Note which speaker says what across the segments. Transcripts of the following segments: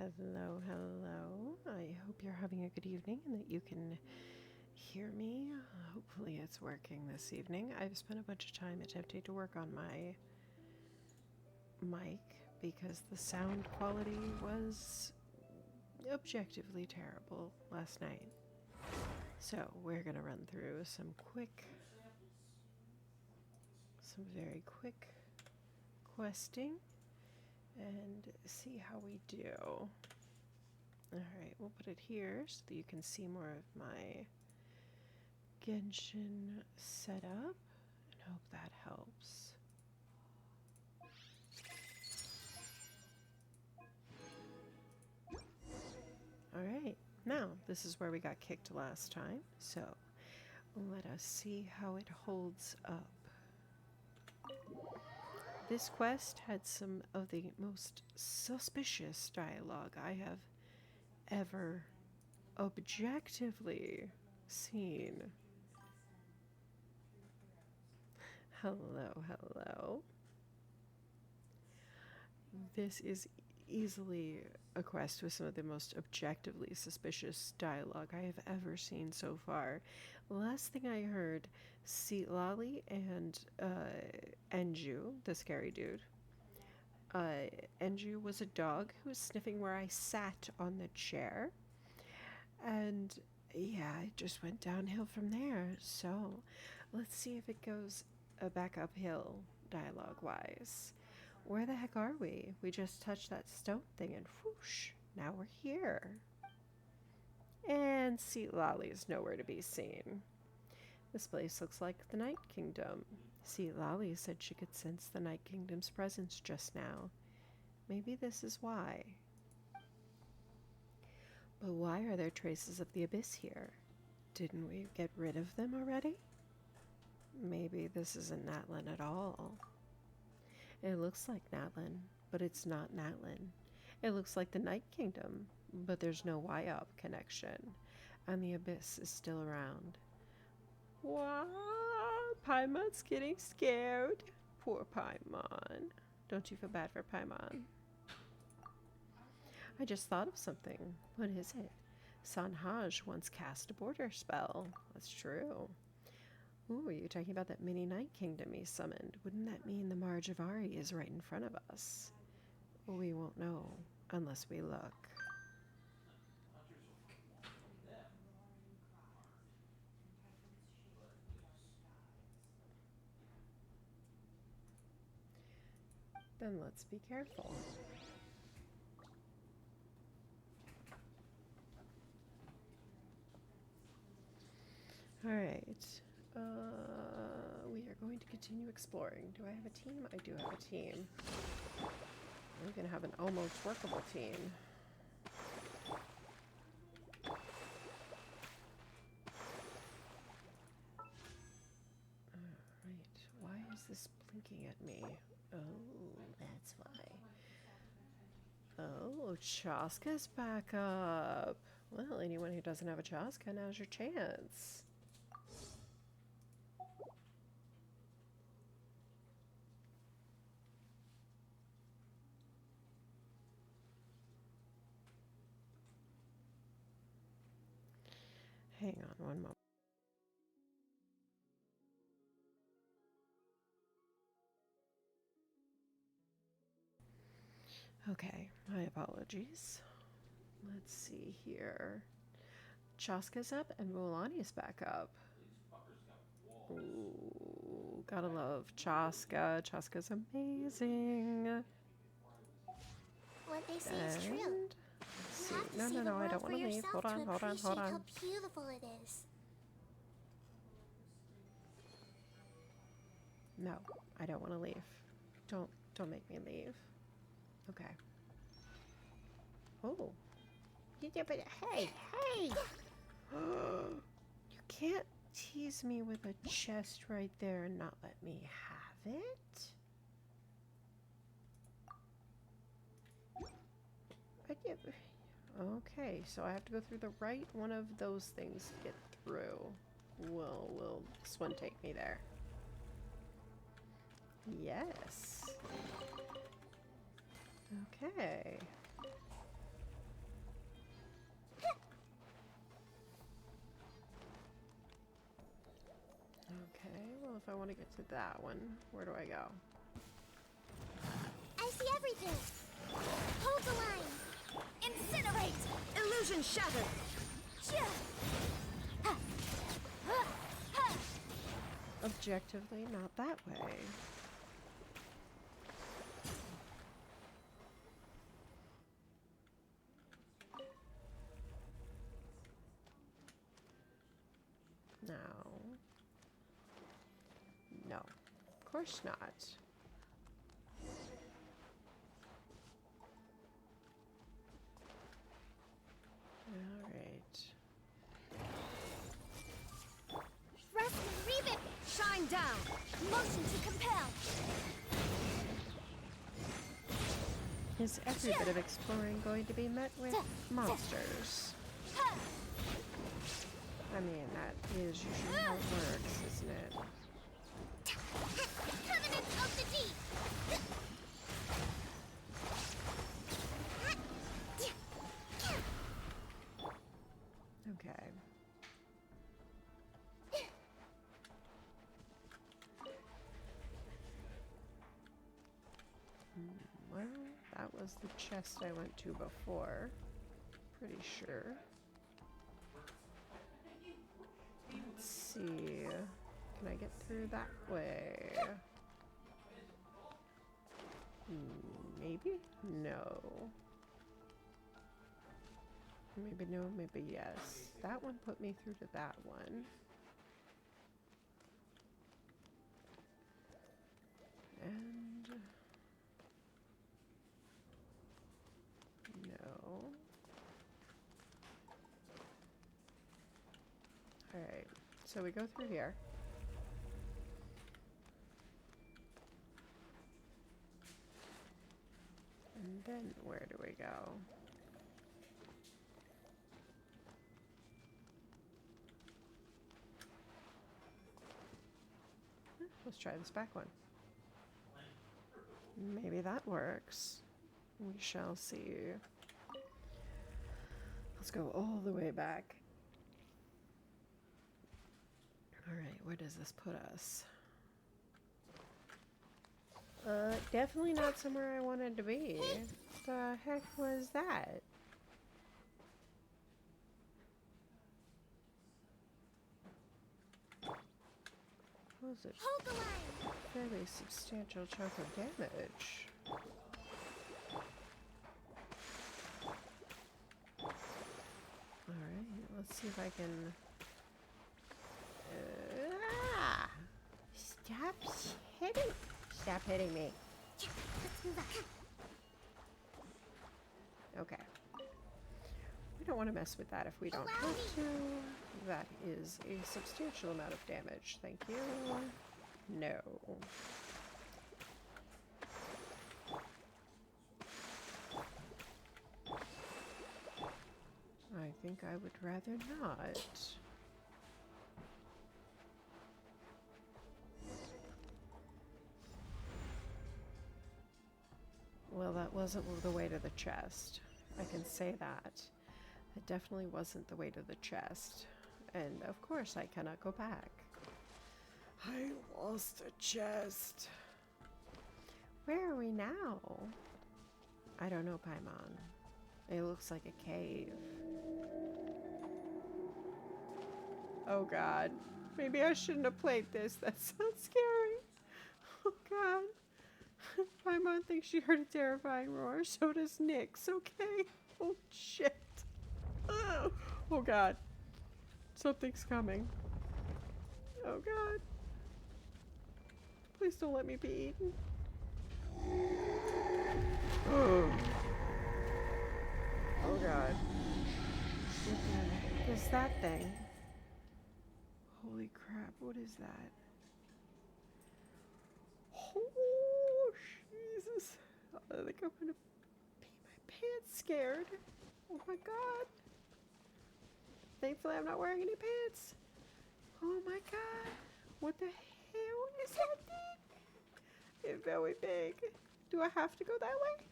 Speaker 1: Hello, hello. I hope you're having a good evening and that you can hear me. Hopefully it's working this evening. I've spent a bunch of time attempting to work on my mic because the sound quality was objectively terrible last night. So we're going to run through some very quick questing and see how we do. Alright, we'll put it here so that you can see more of my Genshin setup, and hope that helps. Alright, now this is where we got kicked last time, so let us see how it holds up. This quest had some of the most suspicious dialogue I have ever objectively seen. Hello, hello. This is easily a quest with some of the most objectively suspicious dialogue I have ever seen so far. Last thing I heard, Lali and Enju, the scary dude. Enju was a dog who was sniffing where I sat on the chair. And yeah, it just went downhill from there. So let's see if it goes back uphill dialogue-wise. Where the heck are we? We just touched that stone thing and whoosh, now we're here. And Seat Lolly is nowhere to be seen. This place looks like the Night Kingdom. Seat Lolly said she could sense the Night Kingdom's presence just now. Maybe this is why. But why are there traces of the abyss here? Didn't we get rid of them already? Maybe this isn't Natlin at all. It looks like Natlin, but it's not Natlin. It looks like the Night Kingdom, but there's no Wyop connection, and the abyss is still around. What? Paimon's getting scared. Poor Paimon. Don't you feel bad for Paimon? I just thought of something. What is it? Sanhaj once cast a border spell. That's true. Ooh, are you talking about that mini Night Kingdom he summoned? Wouldn't that mean the Marjavari is right in front of us? We won't know unless we look. Then let's be careful. Alright. We are going to continue exploring. Do I have a team? I do have a team. I'm going to have an almost workable team. Alright. Why is this blinking at me? Oh, that's why. Oh, Chaska's back up. Well, anyone who doesn't have a Chaska, now's your chance. Hang on one moment. Okay, my apologies. Let's see here. Chaska's up and Mulani's back up. Ooh, gotta love Chaska. Chaska's amazing.
Speaker 2: What they say is true.
Speaker 1: Let's see. No, I don't want to leave. Hold on.
Speaker 2: How beautiful it is.
Speaker 1: No, I don't want to leave. Don't make me leave. Okay. Oh. Yeah, but hey! You can't tease me with a chest right there and not let me have it. Okay, so I have to go through the right one of those things to get through. Well, will this one take me there? Yes. Okay. if I want to get to that one. Where do I go?
Speaker 2: I see everything. Hold the line. Incinerate.
Speaker 3: Illusion shattered.
Speaker 1: Objectively, not that way. No. No. Of course not. Alright.
Speaker 2: Rescue, Reeve it.
Speaker 3: Shine down.
Speaker 2: Motion to compel.
Speaker 1: Is every bit of exploring going to be met with monsters? I mean, that is usually how it works, isn't it?
Speaker 2: Covenant of the Deep.
Speaker 1: Okay. Well, that was the chest I went to before. Pretty sure. Let's see. Can I get through that way? Maybe? No. Maybe no, maybe yes. That one put me through to that one. And... no. Alright, so we go through here. And then where do we go? Let's try this back one. Maybe that works. We shall see. Let's go all the way back. Alright, where does this put us? Definitely not somewhere I wanted to be. The heck was that? What was it?
Speaker 2: Hold the line.
Speaker 1: Fairly substantial chunk of damage. Alright, let's see if I can... Stop hitting me.
Speaker 2: Let's move up.
Speaker 1: Okay. We don't want to mess with that if we don't have to. That is a substantial amount of damage. Thank you. No. I think I would rather not. Well, that wasn't the way to the chest. I can say that. It definitely wasn't the way to the chest. And of course I cannot go back. I lost the chest. Where are we now? I don't know, Paimon. It looks like a cave. Oh god. Maybe I shouldn't have played this. That sounds scary. Oh god. Paimon thinks she heard a terrifying roar. So does Nyx. Okay. Oh shit. Oh god. Something's coming. Oh god. Please don't let me be eaten. Oh god. What the heck is that thing? Holy crap, what is that? Oh, Jesus. I think I'm gonna pee my pants scared. Oh my god. Thankfully I'm not wearing any pants. Oh my god. What the hell is that thing? It's very big. Do I have to go that way?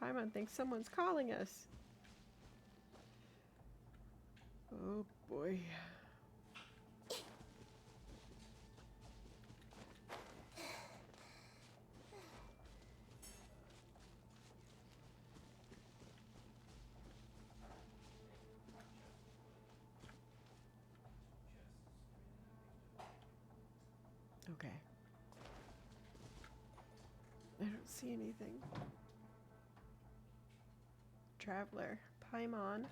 Speaker 1: Paimon thinks someone's calling us. Oh boy. Okay. I don't see anything. Traveler, Paimon.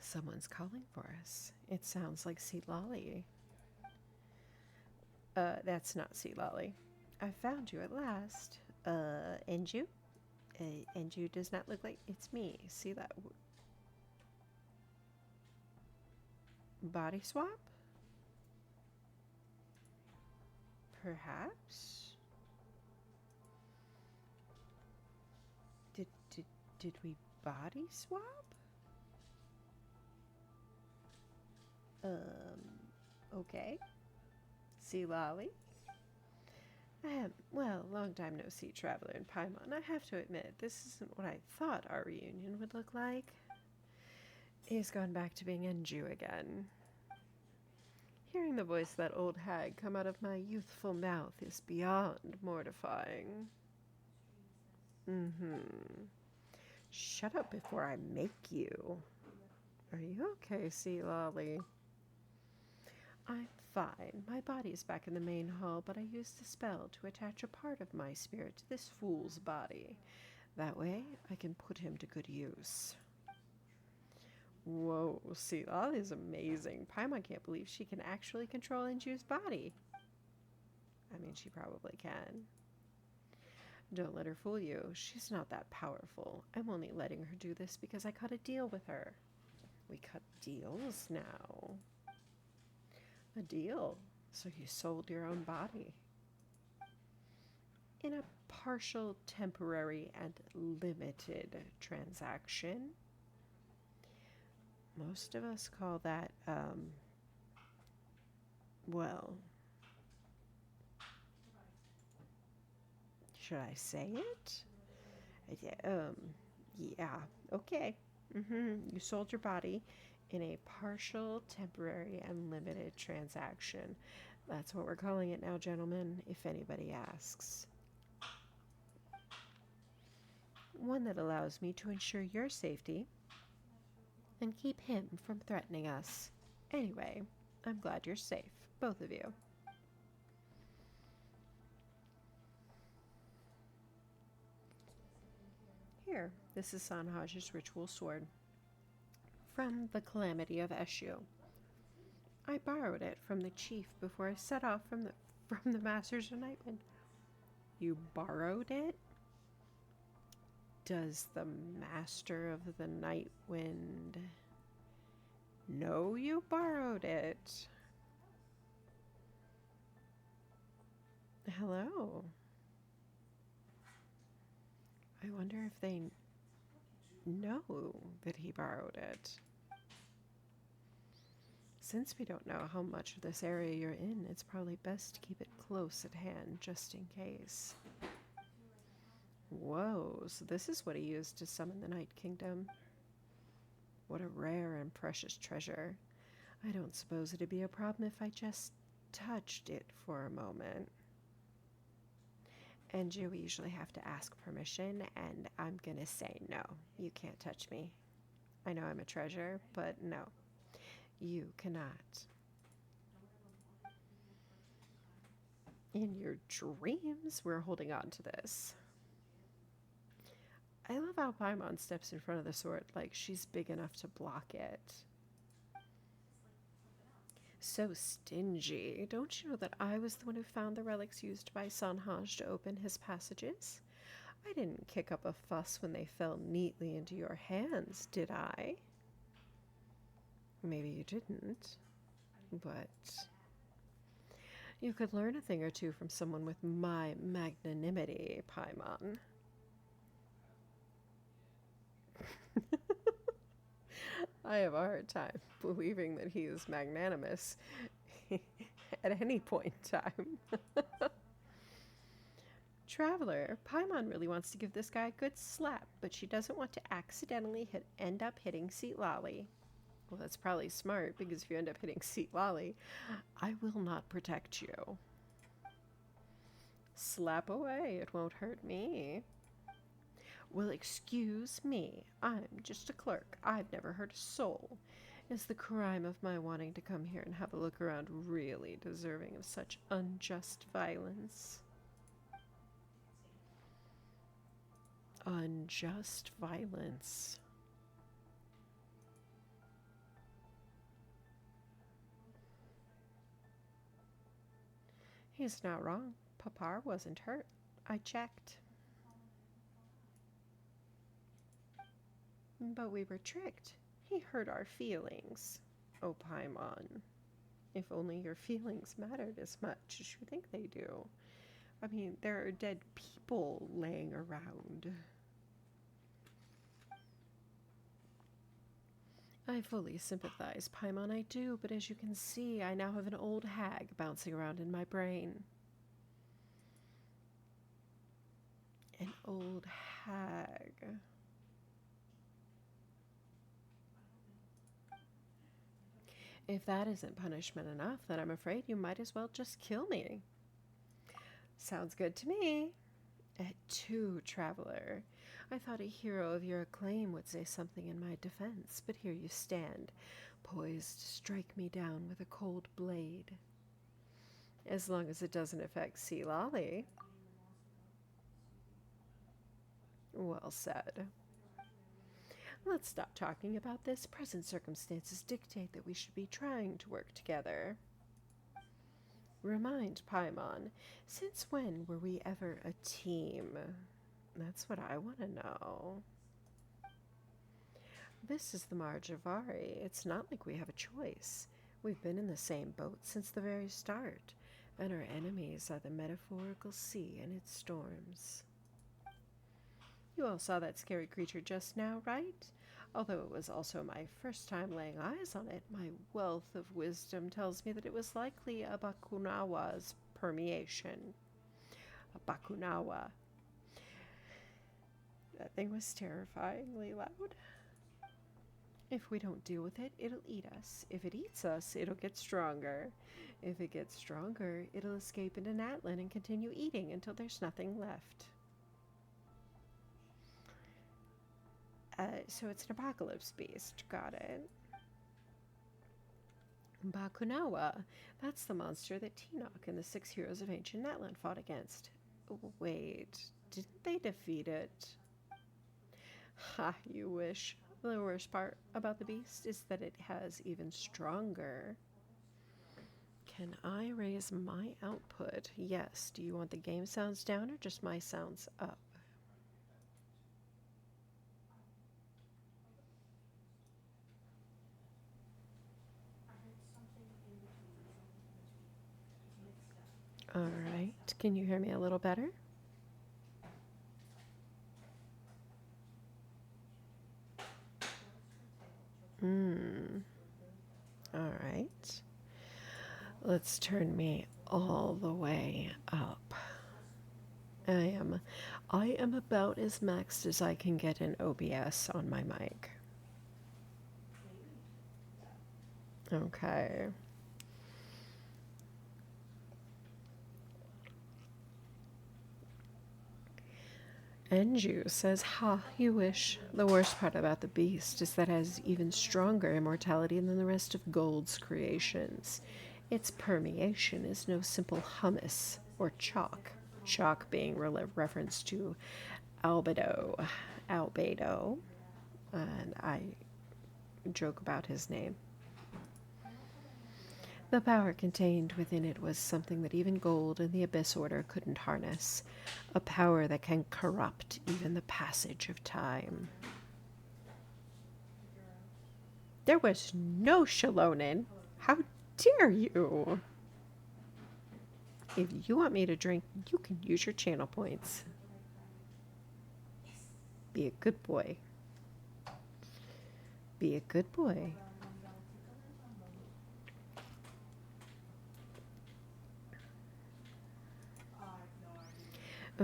Speaker 1: Someone's calling for us. It sounds like Sea Lolly. That's not Sea Lolly. I found you at last. Enju? Enju does not look like it's me. See that? Body swap? Perhaps? Did we body swap? Okay. Sea Lolly? Well, long time no see, Traveler and Paimon. I have to admit, this isn't what I thought our reunion would look like. He's gone back to being Enju again. Hearing the voice of that old hag come out of my youthful mouth is beyond mortifying. Shut up before I make you. Are you okay, Sea Lolly? I'm fine. My body's back in the main hall, but I used a spell to attach a part of my spirit to this fool's body. That way, I can put him to good use. Whoa, Sea Lolly's amazing. Paimon can't believe she can actually control Enju's body. I mean, she probably can. Don't let her fool you. She's not that powerful. I'm only letting her do this because I cut a deal with her. We cut deals now. A deal? So you sold your own body. In a partial, temporary, and limited transaction. Most of us call that, well, should I say it? Yeah, okay. You sold your body in a partial, temporary, and limited transaction. That's what we're calling it now, gentlemen, if anybody asks. One that allows me to ensure your safety and keep him from threatening us. Anyway, I'm glad you're safe, both of you. Here, this is Sanhaj's ritual sword. From the Calamity of Eshu. I borrowed it from the chief before I set off from the Masters of Nightwind. You borrowed it? Does the Master of the Nightwind know you borrowed it? Hello? I wonder if they know that he borrowed it. Since we don't know how much of this area you're in, it's probably best to keep it close at hand, just in case. Whoa, so this is what he used to summon the Night Kingdom. What a rare and precious treasure. I don't suppose it'd be a problem if I just touched it for a moment. And you usually have to ask permission, and I'm gonna say no. You can't touch me. I know I'm a treasure, but no. You cannot. In your dreams, we're holding on to this. I love how Paimon steps in front of the sword like she's big enough to block it. So stingy. Don't you know that I was the one who found the relics used by Sanhaj to open his passages? I didn't kick up a fuss when they fell neatly into your hands, did I? Maybe you didn't, but you could learn a thing or two from someone with my magnanimity, Paimon. I have a hard time believing that he is magnanimous at any point in time. Traveler, Paimon really wants to give this guy a good slap, but she doesn't want to accidentally end up hitting Seat Lolly. Well, that's probably smart, because if you end up hitting Seat Lolly, I will not protect you. Slap away, it won't hurt me. Well, excuse me, I'm just a clerk. I've never hurt a soul. Is the crime of my wanting to come here and have a look around really deserving of such unjust violence? Unjust violence. He's not wrong. Papar wasn't hurt. I checked. But we were tricked. He hurt our feelings. Oh, Paimon. If only your feelings mattered as much as you think they do. I mean, there are dead people laying around. I fully sympathize, Paimon, I do, but as you can see, I now have an old hag bouncing around in my brain. An old hag. If that isn't punishment enough, then I'm afraid you might as well just kill me. Sounds good to me. At two, traveler. I thought a hero of your acclaim would say something in my defense, but here you stand, poised to strike me down with a cold blade. As long as it doesn't affect Sea Lolly. Well said. Let's stop talking about this. Present circumstances dictate that we should be trying to work together. Remind Paimon, since when were we ever a team? That's what I want to know. This is the Marjavari. It's not like we have a choice. We've been in the same boat since the very start, and our enemies are the metaphorical sea and its storms. You all saw that scary creature just now, right? Although it was also my first time laying eyes on it, my wealth of wisdom tells me that it was likely a Bakunawa's permeation. A Bakunawa. That thing was terrifyingly loud. If we don't deal with it, it'll eat us. If it eats us, it'll get stronger. If it gets stronger, it'll escape into Natlan and continue eating until there's nothing left. So it's an apocalypse beast. Got it. Bakunawa. That's the monster that Tinoch and the 6 heroes of ancient Natlan fought against. Wait, didn't they defeat it? Ha, you wish. The worst part about the beast is that it has even stronger. Can I raise my output? Yes. Do you want the game sounds down or just my sounds up? All right. Can you hear me a little better? All right. Let's turn me all the way up. I am about as maxed as I can get in OBS on my mic. Okay. Enju says, ha, you wish. The worst part about the beast is that it has even stronger immortality than the rest of Gold's creations. Its permeation is no simple hummus or chalk. Chalk being reference to albedo, and I joke about his name. The power contained within it was something that even Gold and the Abyss Order couldn't harness. A power that can corrupt even the passage of time. There was no Shalonin. How dare you? If you want me to drink, you can use your channel points. Be a good boy. Be a good boy.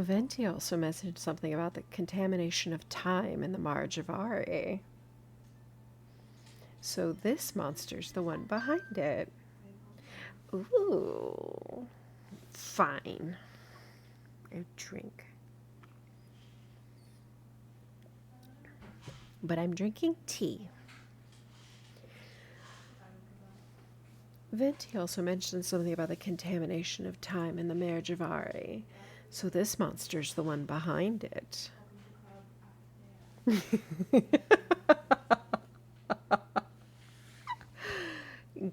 Speaker 1: Venti also mentioned something about the contamination of time in the Marjavari. So this monster's the one behind it. Ooh. Fine. A drink. But I'm drinking tea. Venti also mentioned something about the contamination of time in the Marjavari. So this monster's the one behind it.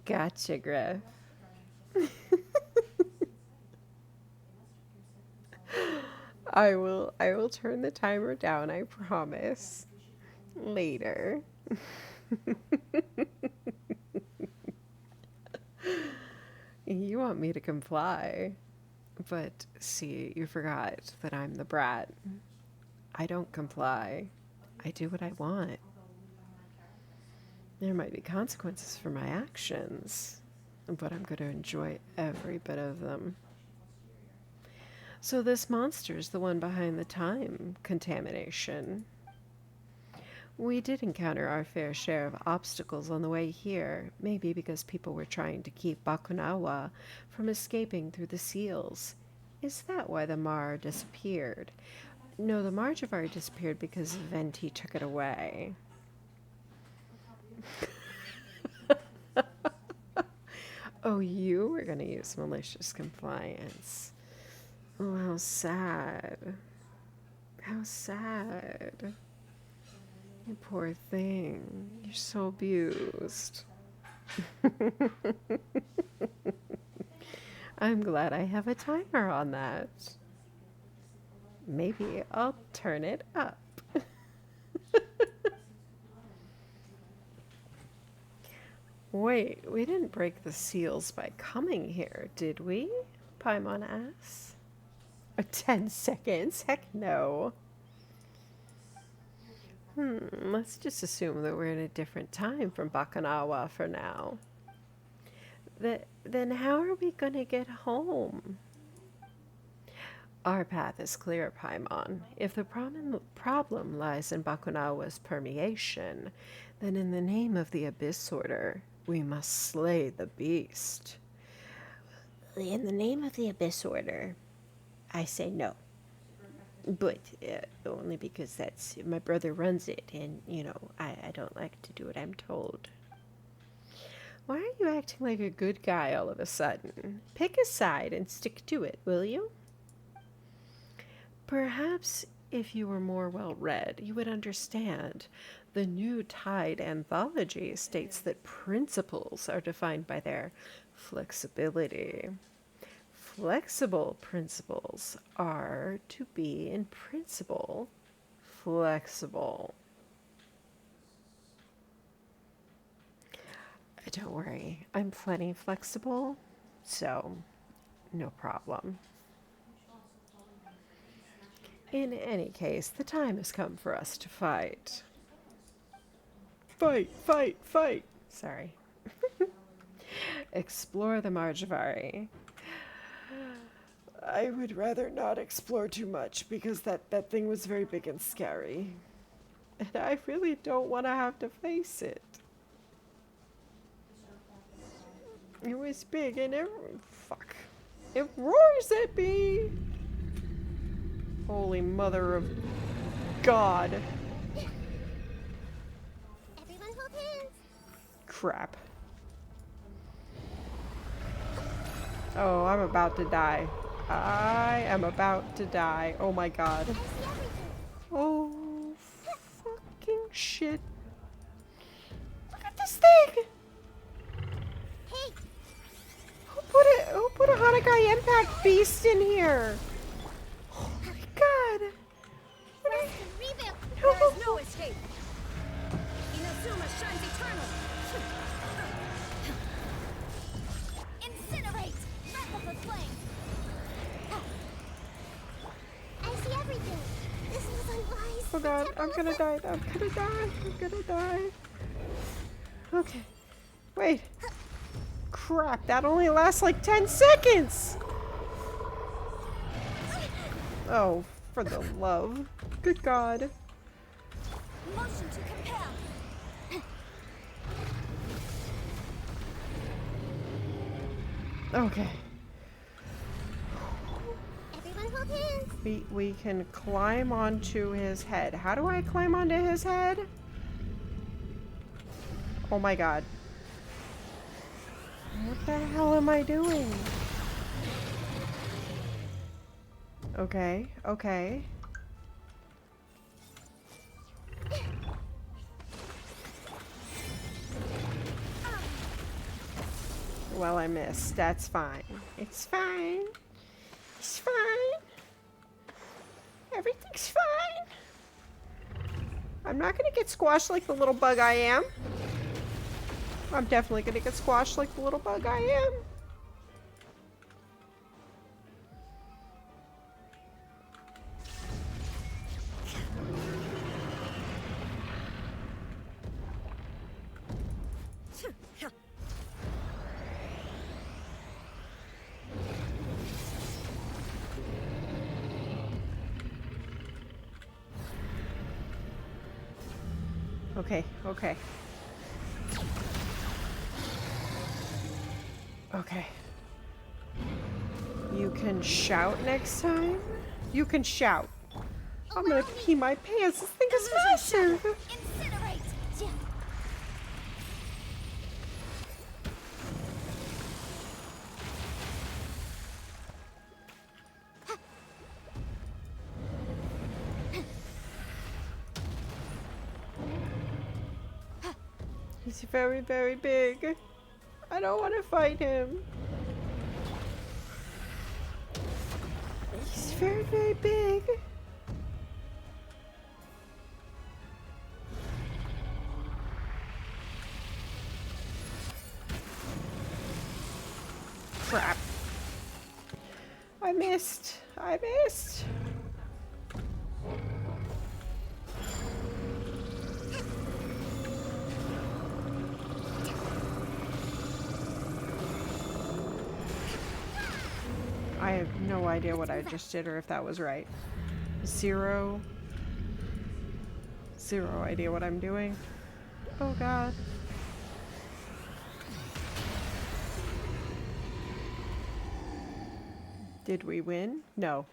Speaker 1: Gotcha, Griff. I will turn the timer down, I promise. Later. You want me to comply. But see, you forgot that I'm the brat. I don't comply. I do what I want. There might be consequences for my actions, but I'm going to enjoy every bit of them. So this monster's the one behind the time contamination. We did encounter our fair share of obstacles on the way here, maybe because people were trying to keep Bakunawa from escaping through the seals. Is that why the Mar disappeared? No, the Marjavari disappeared because Venti took it away. Oh, you were going to use malicious compliance. Oh, how sad. How sad. You poor thing. You're so abused. I'm glad I have a timer on that. Maybe I'll turn it up. Wait, we didn't break the seals by coming here, did we? Paimon asks. 10 seconds? Heck no. Let's just assume that we're in a different time from Bakunawa for now. Then how are we going to get home? Our path is clear, Paimon. If the problem lies in Bakunawa's permeation, then in the name of the Abyss Order, we must slay the beast. In the name of the Abyss Order, I say no. But only because that's my brother runs it, and I don't like to do what I'm told. Why are you acting like a good guy all of a sudden? Pick a side and stick to it, will you? Perhaps if you were more well read, you would understand. The New Tide anthology states that principles are defined by their flexibility. Flexible principles are to be, in principle, flexible. Don't worry, I'm plenty flexible, so no problem. In any case, the time has come for us to fight. Fight, fight, fight! Sorry. Explore the Marjavari. I would rather not explore too much because that thing was very big and scary. And I really don't want to have to face it. It was big and it roars at me! Holy mother of God.
Speaker 2: Everyone hold hands.
Speaker 1: Crap. Oh, I'm about to die. I am about to die. Oh my God.
Speaker 2: I see everything.
Speaker 1: Oh, fucking shit. Look at this thing!
Speaker 2: Hey,
Speaker 1: Who put a Hanukkah Impact beast in here? Oh my God. What are
Speaker 2: rest and revamp.
Speaker 3: There is no escape. Inazuma shines eternal.
Speaker 2: Incinerate. Wrap up the flame. I see everything. This was unwise.
Speaker 1: Oh God, I'm gonna die. I'm gonna die. I'm gonna die. Okay. Wait. Crap, that only lasts like 10 seconds. Oh, for the love. Good God.
Speaker 2: Motion to compel.
Speaker 1: Okay.
Speaker 2: Everyone hold hands.
Speaker 1: We can climb onto his head. How do I climb onto his head? Oh my God. What the hell am I doing? Okay, okay. Well, I missed. That's fine. It's fine. It's fine. Everything's fine. I'm not gonna get squashed like the little bug I am. I'm definitely gonna get squashed like the little bug I am. Okay, okay. Okay. You can shout next time? You can shout. I'm gonna pee my pants. This thing is massive.
Speaker 2: Incinerate. Yeah.
Speaker 1: He's very, very big. I don't want to fight him. He's very, very big. Crap. I missed. I missed. I have no idea what I just did or if that was right. Zero idea what I'm doing. Oh God. Did we win? No.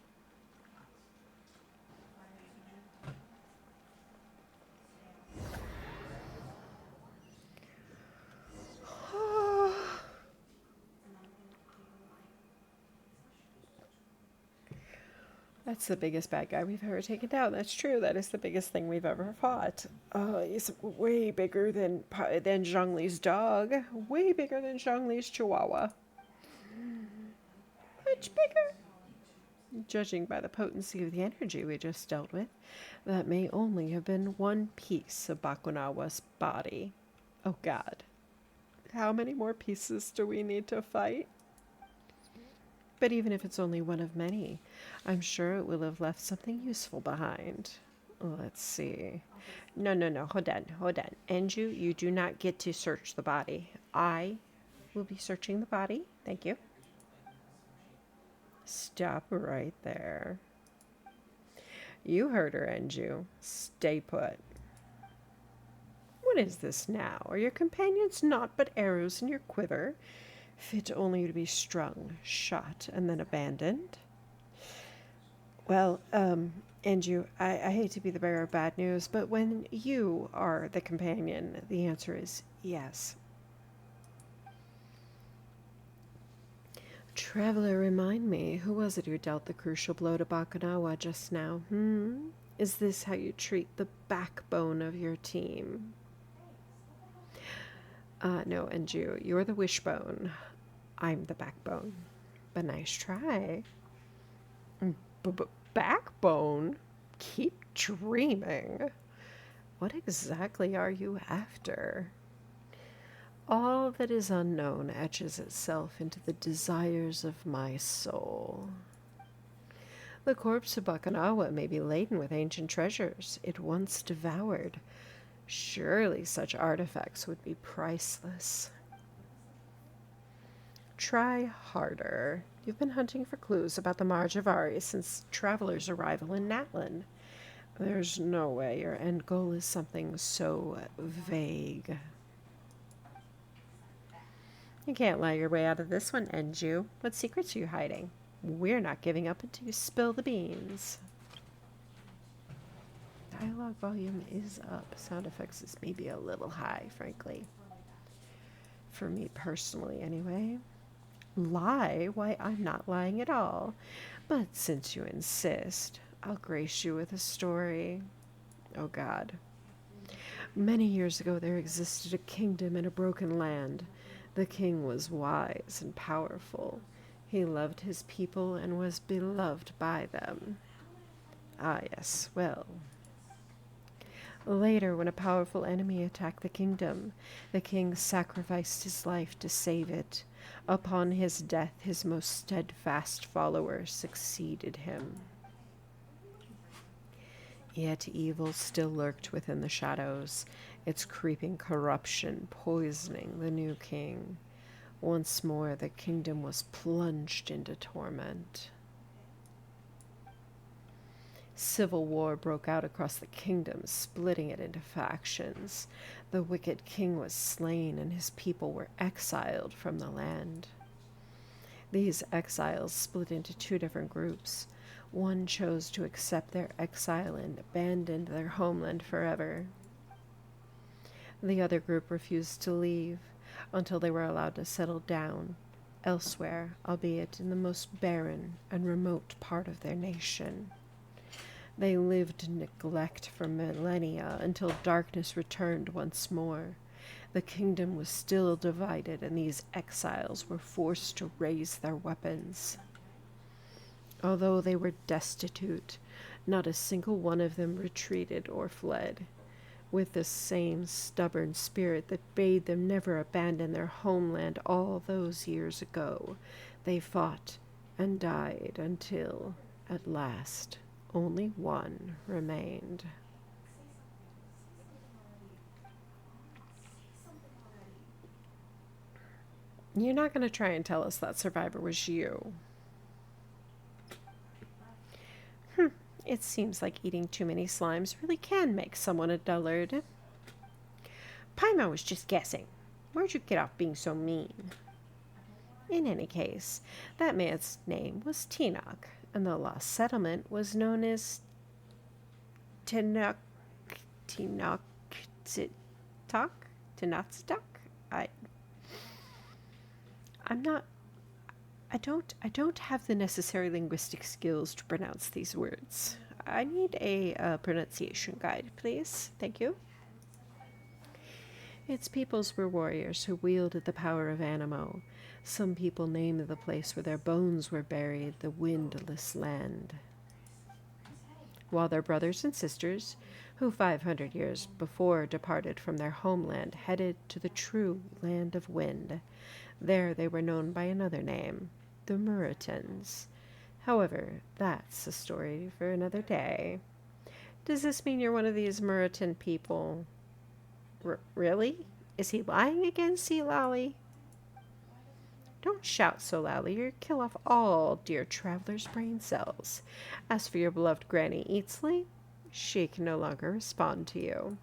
Speaker 1: That's the biggest bad guy we've ever taken down. That's true. That is the biggest thing we've ever fought. He's way bigger than Zhongli's dog. Way bigger than Zhongli's chihuahua. Much bigger. Judging by the potency of the energy we just dealt with, that may only have been one piece of Bakunawa's body. Oh God. How many more pieces do we need to fight? But even if it's only one of many, I'm sure it will have left something useful behind. Let's see. No, hold on. Enju, you do not get to search the body. I will be searching the body. Thank you. Stop right there. You heard her, Enju. Stay put. What is this now? Are your companions naught but arrows in your quiver, fit only to be strung, shot, and then abandoned? Well, Anju, I hate to be the bearer of bad news, but when you are the companion, the answer is yes. Traveler, remind me, who was it who dealt the crucial blow to Bakunawa just now? Is this how you treat the backbone of your team? No, Anju, you're the wishbone. I'm the backbone. But nice try. Backbone? Keep dreaming. What exactly are you after? All that is unknown etches itself into the desires of my soul. The corpse of Bakunawa may be laden with ancient treasures it once devoured. Surely such artifacts would be priceless. Try harder. You've been hunting for clues about the Marjavari since Traveler's arrival in Natlan. There's no way your end goal is something so vague. You can't lie your way out of this one, Enju. What secrets are you hiding? We're not giving up until you spill the beans. Dialogue volume is up. Sound effects is maybe a little high, frankly. For me personally, anyway. Lie? Why, I'm not lying at all. But since you insist, I'll grace you with a story. Oh, God. Many years ago, there existed a kingdom in a broken land. The king was wise and powerful. He loved his people and was beloved by them. Ah, yes, well. Later, when a powerful enemy attacked the kingdom, the king sacrificed his life to save it. Upon his death, his most steadfast follower succeeded him. Yet evil still lurked within the shadows, its creeping corruption poisoning the new king. Once more, the kingdom was plunged into torment. Civil war broke out across the kingdom, splitting it into factions. The wicked king was slain, and his people were exiled from the land. These exiles split into two different groups. One chose to accept their exile and abandoned their homeland forever. The other group refused to leave until they were allowed to settle down elsewhere, albeit in the most barren and remote part of their nation. They lived in neglect for millennia until darkness returned once more. The kingdom was still divided, and these exiles were forced to raise their weapons. Although they were destitute, not a single one of them retreated or fled. With the same stubborn spirit that bade them never abandon their homeland all those years ago, they fought and died until, at last, only one remained. You're not going to try and tell us that survivor was you. It seems like eating too many slimes really can make someone a dullard. Paimon was just guessing. Where'd you get off being so mean? In any case, that man's name was Tenoch, and the lost settlement was known as Tenochtitok? I don't have the necessary linguistic skills to pronounce these words. I need a pronunciation guide, please. Thank you. Its peoples were warriors who wielded the power of Anemo. Some people named the place where their bones were buried the Windless Land. While their brothers and sisters, who 500 years before departed from their homeland, headed to the true Land of Wind, there they were known by another name, the Muritans. However, that's a story for another day. Does this mean you're one of these Muritan people? Really? Is he lying again, Sea Lolly? Don't shout so loudly, you'll kill off all dear Traveler's brain cells. As for your beloved Granny Eatsley, she can no longer respond to you.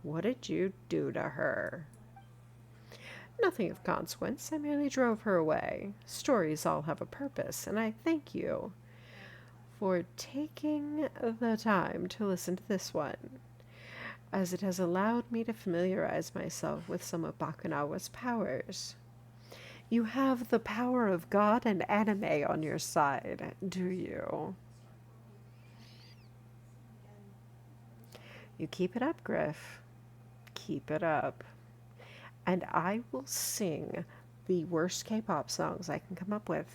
Speaker 1: What did you do to her? Nothing of consequence. I merely drove her away. Stories all have a purpose, and I thank you for taking the time to listen to this one, as it has allowed me to familiarize myself with some of Bakunawa's powers. You have the power of God and anime on your side, do you? You keep it up, Griff. Keep it up. And I will sing the worst K-pop songs I can come up with.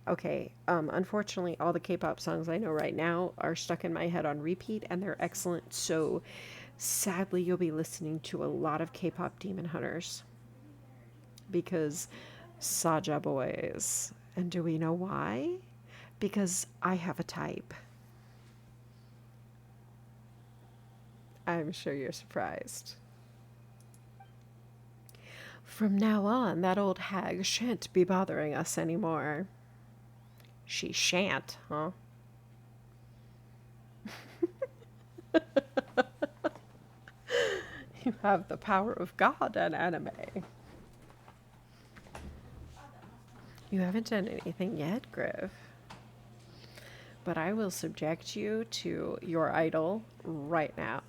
Speaker 1: Okay, unfortunately, all the K-pop songs I know right now are stuck in my head on repeat, and they're excellent, so sadly you'll be listening to a lot of K-pop Demon Hunters. Because Saja boys. And do we know why? Because I have a type. I'm sure you're surprised. From now on, that old hag shan't be bothering us anymore. She shan't, huh? You have the power of God and anime. You haven't done anything yet, Griff. But I will subject you to your idol right now.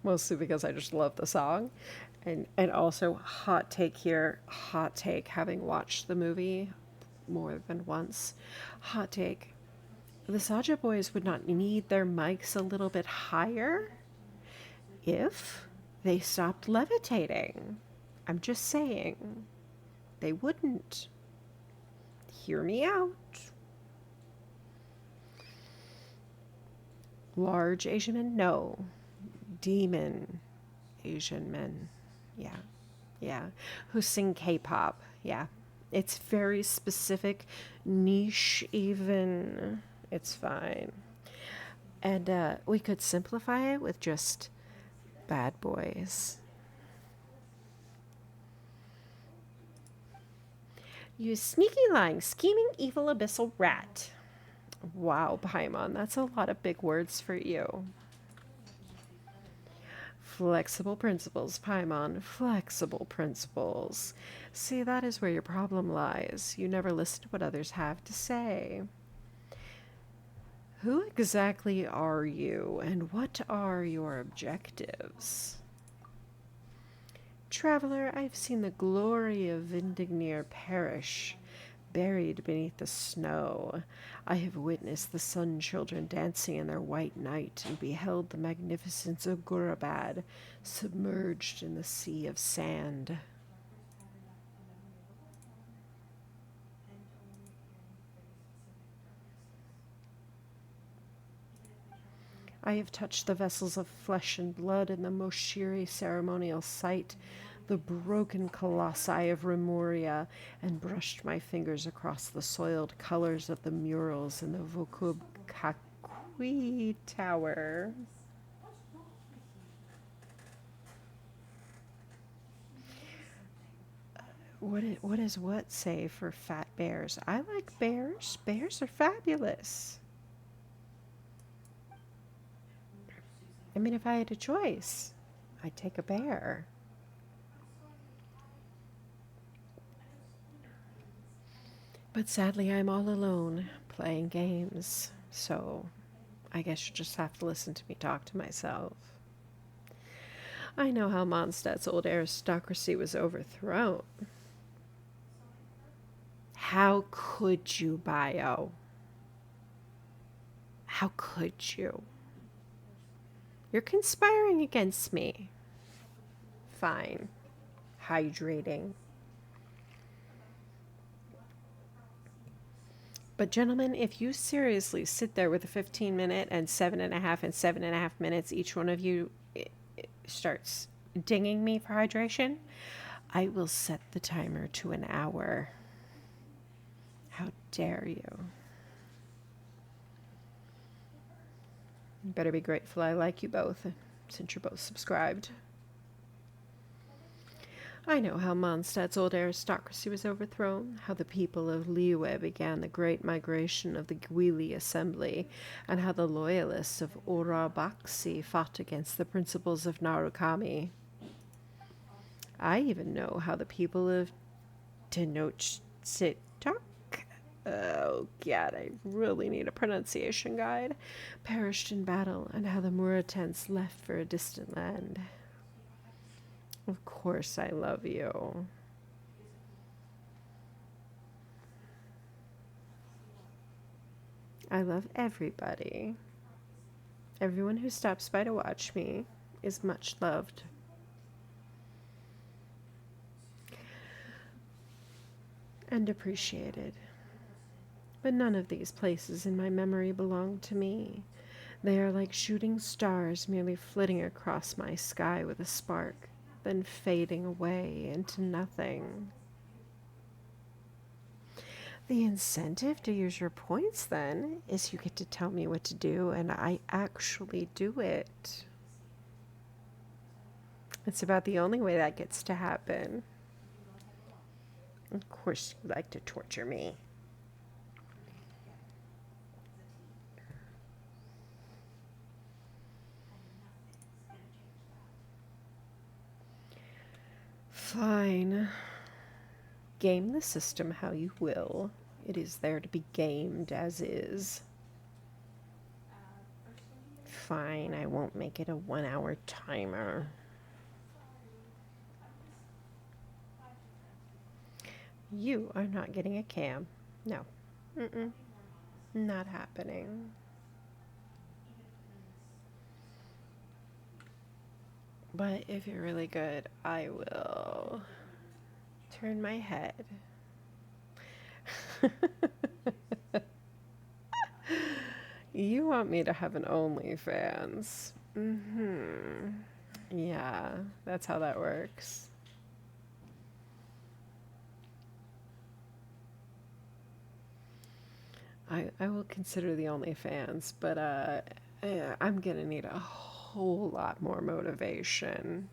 Speaker 1: Mostly because I just love the song. And also, hot take here, hot take, having watched the movie more than once. Hot take. The Saja boys would not need their mics a little bit higher if they stopped levitating. I'm just saying. They wouldn't. Hear me out. Large Asian men? No. Demon Asian men. Yeah. Yeah. Who sing K-pop. Yeah. It's very specific, niche even. It's fine. And we could simplify it with just bad boys. You sneaky, lying, scheming, evil, abyssal rat. Wow, Paimon, that's a lot of big words for you. Flexible principles, Paimon. Flexible principles. See, that is where your problem lies. You never listen to what others have to say. Who exactly are you, and what are your objectives? Traveler, I've seen the glory of Vindignir perish, buried beneath the snow. I have witnessed the sun children dancing in their white night, and beheld the magnificence of Gurabad submerged in the sea of sand. I have touched the vessels of flesh and blood in the Moshiri ceremonial site, the broken colossi of Remuria, and brushed my fingers across the soiled colors of the murals in the Vokub Kakui Tower. What does what say for fat bears? I like bears. Bears are fabulous. I mean, if I had a choice, I'd take a bear. But sadly, I'm all alone playing games, so I guess you just have to listen to me talk to myself. I know how Mondstadt's old aristocracy was overthrown. How could you, Bio? How could you? You're conspiring against me. Fine. Hydrating. But gentlemen, if you seriously sit there with a 15-minute and 7.5 and 7.5 minutes, each one of you starts dinging me for hydration, I will set the timer to an hour. How dare you? You better be grateful I like you both, since you're both subscribed. I know how Mondstadt's old aristocracy was overthrown, how the people of Liyue began the great migration of the Gwili Assembly, and how the loyalists of Urabaxi fought against the principles of Narukami. I even know how the people of Tenochtitlan, oh god, I really need a pronunciation guide, perished in battle, and how the Muratans left for a distant land. Of course I love you. I love everybody. Everyone who stops by to watch me is much loved. And appreciated. But none of these places in my memory belong to me. They are like shooting stars merely flitting across my sky with a spark, then fading away into nothing. The incentive to use your points, then, is you get to tell me what to do, and I actually do it. It's about the only way that gets to happen. Of course, you like to torture me. Fine. Game the system how you will. It is there to be gamed as is. Fine, I won't make it a 1 hour timer. You are not getting a cam. No. Mm-mm. Not happening. But if you're really good, I will turn my head. You want me to have an OnlyFans? Mm-hmm. Yeah, that's how that works. I will consider the OnlyFans, but I'm gonna need a whole lot more motivation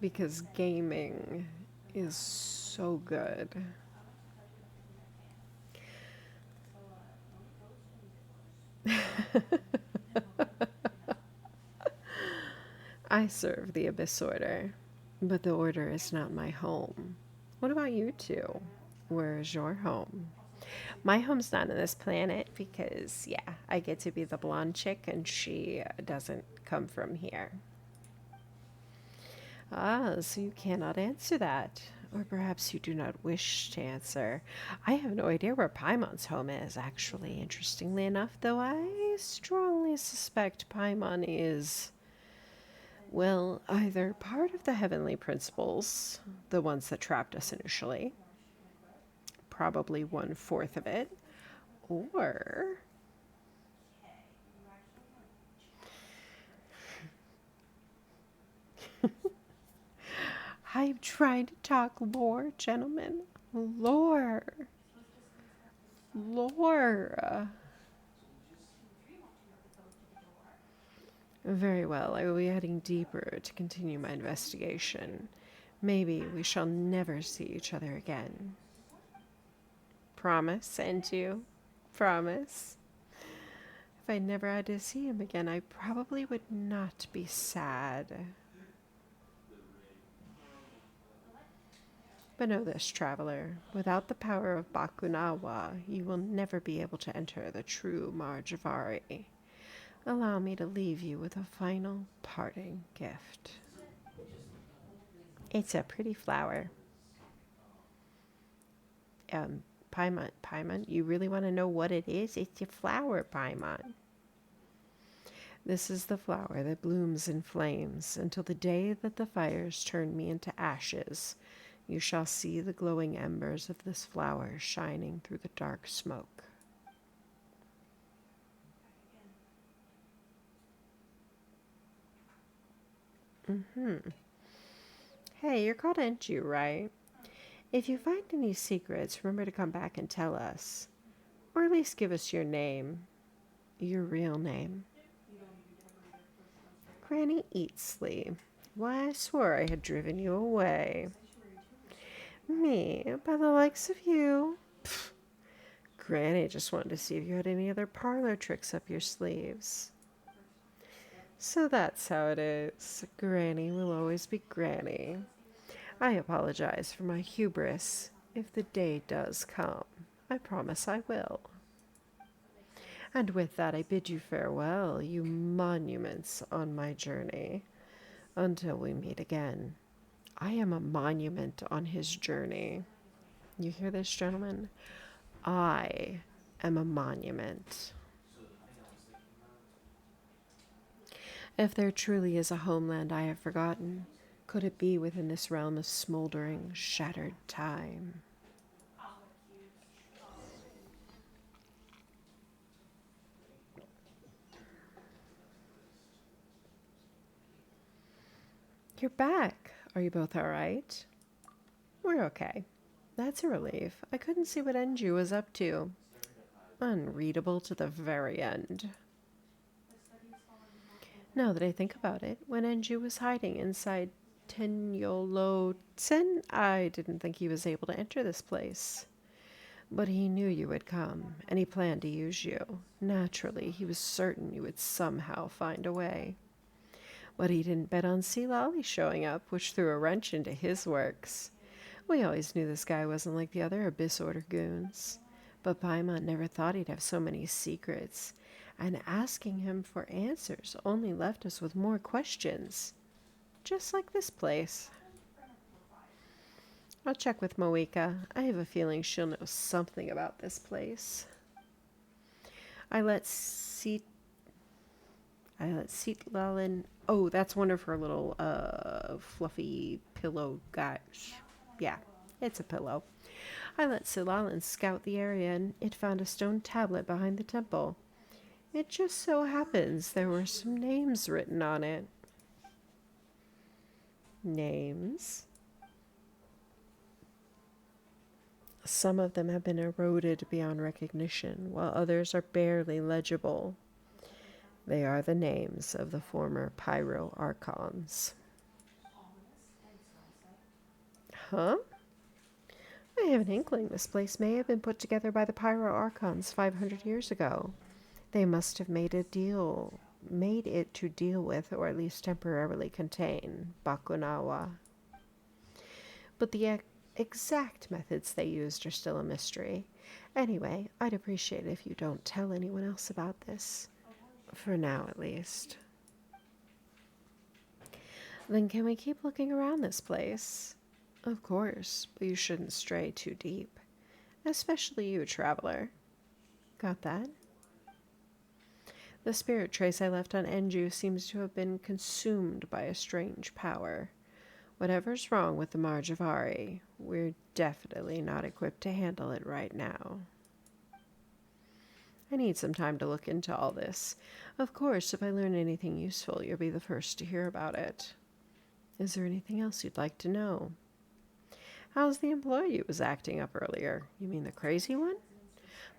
Speaker 1: because gaming is so good. I serve the Abyss Order, but the Order is not my home. What about you two? Where is your home? My home's not on this planet because, yeah, I get to be the blonde chick and she doesn't come from here. Ah, so you cannot answer that. Or perhaps you do not wish to answer. I have no idea where Paimon's home is, actually, interestingly enough, though I strongly suspect Paimon is, well, either part of the heavenly principles, the ones that trapped us initially, probably 1/4 of it, or I'm trying to talk lore, gentlemen. Lore. Lore. Very well, I will be heading deeper to continue my investigation. Maybe we shall never see each other again. Promise, and you? Promise. If I never had to see him again, I probably would not be sad. But know this, traveler. Without the power of Bakunawa, you will never be able to enter the true Marjavari. Allow me to leave you with a final parting gift. It's a pretty flower. Paimon, you really want to know what it is? It's a flower, Paimon. This is the flower that blooms in flames until the day that the fires turn me into ashes. You shall see the glowing embers of this flower shining through the dark smoke. Hey, you're called Enju, right? If you find any secrets, remember to come back and tell us. Or at least give us your name. Your real name. Granny Eatsley. Why, I swore I had driven you away. Me, by the likes of you. Pfft. Granny just wanted to see if you had any other parlor tricks up your sleeves. So that's how it is. Granny will always be Granny. I apologize for my hubris. If the day does come, I promise I will. And with that, I bid you farewell, you monuments on my journey. Until we meet again. I am a monument on his journey. You hear this, gentlemen? I am a monument. If there truly is a homeland I have forgotten, could it be within this realm of smoldering, shattered time? You're back. Are you both alright? We're okay. That's a relief. I couldn't see what Enju was up to. Unreadable to the very end. Now that I think about it, when Enju was hiding inside Tenyoloten, I didn't think he was able to enter this place. But he knew you would come, and he planned to use you. Naturally, he was certain you would somehow find a way. But he didn't bet on Sea Lolly showing up, which threw a wrench into his works. We always knew this guy wasn't like the other Abyss Order goons. But Paimon never thought he'd have so many secrets, and asking him for answers only left us with more questions. Just like this place. I'll check with Moeka. I have a feeling she'll know something about this place. I let Lalin. Oh, that's one of her little fluffy pillow guys. Yeah, it's a pillow. I let Silalin scout the area, and it found a stone tablet behind the temple. It just so happens there were some names written on it. Names? Some of them have been eroded beyond recognition, while others are barely legible. They are the names of the former Pyro Archons. Huh? I have an inkling this place may have been put together by the Pyro Archons 500 years ago. They must have made it to deal with, or at least temporarily contain, Bakunawa. But the exact methods they used are still a mystery. Anyway, I'd appreciate it if you don't tell anyone else about this. For now, at least. Then can we keep looking around this place? Of course, but you shouldn't stray too deep. Especially you, traveler. Got that? The spirit trace I left on Enju seems to have been consumed by a strange power. Whatever's wrong with the Marjavari, we're definitely not equipped to handle it right now. I need some time to look into all this. Of course, if I learn anything useful, you'll be the first to hear about it. Is there anything else you'd like to know? How's the employee who was acting up earlier? You mean the crazy one?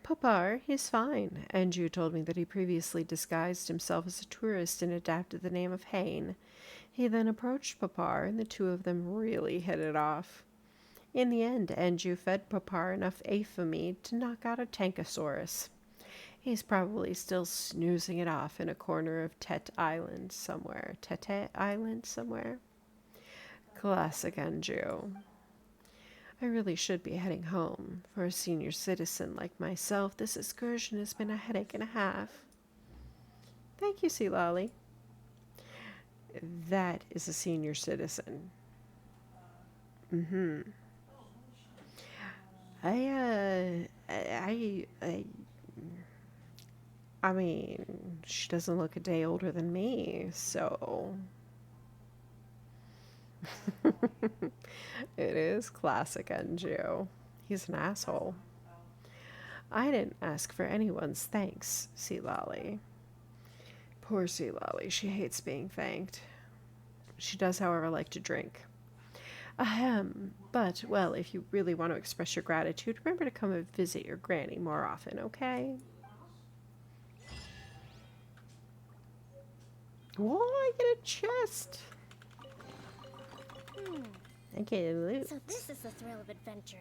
Speaker 1: Papar, he's fine. Anju told me that he previously disguised himself as a tourist and adapted the name of Hain. He then approached Papar, and the two of them really hit it off. In the end, Anju fed Papar enough aphamide to knock out a Tankosaurus. He's probably still snoozing it off in a corner of Tete Island somewhere. Classic Anju. I really should be heading home. For a senior citizen like myself, this excursion has been a headache and a half. Thank you, Sea Lolly. That is a senior citizen. Mm-hmm. I mean, she doesn't look a day older than me, so... It is classic Enju. He's an asshole. I didn't ask for anyone's thanks, Sea Lolly. Poor Sea Lolly, she hates being thanked. She does, however, like to drink. Ahem. But, well, if you really want to express your gratitude, remember to come and visit your granny more often, okay? Oh, I get a chest! I get loot.
Speaker 2: So this is the thrill of adventure.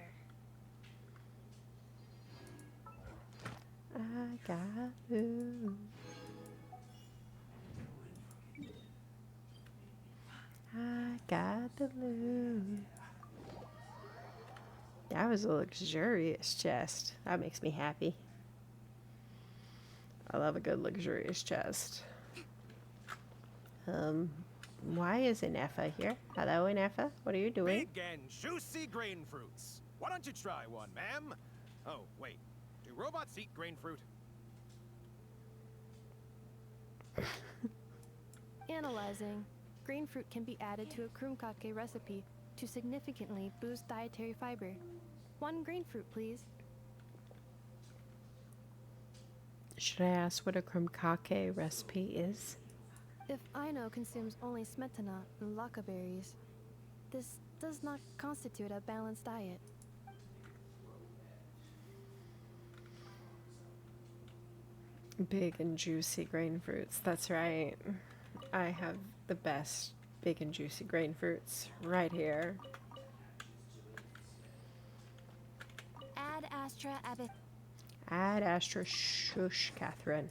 Speaker 1: I got loot. I got the loot. That was a luxurious chest. That makes me happy. I love a good luxurious chest. Why is Inefa here? Hello, Inefa. What are you doing?
Speaker 4: Big and juicy grain fruits. Why don't you try one, ma'am? Oh, wait. Do robots eat grain fruit?
Speaker 5: Analyzing. Green fruit can be added to a krumkake recipe to significantly boost dietary fiber. 1 green fruit, please.
Speaker 1: Should I ask what a krumkake recipe is?
Speaker 5: If Aino consumes only smetana and laka berries, this does not constitute a balanced diet.
Speaker 1: Big and juicy grain fruits. That's right. I have the best Big and juicy grain fruits right here.
Speaker 2: Ad Astra Abyss.
Speaker 1: Ad Astra shush, Catherine.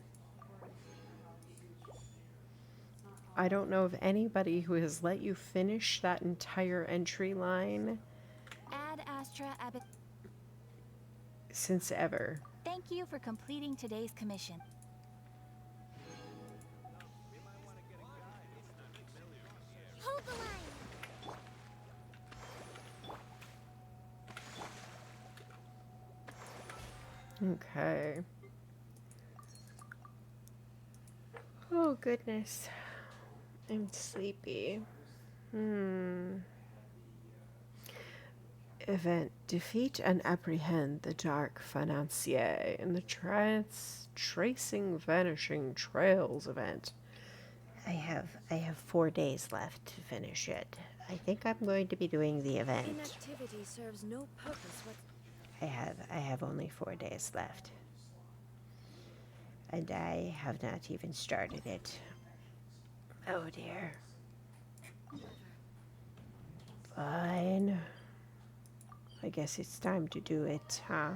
Speaker 1: I don't know of anybody who has let you finish that entire entry line
Speaker 2: Ad Astra Abyss.
Speaker 1: since ever.
Speaker 2: Thank you for completing today's commission. Hold the line.
Speaker 1: Okay. Oh, goodness. I'm sleepy. Event. Defeat and apprehend the dark financier in the tracing vanishing trails event. I have 4 days left to finish it. I think I'm going to be doing the event.
Speaker 3: Inactivity serves no purpose whatsoever.
Speaker 1: I have only 4 days left. And I have not even started it. Oh dear. Fine. I guess it's time to do it, huh?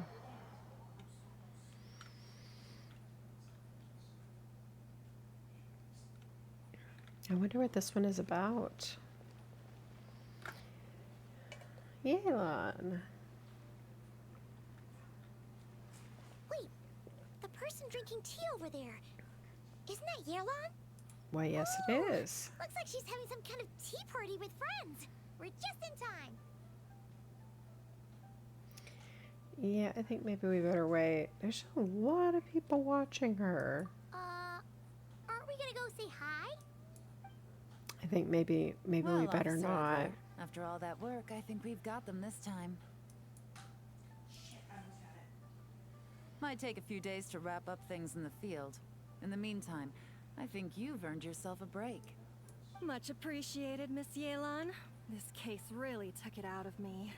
Speaker 1: I wonder what this one is about. Yelan.
Speaker 2: Wait, the person drinking tea over there. Isn't that Yelan?
Speaker 1: Why, yes, it is.
Speaker 2: Looks like she's having some kind of tea party with friends. We're just in time.
Speaker 1: Yeah, I think maybe we better wait. There's a lot of people watching her.
Speaker 2: Aren't we gonna go say hi?
Speaker 1: I think maybe we better
Speaker 6: Officer
Speaker 1: not.
Speaker 6: Adler, after all that work, I think we've got them this time. Might take a few days to wrap up things in the field. In the meantime, I think you've earned yourself a break.
Speaker 3: Much appreciated, Miss Yelan. This case really took it out of me.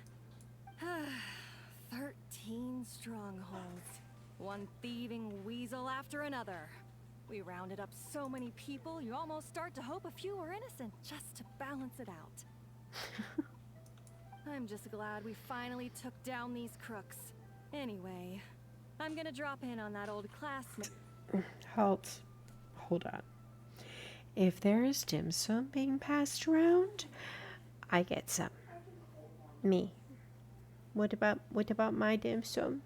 Speaker 3: 13 strongholds. One thieving weasel after another. We rounded up so many people, you almost start to hope a few were innocent, just to balance it out. I'm just glad we finally took down these crooks. Anyway, I'm gonna drop in on that old classmate.
Speaker 1: Halt. Hold on. If there is dim sum being passed around, I get some. Me. What about my dim sum?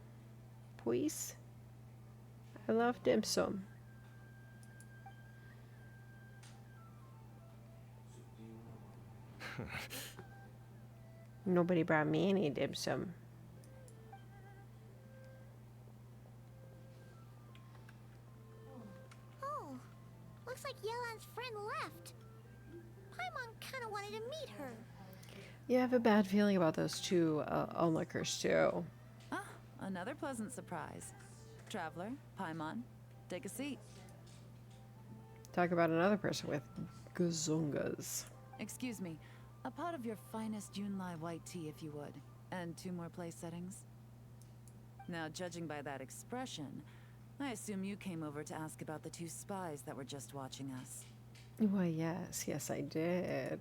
Speaker 1: Please? I love dim sum. Nobody brought me any dim sum.
Speaker 2: Oh, looks like Yelan's friend left. Paimon kinda wanted to meet her.
Speaker 1: Yeah, I have a bad feeling about those two onlookers too.
Speaker 6: Ah, another pleasant surprise. Traveler, Paimon, take a seat.
Speaker 1: Talk about another person with gazungas.
Speaker 6: Excuse me, a pot of your finest Yunlai white tea if you would, and 2 more place settings. Now, judging by that expression, I assume you came over to ask about the 2 spies that were just watching us.
Speaker 1: Why, yes, I did.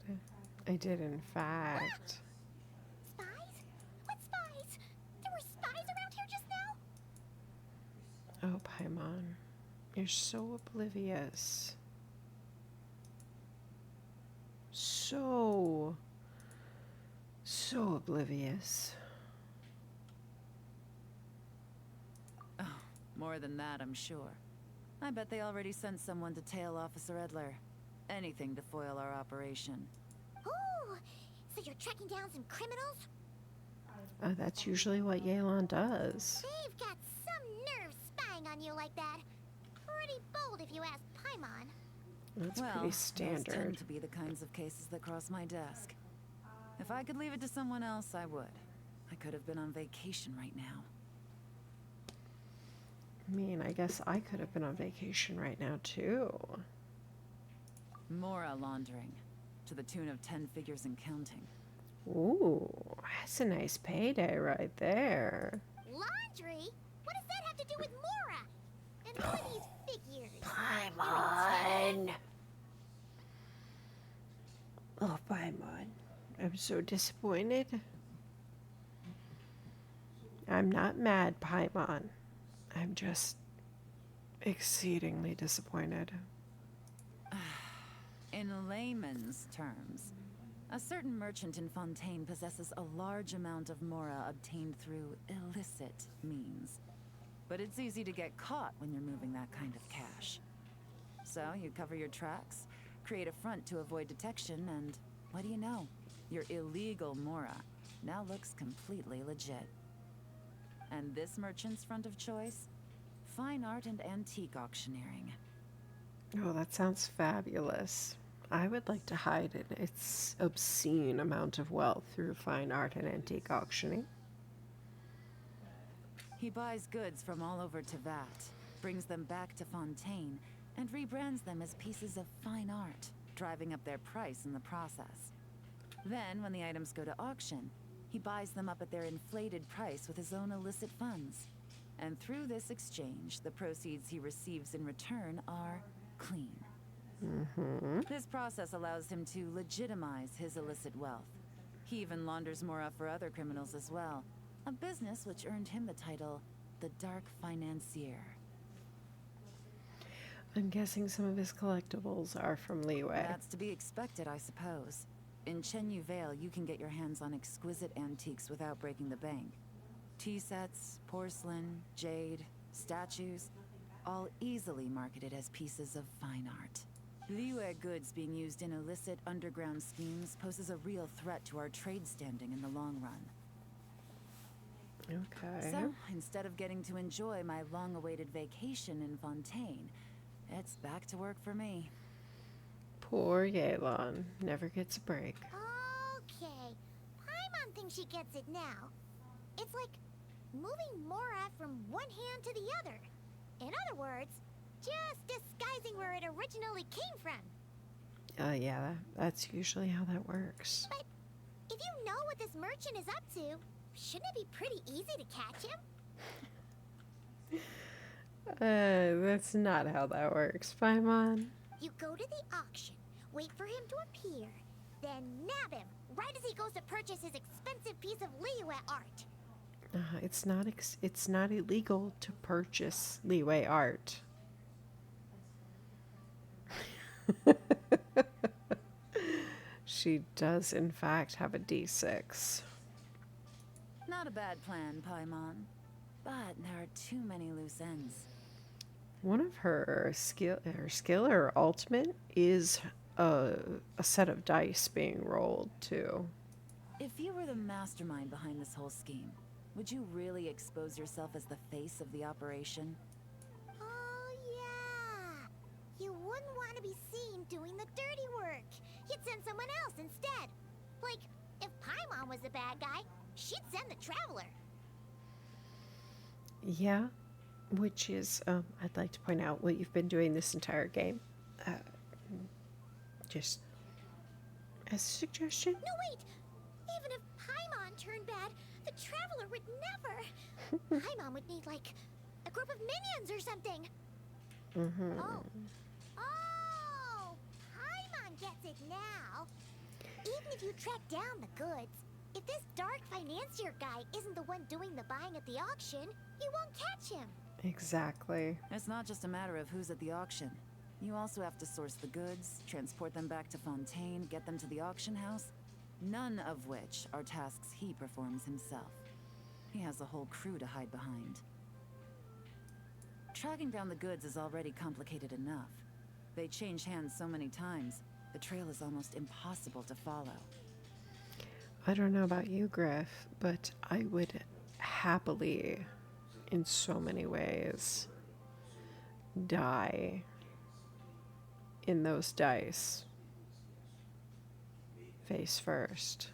Speaker 1: I did, in fact.
Speaker 2: Spies? What spies? There were spies around here just now?
Speaker 1: Oh, Paimon, you're so oblivious. So oblivious.
Speaker 6: Oh, more than that, I'm sure. I bet they already sent someone to tail Officer Edler. Anything to foil our operation.
Speaker 2: Oh, so you're tracking down some criminals?
Speaker 1: That's usually what Yelan does.
Speaker 2: They've got some nerve spying on you like that. Pretty bold if you ask Paimon.
Speaker 1: That's
Speaker 6: Well,
Speaker 1: pretty
Speaker 6: those
Speaker 1: standard.
Speaker 6: tend to be the kinds of cases that cross my desk. If I could leave it to someone else, I would. I could have been on vacation right now.
Speaker 1: I mean, I guess I could have been on vacation right now, too.
Speaker 6: Mora laundering, to the tune of 10 figures and counting.
Speaker 1: Ooh, that's a nice payday right there.
Speaker 2: Laundry? What does that have to do with Mora? And who are these figures?
Speaker 1: Paimon! Oh, Paimon. I'm so disappointed. I'm not mad, Paimon. I'm just exceedingly disappointed.
Speaker 6: In layman's terms, a certain merchant in Fontaine possesses a large amount of mora obtained through illicit means. But it's easy to get caught when you're moving that kind of cash. So you cover your tracks, create a front to avoid detection, and what do you know? Your illegal mora now looks completely legit. And this merchant's front of choice? Fine art and antique auctioneering.
Speaker 1: Oh, that sounds fabulous. I would like to hide its obscene amount of wealth through fine art and antique auctioning.
Speaker 6: He buys goods from all over Tevat, brings them back to Fontaine, and rebrands them as pieces of fine art, driving up their price in the process. Then, when the items go to auction, he buys them up at their inflated price with his own illicit funds. And through this exchange, the proceeds he receives in return are clean. This process allows him to legitimize his illicit wealth. He even launders mora for other criminals as well. A business which earned him the title, the Dark Financier.
Speaker 1: I'm guessing some of his collectibles are from Leeway.
Speaker 6: That's to be expected, I suppose. In Chenyu Vale, you can get your hands on exquisite antiques without breaking the bank. Tea sets, porcelain, jade, statues, all easily marketed as pieces of fine art. Liyue goods being used in illicit underground schemes poses a real threat to our trade standing in the long run.
Speaker 1: Okay.
Speaker 6: So, instead of getting to enjoy my long-awaited vacation in Fontaine, it's back to work for me.
Speaker 1: Poor Yelan. Never gets a break.
Speaker 2: Okay. Paimon thinks she gets it now. It's like moving mora from one hand to the other. In other words, just disguising where it originally came from.
Speaker 1: Yeah, that's usually how that works.
Speaker 2: But if you know what this merchant is up to, shouldn't it be pretty easy to catch him?
Speaker 1: That's not how that works, Paimon.
Speaker 2: You go to the auction, wait for him to appear, then nab him right as he goes to purchase his expensive piece of Liyue art.
Speaker 1: It's not illegal to purchase Leeway art. She does, in fact, have a D6.
Speaker 6: Not a bad plan, Paimon. But there are too many loose ends.
Speaker 1: One of her skill or ultimate is a set of dice being rolled too.
Speaker 6: If you were the mastermind behind this whole scheme, would you really expose yourself as the face of the operation?
Speaker 2: Oh, yeah. You wouldn't want to be seen doing the dirty work. You'd send someone else instead. Like, if Paimon was the bad guy, she'd send the Traveler.
Speaker 1: Yeah, which is, I'd like to point out what you've been doing this entire game. Just as a suggestion.
Speaker 2: No, wait! Even if Paimon turned bad, the Traveler would never. Paimon would need, like, a group of minions or something.
Speaker 1: Mm-hmm.
Speaker 2: Oh, Paimon gets it now. Even if you track down the goods, if this Dark Financier guy isn't the one doing the buying at the auction, you won't catch him.
Speaker 1: Exactly.
Speaker 6: It's not just a matter of who's at the auction. You also have to source the goods, transport them back to Fontaine, get them to the auction house. None of which are tasks he performs himself. He has a whole crew to hide behind. Tracking down the goods is already complicated enough. They change hands so many times, the trail is almost impossible to follow.
Speaker 1: I don't know about you, Griff, but I would happily, in so many ways, die in those dice face first.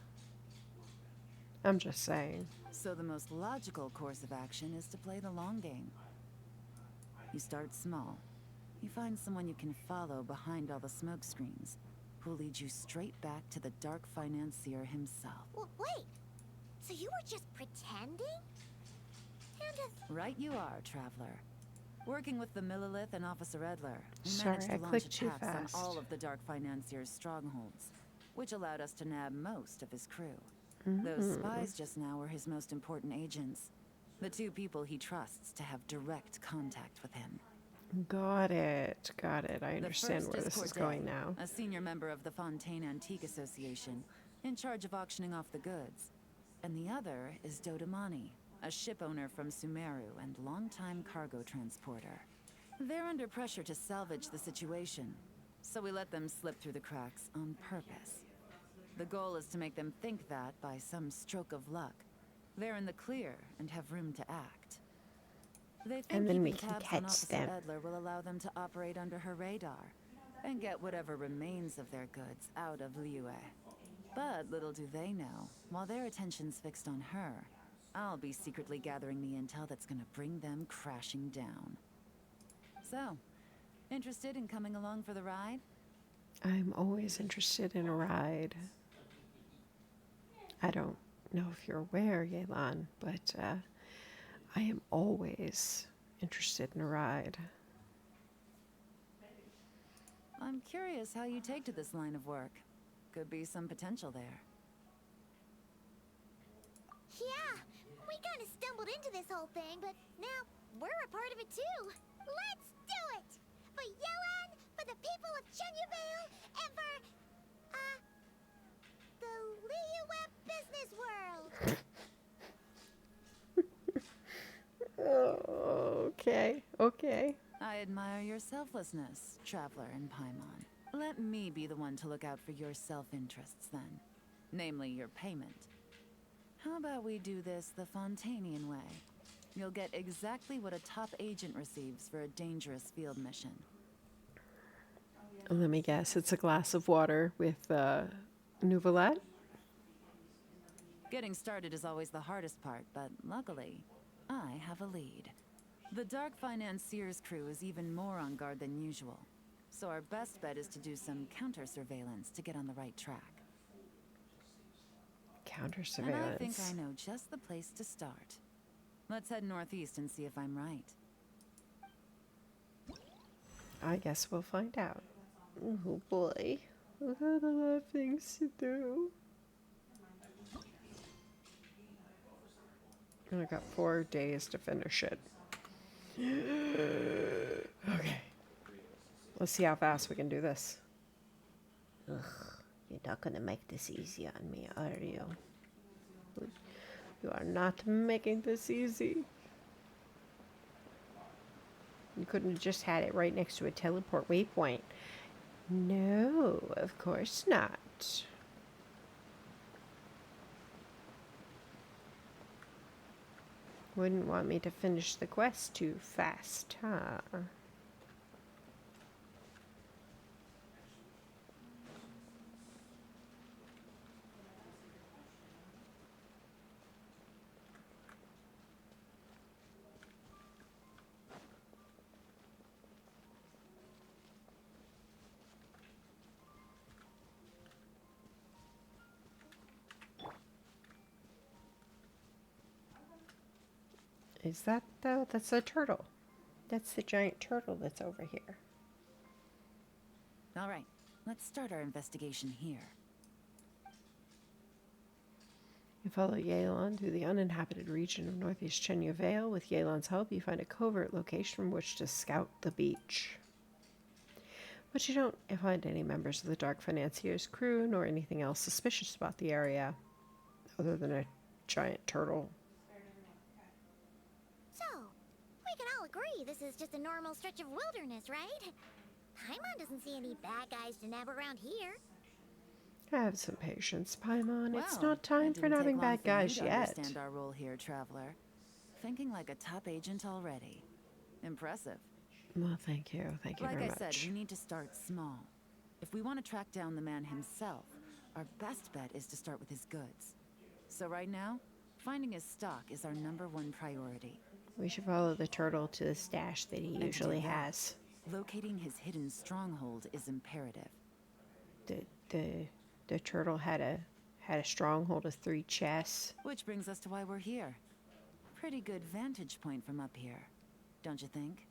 Speaker 1: I'm just saying.
Speaker 6: So the most logical course of action is to play the long game. You start small. You find someone you can follow behind all the smoke screens, who'll lead you straight back to the Dark Financier himself.
Speaker 2: Wait, so you were just pretending? And
Speaker 6: Right you are, Traveler. Working with the Millilith and Officer Edler, we
Speaker 1: Sorry,
Speaker 6: managed
Speaker 1: I
Speaker 6: to launch
Speaker 1: clicked too
Speaker 6: attacks
Speaker 1: fast.
Speaker 6: on all of the Dark Financier's strongholds. which allowed us to nab most of his crew. Those spies just now were his most important agents. The two people he trusts to have direct contact with him.
Speaker 1: Got it. Got it. I understand where this is going now.
Speaker 6: A senior member of the Fontaine Antique Association, in charge of auctioning off the goods. And the other is Dodamani, a ship owner from Sumeru and longtime cargo transporter. They're under pressure to salvage the situation, so we let them slip through the cracks on purpose. The goal is to make them think that, by some stroke of luck, they're in the clear and have room to act. They think
Speaker 1: And then we
Speaker 6: keeping
Speaker 1: can
Speaker 6: tabs on
Speaker 1: catch
Speaker 6: Officer
Speaker 1: them.
Speaker 6: Edler will allow them to operate under her radar and get whatever remains of their goods out of Liyue. But little do they know, while their attention's fixed on her, I'll be secretly gathering the intel that's gonna bring them crashing down. So, interested in coming along for the ride?
Speaker 1: I'm always interested in a ride. I don't know if you're aware, Yelan, but I am always interested in a ride.
Speaker 6: I'm curious how you take to this line of work. Could be some potential there.
Speaker 2: Yeah, we kind of stumbled into this whole thing, but now we're a part of it too. Let's do it! For Yelan, for the people of Chenyavale, and for, the Liyue business world.
Speaker 1: Okay, okay.
Speaker 6: I admire your selflessness, Traveler and Paimon. Let me be the one to look out for your self-interests then. Namely, your payment. How about we do this the Fontainian way? You'll get exactly what a top agent receives for a dangerous field mission.
Speaker 1: Let me guess, it's a glass of water with Nouvelette?
Speaker 6: Getting started is always the hardest part, but luckily, I have a lead. The Dark Financier's crew is even more on guard than usual, so our best bet is to do some counter-surveillance to get on the right track.
Speaker 1: Counter-surveillance.
Speaker 6: And I think I know just the place to start. Let's head northeast and see if I'm right.
Speaker 1: I guess we'll find out. Oh boy. I've had a lot of things to do. And I got 4 days to finish it. Okay. Let's see how fast we can do this. Ugh, you're not gonna make this easy on me, are you? You are not making this easy. You couldn't have just had it right next to a teleport waypoint. No, of course not. Wouldn't want me to finish the quest too fast, huh? Is that the... That's a turtle. That's the giant turtle that's over here.
Speaker 6: All right, let's start our investigation here.
Speaker 1: You follow Yelan through the uninhabited region of northeast Chenya Vale. With Yelan's help, you find a covert location from which to scout the beach. But you don't find any members of the Dark Financier's crew, nor anything else suspicious about the area, other than a giant turtle.
Speaker 2: So, we can all agree this is just a normal stretch of wilderness, right? Paimon doesn't see any bad guys to nab around here.
Speaker 1: Have some patience, Paimon. It's
Speaker 6: Well,
Speaker 1: not time
Speaker 6: it
Speaker 1: for
Speaker 6: didn't take
Speaker 1: nabbing
Speaker 6: long
Speaker 1: bad
Speaker 6: for you
Speaker 1: guys
Speaker 6: to
Speaker 1: yet.
Speaker 6: Understand our role here, Traveler. Thinking like a top agent already. Impressive.
Speaker 1: Well, thank you. Thank you
Speaker 6: Like
Speaker 1: very
Speaker 6: I
Speaker 1: much.
Speaker 6: said, we need to start small. If we want to track down the man himself, our best bet is to start with his goods. So right now, finding his stock is our #1 priority.
Speaker 1: We should follow the turtle to the stash that he
Speaker 6: And to
Speaker 1: usually
Speaker 6: do that,
Speaker 1: has.
Speaker 6: Locating his hidden stronghold is imperative.
Speaker 1: The turtle had a stronghold of 3 chests.
Speaker 6: Which brings us to why we're here. Pretty good vantage point from up here, don't you think?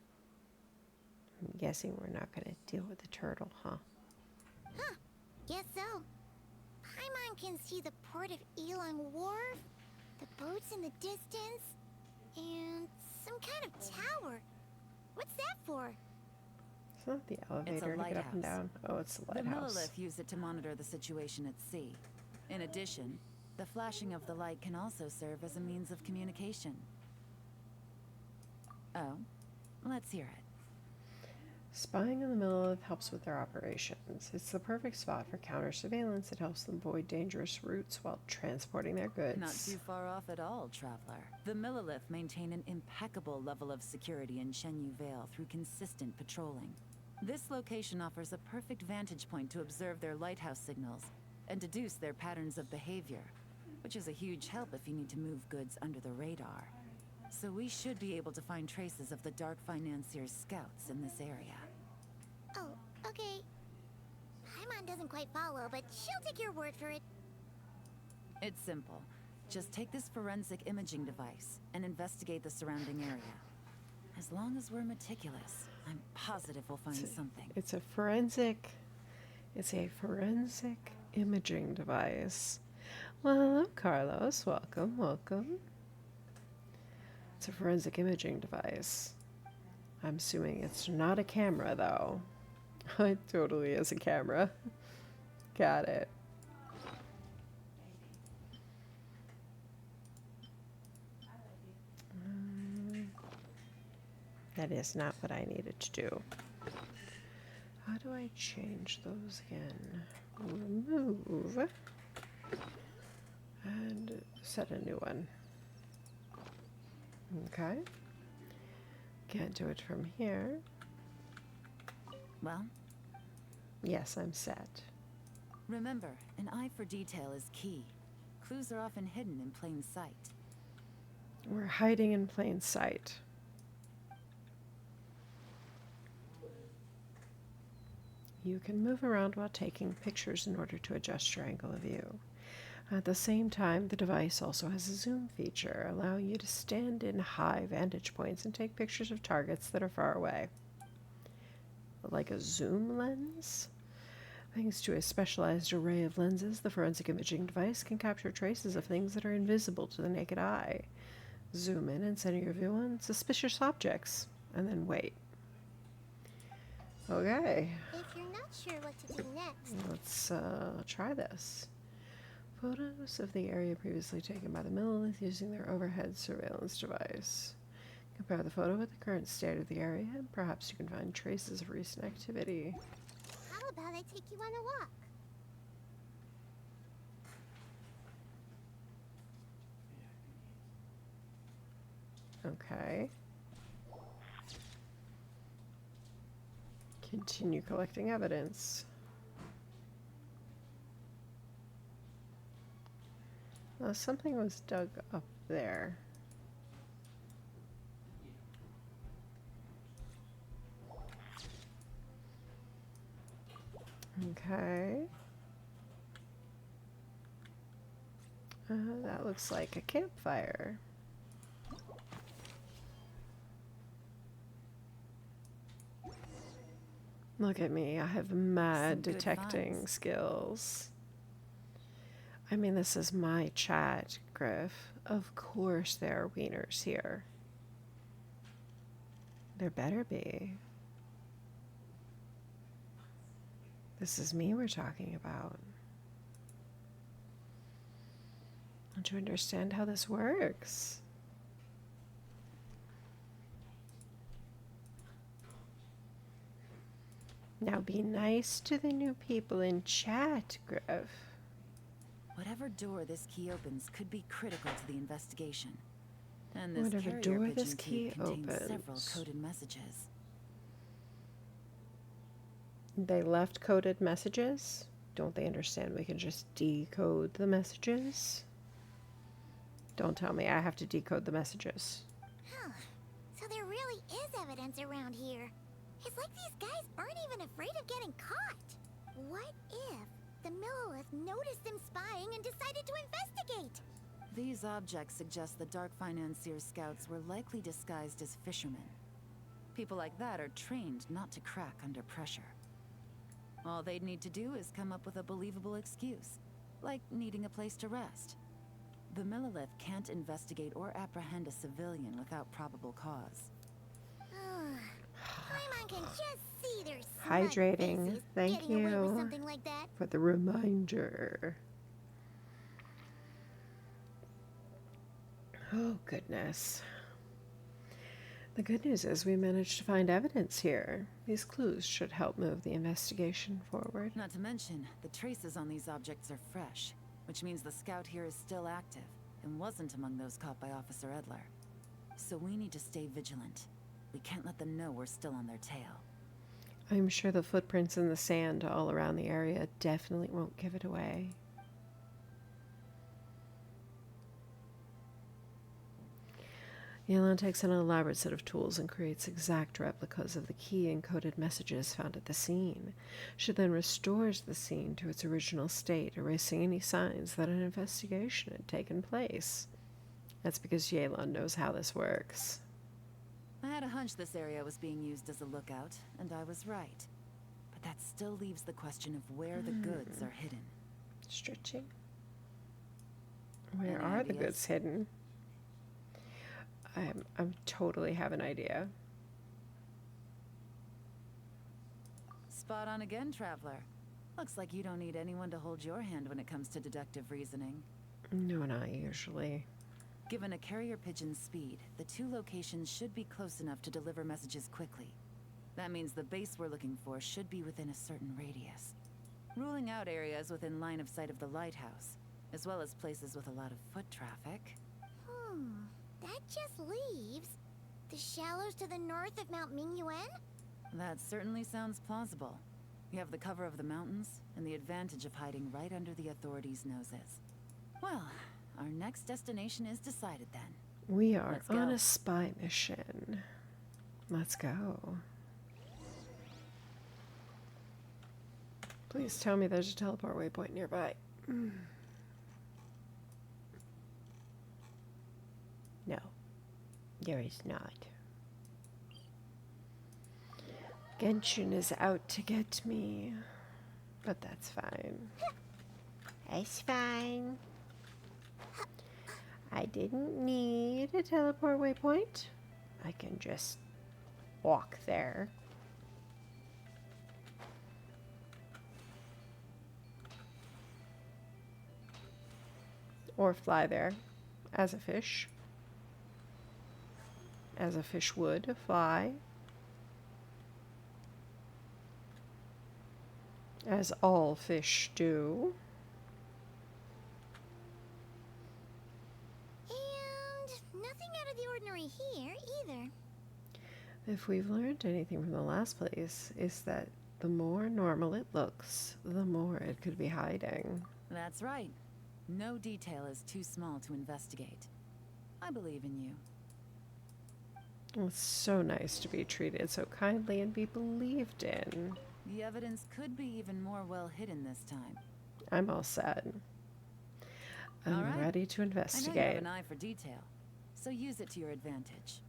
Speaker 1: I'm guessing we're not going to deal with the turtle, huh?
Speaker 2: Huh, guess so. Paimon can see the port of Elang Wharf, the boats in the distance, and some kind of tower. What's that for?
Speaker 1: It's not the elevator to get up and
Speaker 6: lighthouse.
Speaker 1: down. Oh, it's the
Speaker 6: The
Speaker 1: lighthouse.
Speaker 6: Millilith use it to monitor the situation at sea. In addition, the flashing of the light can also serve as a means of communication. Oh, let's hear it.
Speaker 1: Spying in the Millilith helps with their operations. It's the perfect spot for counter surveillance. It helps them avoid dangerous routes while transporting their goods.
Speaker 6: Not too far off at all, traveler. The Millilith maintain an impeccable level of security in Shenyu Vale through consistent patrolling. This location offers a perfect vantage point to observe their lighthouse signals and deduce their patterns of behavior, which is a huge help if you need to move goods under the radar. So we should be able to find traces of the Dark Financier's scouts in this area.
Speaker 2: Oh, okay. Paimon doesn't quite follow, but she'll take your word for it.
Speaker 6: It's simple. Just take this forensic imaging device and investigate the surrounding area. As long as we're meticulous, I'm positive we'll find something.
Speaker 1: It's a forensic imaging device. Well, hello, Carlos. Welcome, welcome. It's a forensic imaging device. I'm assuming it's not a camera, though. It totally is a camera. Got it. That is not what I needed to do. How do I change those again? Remove. And set a new one. Okay. Can't do it from here.
Speaker 6: Well,
Speaker 1: Yes, I'm set.
Speaker 6: remember, an eye for detail is key. Clues are often hidden in plain sight.
Speaker 1: We're hiding in plain sight. You can move around while taking pictures in order to adjust your angle of view. At the same time, the device also has a zoom feature, allowing you to stand in high vantage points and take pictures of targets that are far away. Like a zoom lens? Thanks to a specialized array of lenses, the forensic imaging device can capture traces of things that are invisible to the naked eye. Zoom in and center your view on suspicious objects, and then wait. Okay,
Speaker 2: If you're not sure what to do next,
Speaker 1: let's try this. Photos of the area previously taken by the Millilith using their overhead surveillance device. Compare the photo with the current state of the area, and perhaps you can find traces of recent activity.
Speaker 2: how about I take you on a walk?
Speaker 1: Okay. Continue collecting evidence. Something was dug up there. Okay. That looks like a campfire. Look at me, I have mad
Speaker 6: Some good
Speaker 1: detecting
Speaker 6: finds.
Speaker 1: skills. I mean, this is my chat, Griff. Of course there are wieners here. There better be. This is me we're talking about. Don't you understand how this works? Now be nice to the new people in chat, Griff.
Speaker 6: Whatever door this key opens could be critical to the investigation. And this
Speaker 1: Whatever
Speaker 6: carrier
Speaker 1: door
Speaker 6: pigeon
Speaker 1: this key
Speaker 6: tube contains several
Speaker 1: opens.
Speaker 6: coded messages.
Speaker 1: They left coded messages? Don't they understand we can just decode the messages? Don't tell me I have to decode the messages.
Speaker 2: Huh. So there really is evidence around here. It's like these guys aren't even afraid of getting caught. What if the Millilith noticed them spying and decided to investigate?
Speaker 6: These objects suggest the Dark Financier scouts were likely disguised as fishermen. People like that are trained not to crack under pressure. All they'd need to do is come up with a believable excuse. like needing a place to rest. The Millilith can't investigate or apprehend a civilian without probable cause.
Speaker 2: Paimon can just see their smug
Speaker 1: Hydrating.
Speaker 2: faces
Speaker 1: Thank
Speaker 2: getting away with
Speaker 1: you
Speaker 2: something like that.
Speaker 1: for the reminder. Oh, goodness. The good news is we managed to find evidence here. These clues should help move the investigation forward.
Speaker 6: Not to mention, the traces on these objects are fresh, which means the scout here is still active and wasn't among those caught by Officer Edler. So we need to stay vigilant. We can't let them know we're still on their tail.
Speaker 1: I'm sure the footprints in the sand all around the area definitely won't give it away. Yelan takes an elaborate set of tools and creates exact replicas of the key-encoded messages found at the scene. She then restores the scene to its original state, erasing any signs that an investigation had taken place. That's because Yelan knows how this works.
Speaker 6: I had a hunch this area was being used as a lookout, and I was right. But that still leaves the question of where the goods are hidden.
Speaker 1: Stretching. Where
Speaker 6: Any
Speaker 1: are the
Speaker 6: ideas?
Speaker 1: goods hidden? I'm totally have an idea.
Speaker 6: Spot on again, Traveler. Looks like you don't need anyone to hold your hand when it comes to deductive reasoning.
Speaker 1: No, not usually.
Speaker 6: Given a carrier pigeon's speed, the two locations should be close enough to deliver messages quickly. That means the base we're looking for should be within a certain radius. Ruling out areas within line of sight of the lighthouse, as well as places with a lot of foot traffic.
Speaker 2: That just leaves the shallows to the north of Mount Mingyuan?
Speaker 6: That certainly sounds plausible. You have the cover of the mountains, and the advantage of hiding right under the authorities' noses. Well, our next destination is decided then.
Speaker 1: We are
Speaker 6: Let's go.
Speaker 1: on a spy mission. Let's go. Please tell me there's a teleport waypoint nearby. No, there is not. Genshin is out to get me, but that's fine. It's fine. I didn't need a teleport waypoint. I can just walk there. Or fly there as a fish. As a fish would fly. As all fish do.
Speaker 2: And nothing out of the ordinary here either.
Speaker 1: If we've learned anything from the last place, is that the more normal it looks, the more it could be hiding.
Speaker 6: That's right. No detail is too small to investigate. I believe in you.
Speaker 1: It's so nice to be treated so kindly and be believed in.
Speaker 6: The evidence could be even more well hidden this time.
Speaker 1: I'm all set. I'm
Speaker 6: All right.
Speaker 1: ready to
Speaker 6: I know you have
Speaker 1: investigate.
Speaker 6: an eye for detail, so use it to your advantage.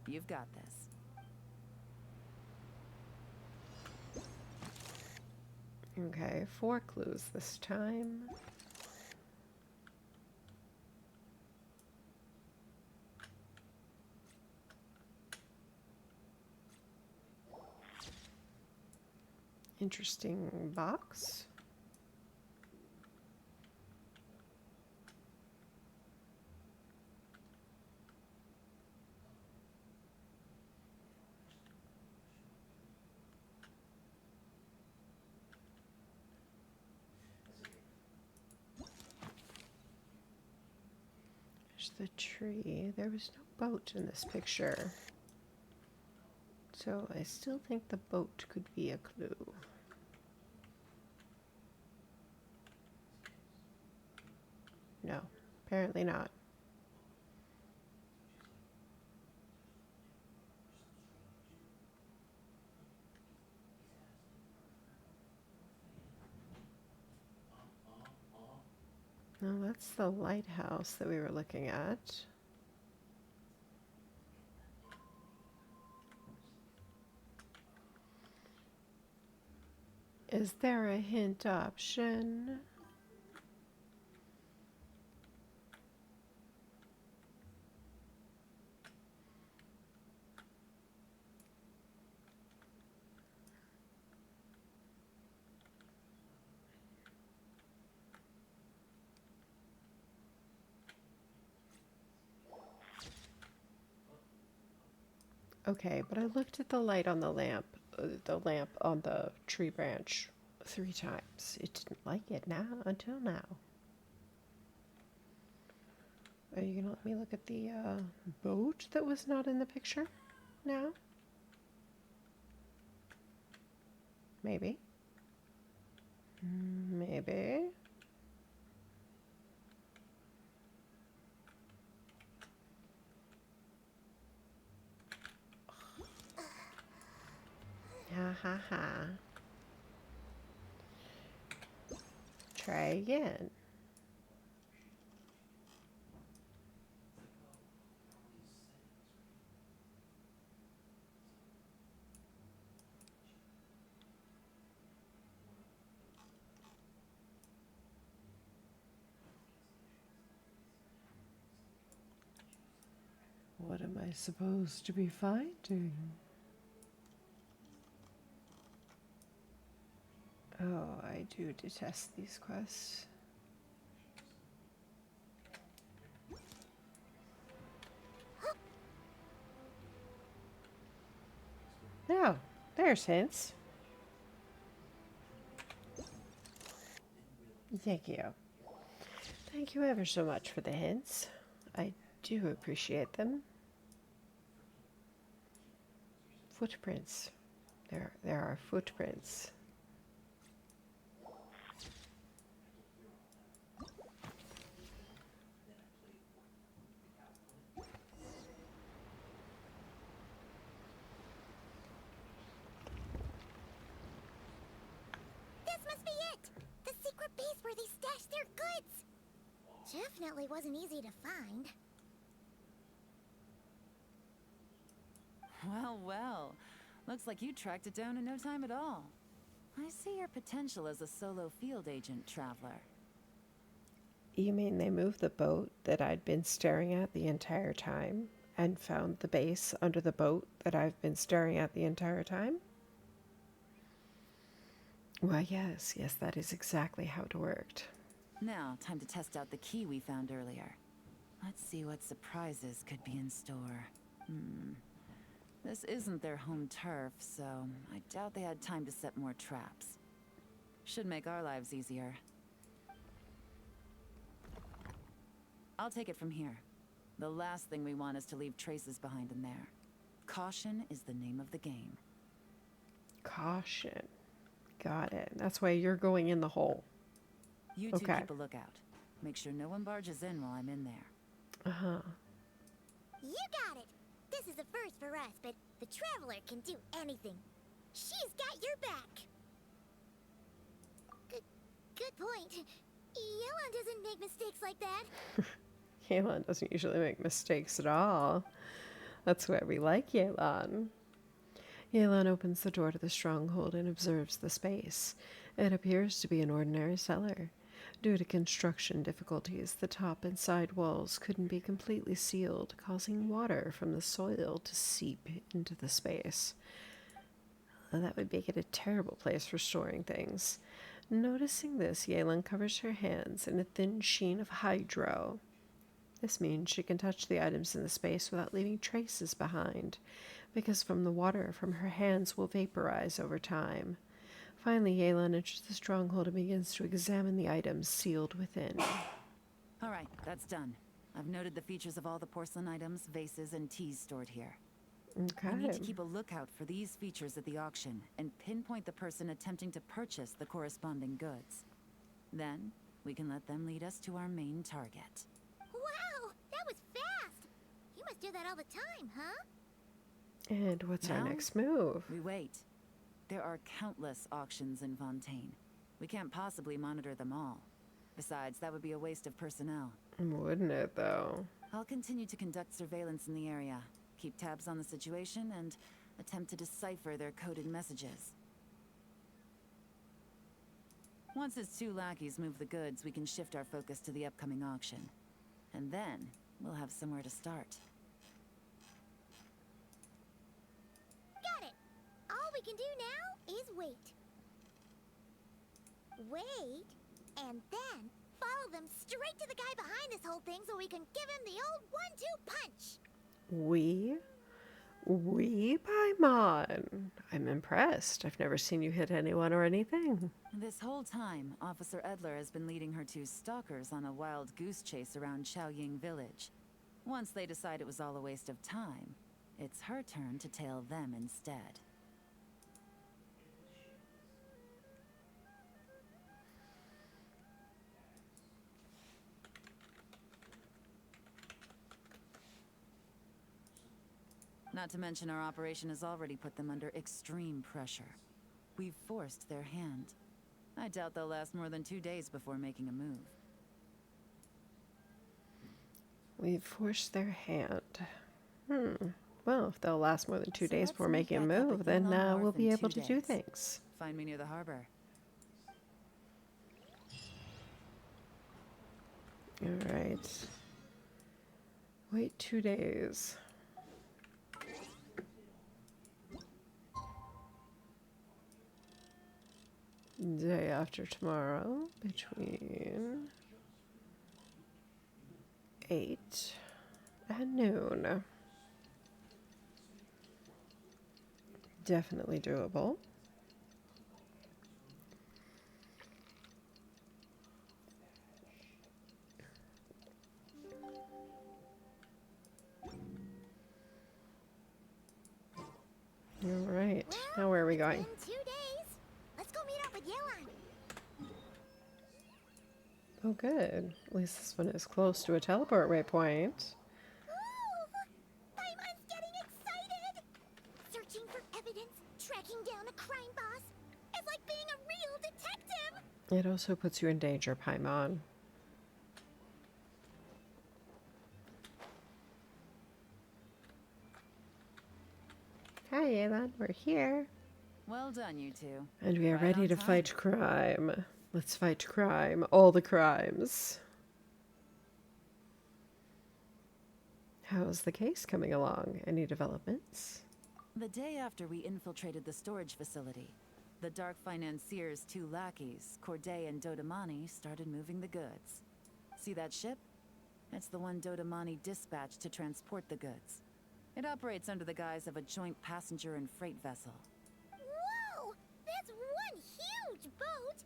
Speaker 6: You've got this.
Speaker 1: Okay, 4 clues this time. Interesting box. There's the tree. There was no boat in this picture. So I still think the boat could be a clue. No, apparently not. No, that's the lighthouse that we were looking at. Is there a hint option? Okay, but I looked at the lamp on the tree branch 3 times. It didn't like it now until now. Are you gonna let me look at the boat that was not in the picture now? Maybe. Maybe. Ha ha ha. Try again. What am I supposed to be finding? Oh, I do detest these quests. Oh, there's hints. Thank you. Thank you ever so much for the hints. I do appreciate them. Footprints. There are footprints.
Speaker 2: This must be it! The secret base where they stash their goods! Definitely wasn't easy to find.
Speaker 6: Well, well. Looks like you tracked it down in no time at all. I see your potential as a solo field agent, traveler.
Speaker 1: You mean they moved the boat that I'd been staring at the entire time and found the base under the boat that I've been staring at the entire time? Well, yes, that is exactly how it worked.
Speaker 6: Now, time to test out the key we found earlier. Let's see what surprises could be in store. This isn't their home turf, so I doubt they had time to set more traps. Should make our lives easier. I'll take it from here. The last thing we want is to leave traces behind in there. Caution is the name of the game.
Speaker 1: Caution. Got it. That's why you're going in the hole.
Speaker 6: You two
Speaker 1: Okay.
Speaker 6: keep a lookout. Make sure no one barges in while I'm in there.
Speaker 1: Uh-huh.
Speaker 2: You got it! This is a first for us, but the Traveler can do anything. She's got your back! Good point. Yelan doesn't make mistakes like that.
Speaker 1: Yelan doesn't usually make mistakes at all. That's why we like Yelan. Yelan opens the door to the stronghold and observes the space. It appears to be an ordinary cellar. Due to construction difficulties, the top and side walls couldn't be completely sealed, causing water from the soil to seep into the space. That would make it a terrible place for storing things. Noticing this, Yelan covers her hands in a thin sheen of hydro. This means she can touch the items in the space without leaving traces behind, because the water from her hands will vaporize over time. Finally, Yelan enters the stronghold and begins to examine the items sealed within.
Speaker 6: All right, that's done. I've noted the features of all the porcelain items, vases, and teas stored here.
Speaker 1: Okay.
Speaker 6: We need to keep a lookout for these features at the auction and pinpoint the person attempting to purchase the corresponding goods. Then, we can let them lead us to our main target.
Speaker 2: Wow, that was fast! You must do that all the time, huh?
Speaker 1: And what's our
Speaker 6: Now?
Speaker 1: next move?
Speaker 6: We wait. There are countless auctions in Fontaine. We can't possibly monitor them all. Besides, that would be a waste of personnel.
Speaker 1: Wouldn't it, though?
Speaker 6: I'll continue to conduct surveillance in the area, keep tabs on the situation, and attempt to decipher their coded messages. Once his 2 lackeys move the goods, we can shift our focus to the upcoming auction. And then, we'll have somewhere to start.
Speaker 2: Got it! All we can do now is wait. Wait, and then follow them straight to the guy behind this whole thing so we can give him the old 1-2 punch!
Speaker 1: We? Oui, Paimon. I'm impressed. I've never seen you hit anyone or anything.
Speaker 6: This whole time, Officer Edler has been leading her two stalkers on a wild goose chase around Chaoying village. Once they decide it was all a waste of time, it's her turn to tail them instead. Not to mention our operation has already put them under extreme pressure. We've forced their hand. I doubt they'll last more than 2 days before making a move.
Speaker 1: We've forced their hand. Well, if they'll last more than 2
Speaker 6: So
Speaker 1: days
Speaker 6: let's
Speaker 1: before
Speaker 6: meet
Speaker 1: making a
Speaker 6: back up
Speaker 1: move,
Speaker 6: at
Speaker 1: then
Speaker 6: Yulon
Speaker 1: we'll
Speaker 6: Wharf
Speaker 1: be
Speaker 6: in
Speaker 1: able
Speaker 6: 2
Speaker 1: to do
Speaker 6: days.
Speaker 1: things.
Speaker 6: Find me near the harbor.
Speaker 1: All right. Wait 2 days. Day after tomorrow, between 8 and noon. Definitely doable. All right.
Speaker 2: Well,
Speaker 1: Now where are we
Speaker 2: it's
Speaker 1: going?
Speaker 2: been 2 days. Let's go meet up with Yelan.
Speaker 1: Oh, good. At least this one is close to a teleport waypoint.
Speaker 2: Ooh! Paimon's getting excited! Searching for evidence, tracking down a crime boss. It's like being a real detective!
Speaker 1: It also puts you in danger, Paimon. Hi, Aelon. We're here.
Speaker 6: Well done, you two.
Speaker 1: And we are
Speaker 6: Right
Speaker 1: ready
Speaker 6: on
Speaker 1: to
Speaker 6: time.
Speaker 1: fight crime. Let's fight crime. All the crimes. How's the case coming along? Any developments?
Speaker 6: The day after we infiltrated the storage facility, the dark financier's two lackeys, Corday and Dodamani, started moving the goods. See that ship? It's the one Dodamani dispatched to transport the goods. It operates under the guise of a joint passenger and freight vessel.
Speaker 2: Whoa! That's one huge boat!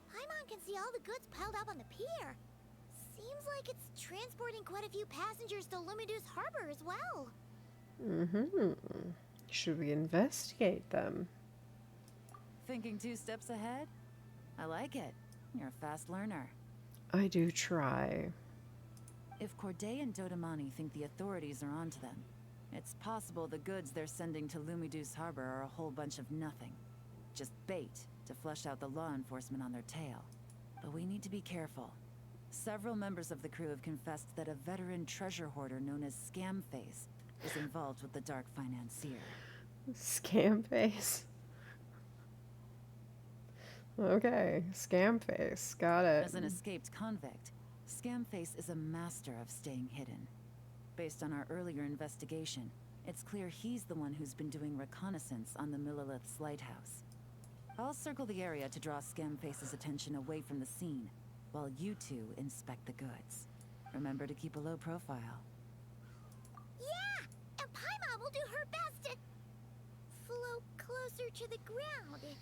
Speaker 2: Paimon can see all the goods piled up on the pier. Seems like it's transporting quite a few passengers to Lumidus Harbor as well.
Speaker 1: Should we investigate them?
Speaker 6: Thinking 2 steps ahead? I like it. You're a fast learner.
Speaker 1: I do try.
Speaker 6: If Corday and Dodamani think the authorities are onto them, it's possible the goods they're sending to Lumidus Harbor are a whole bunch of nothing. Just bait to flush out the law enforcement on their tail. But we need to be careful. Several members of the crew have confessed that a veteran treasure hoarder known as Scamface is involved with the Dark Financier.
Speaker 1: Scam face. Okay, scam face. Got it.
Speaker 6: As an escaped convict, Scamface is a master of staying hidden. Based on our earlier investigation, it's clear he's the one who's been doing reconnaissance on the Millilith's lighthouse. I'll circle the area to draw Scamface's attention away from the scene, while you two inspect the goods. Remember to keep a low profile.
Speaker 2: Yeah! And Paimon will do her best to float closer to the ground.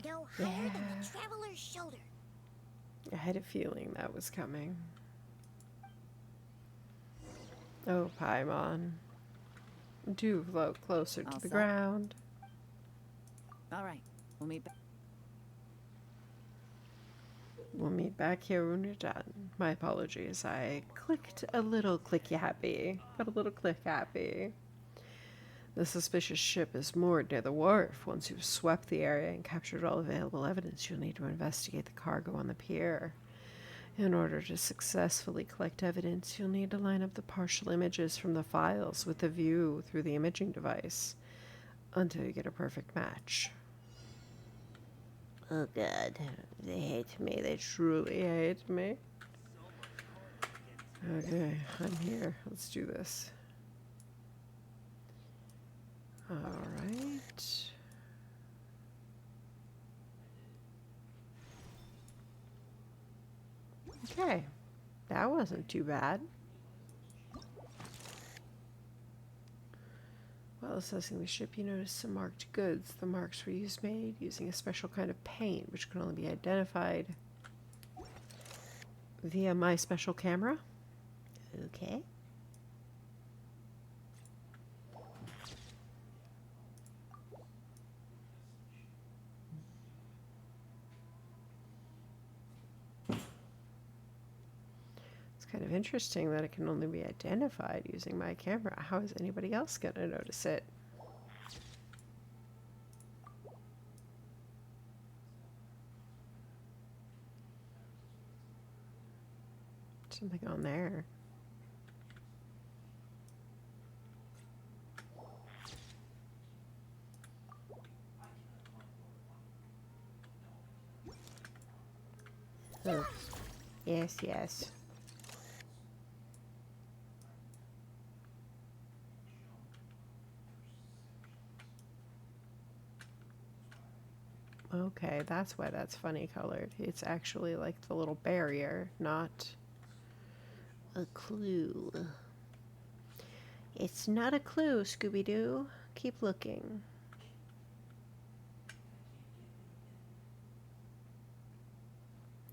Speaker 2: No higher than the traveler's shoulder.
Speaker 1: I had a feeling that was coming. Oh, Paimon. Do float closer to
Speaker 6: All
Speaker 1: the
Speaker 6: set?
Speaker 1: ground.
Speaker 6: All right, we'll meet back.
Speaker 1: We'll meet back here when you're done. My apologies. I clicked a little clicky happy. Got a little click happy. The suspicious ship is moored near the wharf. Once you've swept the area and captured all available evidence, you'll need to investigate the cargo on the pier. In order to successfully collect evidence, you'll need to line up the partial images from the files with the view through the imaging device until you get a perfect match. Oh god, they hate me. They truly hate me. Okay, I'm here. Let's do this. Alright. Okay, that wasn't too bad. While assessing the ship, you notice some marked goods. The marks were made using a special kind of paint, which can only be identified via my special camera. Okay. It's kind of interesting that it can only be identified using my camera. How is anybody else going to notice it? Something on there. Oh. Yes, yes. Okay, that's why that's funny colored. It's actually like the little barrier, not a clue. It's not a clue, Scooby-Doo. Keep looking.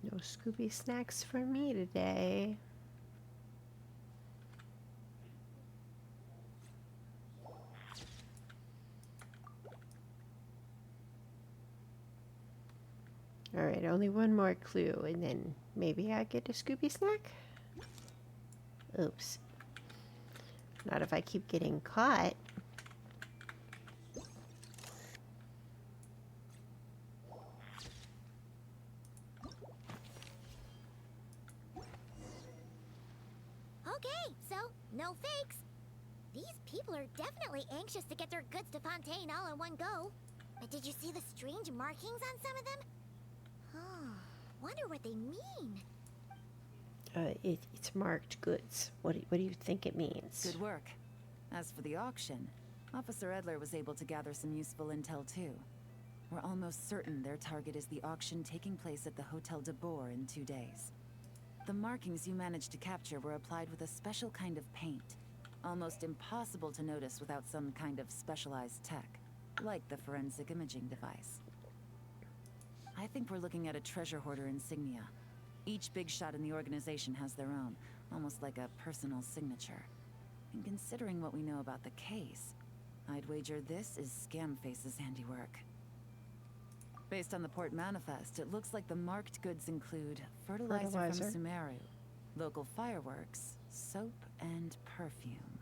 Speaker 1: No Scooby snacks for me today. Alright, only one more clue, and then maybe I get a Scooby snack? Oops. Not if I keep getting caught.
Speaker 2: Okay, so no fakes. These people are definitely anxious to get their goods to Fontaine all in one go. But did you see the strange markings on some of them? Oh, wonder what they mean.
Speaker 1: It's marked goods. What do you think it means?
Speaker 6: Good work. As for the auction, Officer Edler was able to gather some useful intel too. We're almost certain their target is the auction taking place at the Hotel de Boer in 2 days. The markings you managed to capture were applied with a special kind of paint. Almost impossible to notice without some kind of specialized tech, like the forensic imaging device. I think we're looking at a treasure hoarder insignia. Each big shot in the organization has their own, almost like a personal signature. And considering what we know about the case, I'd wager this is Scamface's handiwork. Based on the port manifest, it looks like the marked goods include fertilizer from Sumeru, local fireworks, soap, and perfume.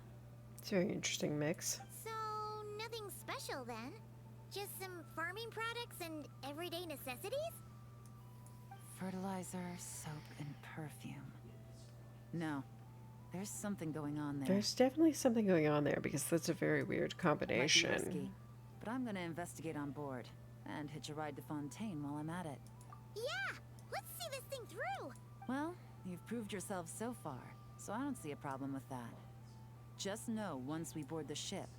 Speaker 1: It's a very interesting mix.
Speaker 2: So, nothing special then? Just some farming products and everyday necessities?
Speaker 6: Fertilizer, soap, and perfume. No. There's something going on there.
Speaker 1: There's definitely something going on there because that's a very weird combination.
Speaker 6: Might be risky, but I'm gonna investigate on board and hitch a ride to Fontaine while I'm at it.
Speaker 2: Yeah! Let's see this thing through!
Speaker 6: Well, you've proved yourself so far, so I don't see a problem with that. Just know once we board the ship,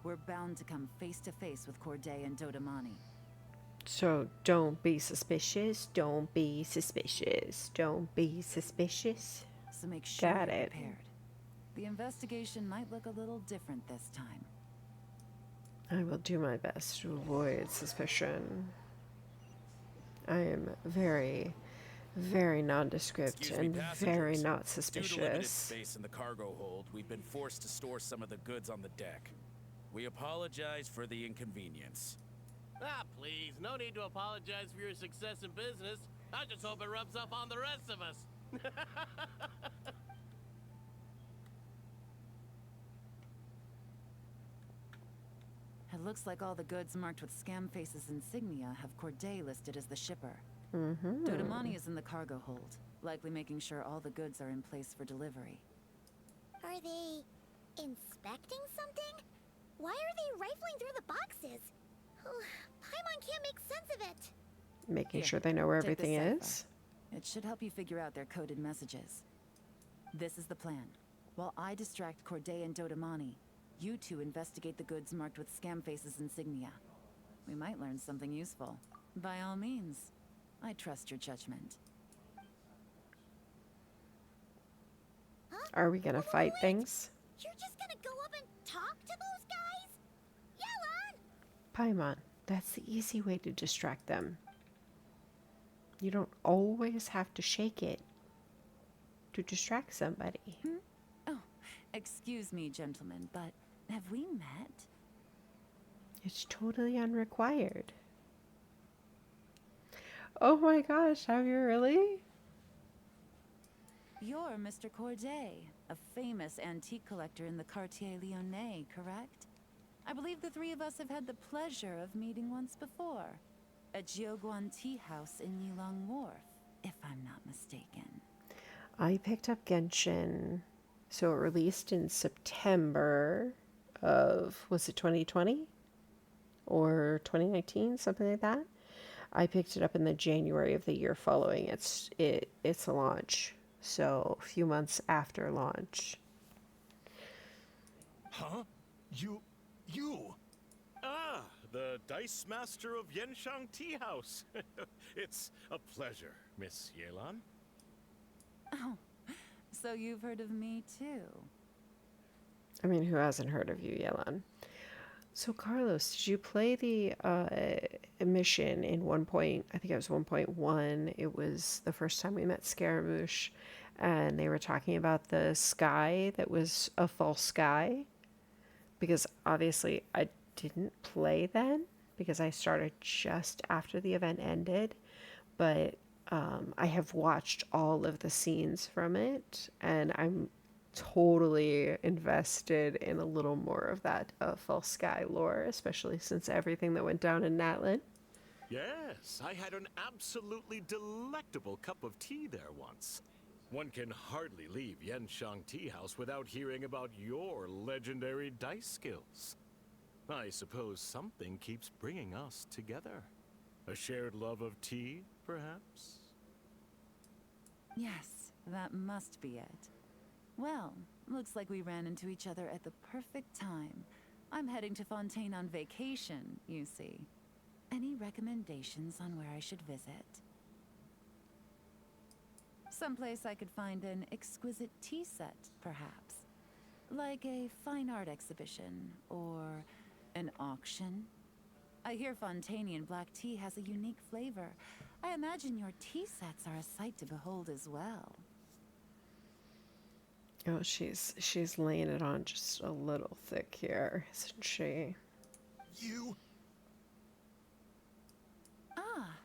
Speaker 6: we're bound to come face to face with Corday and Dodamani.
Speaker 1: So don't be suspicious. Don't be suspicious. Don't be suspicious.
Speaker 6: So make sure
Speaker 1: Got
Speaker 6: you're
Speaker 1: it.
Speaker 6: prepared. The investigation might look a little different this time.
Speaker 1: I will do my best to avoid suspicion. I am very, very nondescript
Speaker 7: Excuse me,
Speaker 1: and
Speaker 7: passengers.
Speaker 1: very not
Speaker 7: Due to limited
Speaker 1: suspicious.
Speaker 7: space in the cargo hold, we've been forced to store some of the goods on the deck. We apologize for the inconvenience.
Speaker 8: Ah, please, no need to apologize for your success in business. I just hope it rubs off on the rest of us.
Speaker 6: It looks like all the goods marked with Scamface's insignia have Corday listed as the shipper. Dodamani is in the cargo hold, likely making sure all the goods are in place for delivery.
Speaker 2: Are they inspecting something? Why are they rifling through the boxes? Paimon can't make sense of it.
Speaker 1: Making
Speaker 6: Here,
Speaker 1: sure they know where
Speaker 6: take this
Speaker 1: everything
Speaker 6: cipher.
Speaker 1: is.
Speaker 6: It should help you figure out their coded messages. This is the plan. While I distract Corday and Dodamani, you two investigate the goods marked with Scamface's insignia. We might learn something useful. By all means, I trust your judgment.
Speaker 1: Are we gonna fight
Speaker 2: Wait.
Speaker 1: things?
Speaker 2: You're just gonna go up and talk to those guys?
Speaker 1: Paimon. That's the easy way to distract them. You don't always have to shake it to distract somebody.
Speaker 6: Oh, excuse me, gentlemen, but have we met?
Speaker 1: It's totally unrequired. Oh my gosh, have you really?
Speaker 6: You're Mr. Corday, a famous antique collector in the Quartier Lyonnais, correct? I believe the three of us have had the pleasure of meeting once before. At Jiuguan Tea House in Yilong Wharf, if I'm not mistaken.
Speaker 1: I picked up Genshin, so it released in September of, was it 2020? Or 2019, something like that. I picked it up in the January of the year following its launch. So, a few months after launch.
Speaker 9: Huh? You... Ah, the Dice Master of Yenshang Tea House. It's a pleasure, Miss Yelan.
Speaker 6: Oh, so you've heard of me too?
Speaker 1: I mean, who hasn't heard of you, Yelan? So, Carlos, did you play the mission in 1. I think it was 1.1. It was the first time we met Scaramouche, and they were talking about the sky that was a false sky. Because obviously I didn't play then, because I started just after the event ended. But I have watched all of the scenes from it, and I'm totally invested in a little more of that false sky lore, especially since everything that went down in Natlin.
Speaker 9: Yes, I had an absolutely delectable cup of tea there once. One can hardly leave Yenshang Tea House without hearing about your legendary dice skills. I suppose something keeps bringing us together. A shared love of tea, perhaps?
Speaker 6: Yes, that must be it. Well, looks like we ran into each other at the perfect time. I'm heading to Fontaine on vacation, you see. Any recommendations on where I should visit? Someplace I could find an exquisite tea set, perhaps. Like a fine art exhibition, or an auction. I hear Fontainian black tea has a unique flavor. I imagine your tea sets are a sight to behold as well.
Speaker 1: Oh, she's laying it on just a little thick here, isn't she?
Speaker 9: You...
Speaker 6: Ah,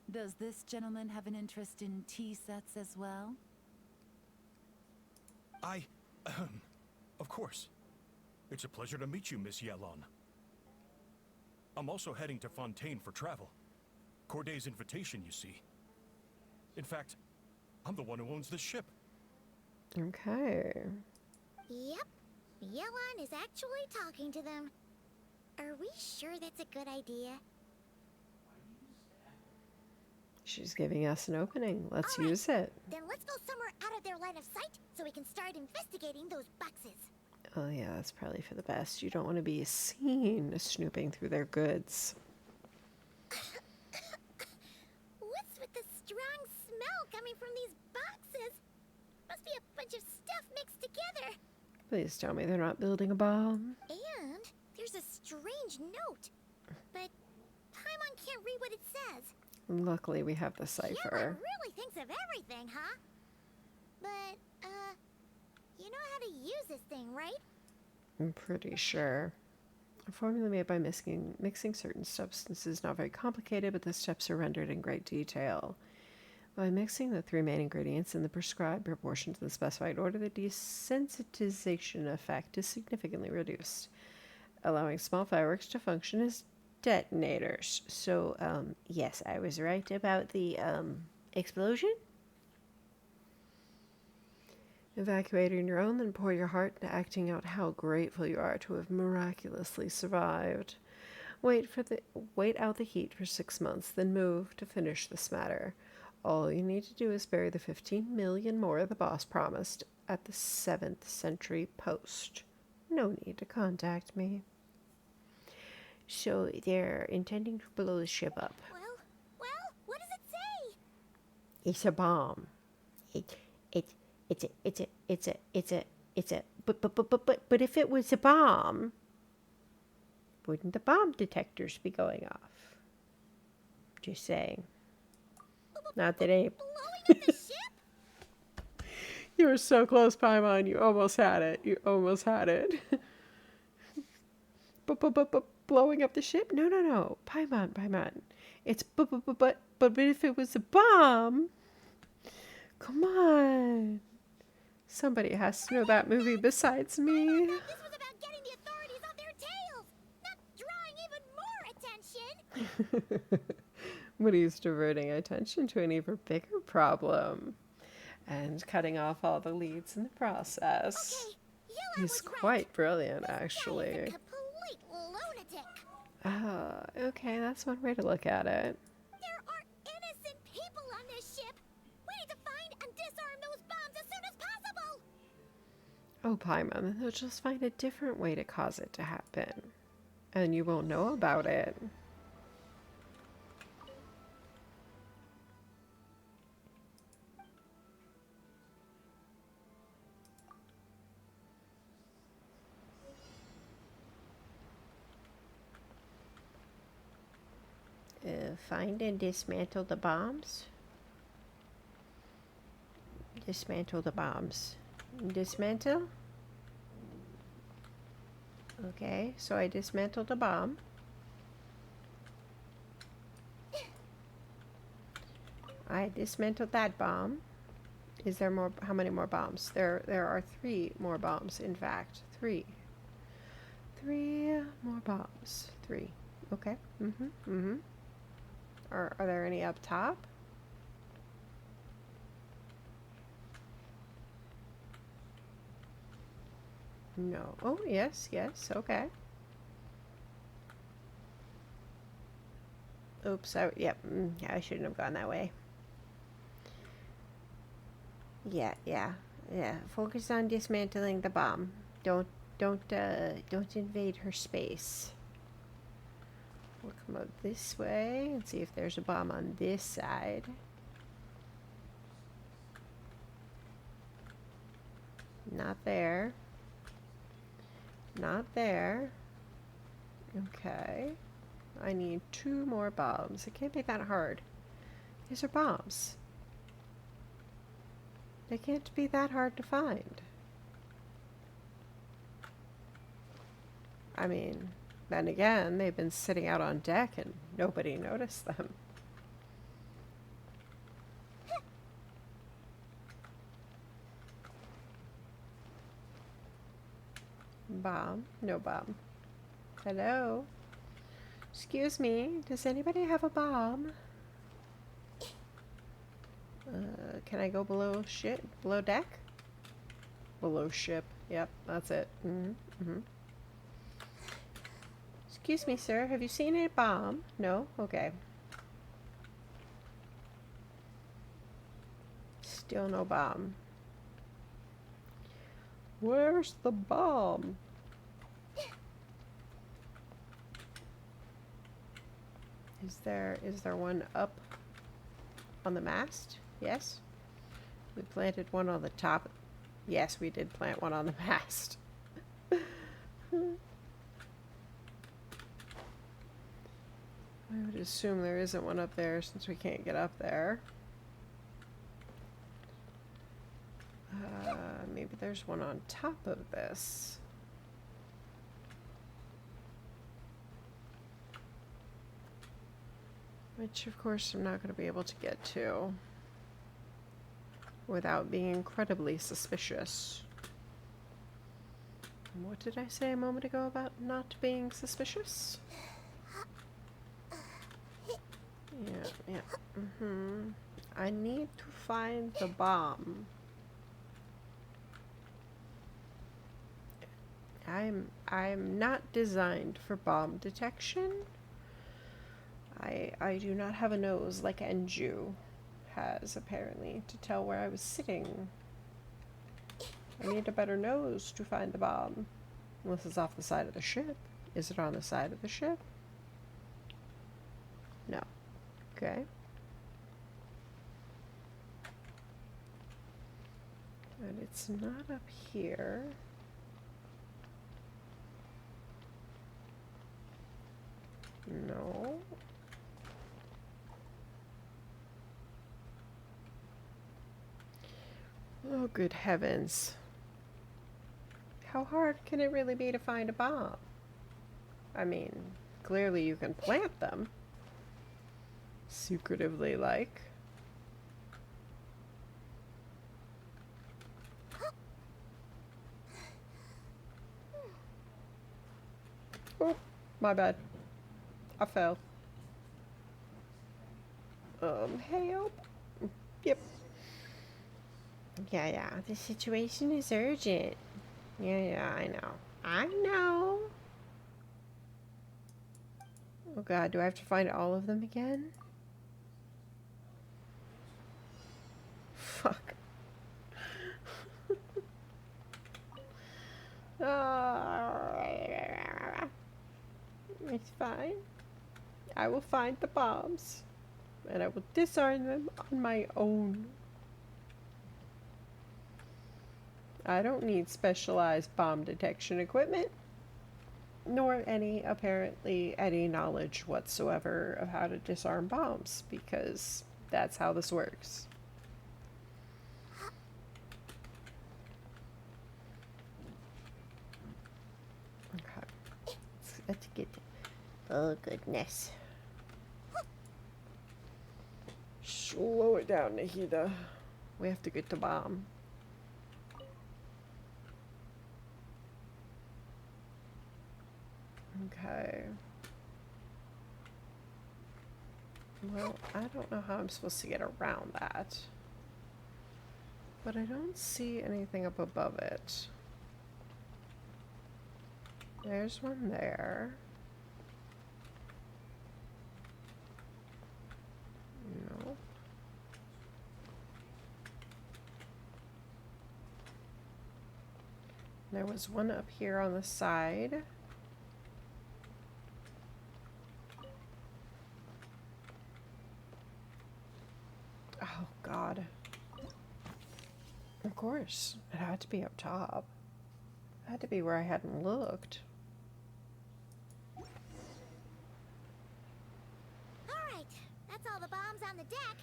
Speaker 6: does this gentleman have an interest in tea sets as well?
Speaker 10: Of course. It's a pleasure to meet you, Miss Yelan. I'm also heading to Fontaine for travel. Corday's invitation, you see. In fact, I'm the one who owns this ship.
Speaker 1: Okay.
Speaker 2: Yep. Yelan is actually talking to them. Are we sure that's a good idea?
Speaker 1: She's giving us an opening. Let's
Speaker 2: All right.
Speaker 1: use it.
Speaker 2: Then let's go somewhere out of their line of sight so we can start investigating those boxes.
Speaker 1: Oh yeah, that's probably for the best. You don't want to be seen snooping through their goods.
Speaker 2: What's with the strong smell coming from these boxes? Must be a bunch of stuff mixed together.
Speaker 1: Please tell me they're not building a bomb.
Speaker 2: And there's a strange note. But Paimon can't read what it says.
Speaker 1: Luckily, we have the
Speaker 2: Yelan
Speaker 1: cipher.
Speaker 2: really thinks of everything, huh? But, you know how to use this thing, right?
Speaker 1: I'm pretty sure. A formula made by mixing certain substances, not very complicated, but the steps are rendered in great detail. By mixing the three main ingredients in the prescribed proportions in the specified order, the desensitization effect is significantly reduced, allowing small fireworks to function as detonators. So, yes, I was right about the explosion. Evacuate on your own, then pour your heart into acting out how grateful you are to have miraculously survived. Wait out the heat for 6 months, then move to finish this matter. All you need to do is bury the 15 million more the boss promised at the 7th century post. No need to contact me. So they're intending to blow the ship up.
Speaker 2: Well, what does it say?
Speaker 1: It's a bomb. But if it was a bomb, wouldn't the bomb detectors be going off? Just saying. Not that any...
Speaker 2: Blowing up the ship?
Speaker 1: You were so close, Paimon. You almost had it. You almost had it. But blowing up the ship? No, no, no. Paimon, Paimon. It's but if it was a bomb... Come on. Somebody has to know that movie besides me.
Speaker 2: This was about getting the authorities off their tails, not drawing even more attention.
Speaker 1: But he's diverting attention to an even bigger problem. And cutting off all the leads in the process.
Speaker 2: Okay,
Speaker 1: He's quite brilliant,
Speaker 2: This
Speaker 1: actually.
Speaker 2: guy is a complete lunatic.
Speaker 1: Okay, that's one way to look at it.
Speaker 2: There are innocent people on this ship. We need to find and disarm those bombs as soon as possible.
Speaker 1: Oh, Paimon, they'll just find a different way to cause it to happen. And you won't know about it. Find and dismantle the bombs. Dismantle the bombs. Dismantle? Okay, so I dismantled a bomb. I dismantled that bomb. Is there more? How many more bombs? There are 3 more bombs, in fact. 3. 3 more bombs. 3. Okay. Are there any up top? No. Oh, yes, yes, okay. Oops, yeah, I shouldn't have gone that way. Yeah. Focus on dismantling the bomb. Don't invade her space. We'll come out this way and see if there's a bomb on this side. Not there. Not there. Okay. I need 2 more bombs. It can't be that hard. These are bombs. They can't be that hard to find. I mean, then again, they've been sitting out on deck and nobody noticed them. Bomb? No bomb. Hello? Excuse me, does anybody have a bomb? Can I go below ship? Below deck? Below ship. Yep, that's it. Excuse me, sir. Have you seen a bomb? No? Okay. Still no bomb. Where's the bomb? Is there one up on the mast? Yes. We planted one on the top. Yes, we did plant one on the mast. I would assume there isn't one up there since we can't get up there. Maybe there's one on top of this. Which, of course, I'm not going to be able to get to without being incredibly suspicious. What did I say a moment ago about not being suspicious? Yeah. I need to find the bomb. I'm not designed for bomb detection. I do not have a nose like Enju has, apparently, to tell where I was sitting. I need a better nose to find the bomb. Unless it's off the side of the ship. Is it on the side of the ship? No. Okay. And it's not up here. No. Oh, good heavens. How hard can it really be to find a bomb? I mean, clearly you can plant them. Secretively, like. Oh, my bad. I fell. Help. Yep. Yeah, the situation is urgent. Yeah, I know. I know. Oh god, do I have to find all of them again? Fuck. It's fine. I will find the bombs. And I will disarm them on my own. I don't need specialized bomb detection equipment, nor apparently any knowledge whatsoever of how to disarm bombs, because that's how this works. Okay. Let's get it. Oh, goodness. Slow it down, Nahida. We have to get the bomb. Okay. Well, I don't know how I'm supposed to get around that. But I don't see anything up above it. There's one there. No. There was one up here on the side. Oh, God. Of course. It had to be up top. It had to be where I hadn't looked.
Speaker 2: Alright, that's all the bombs on the deck.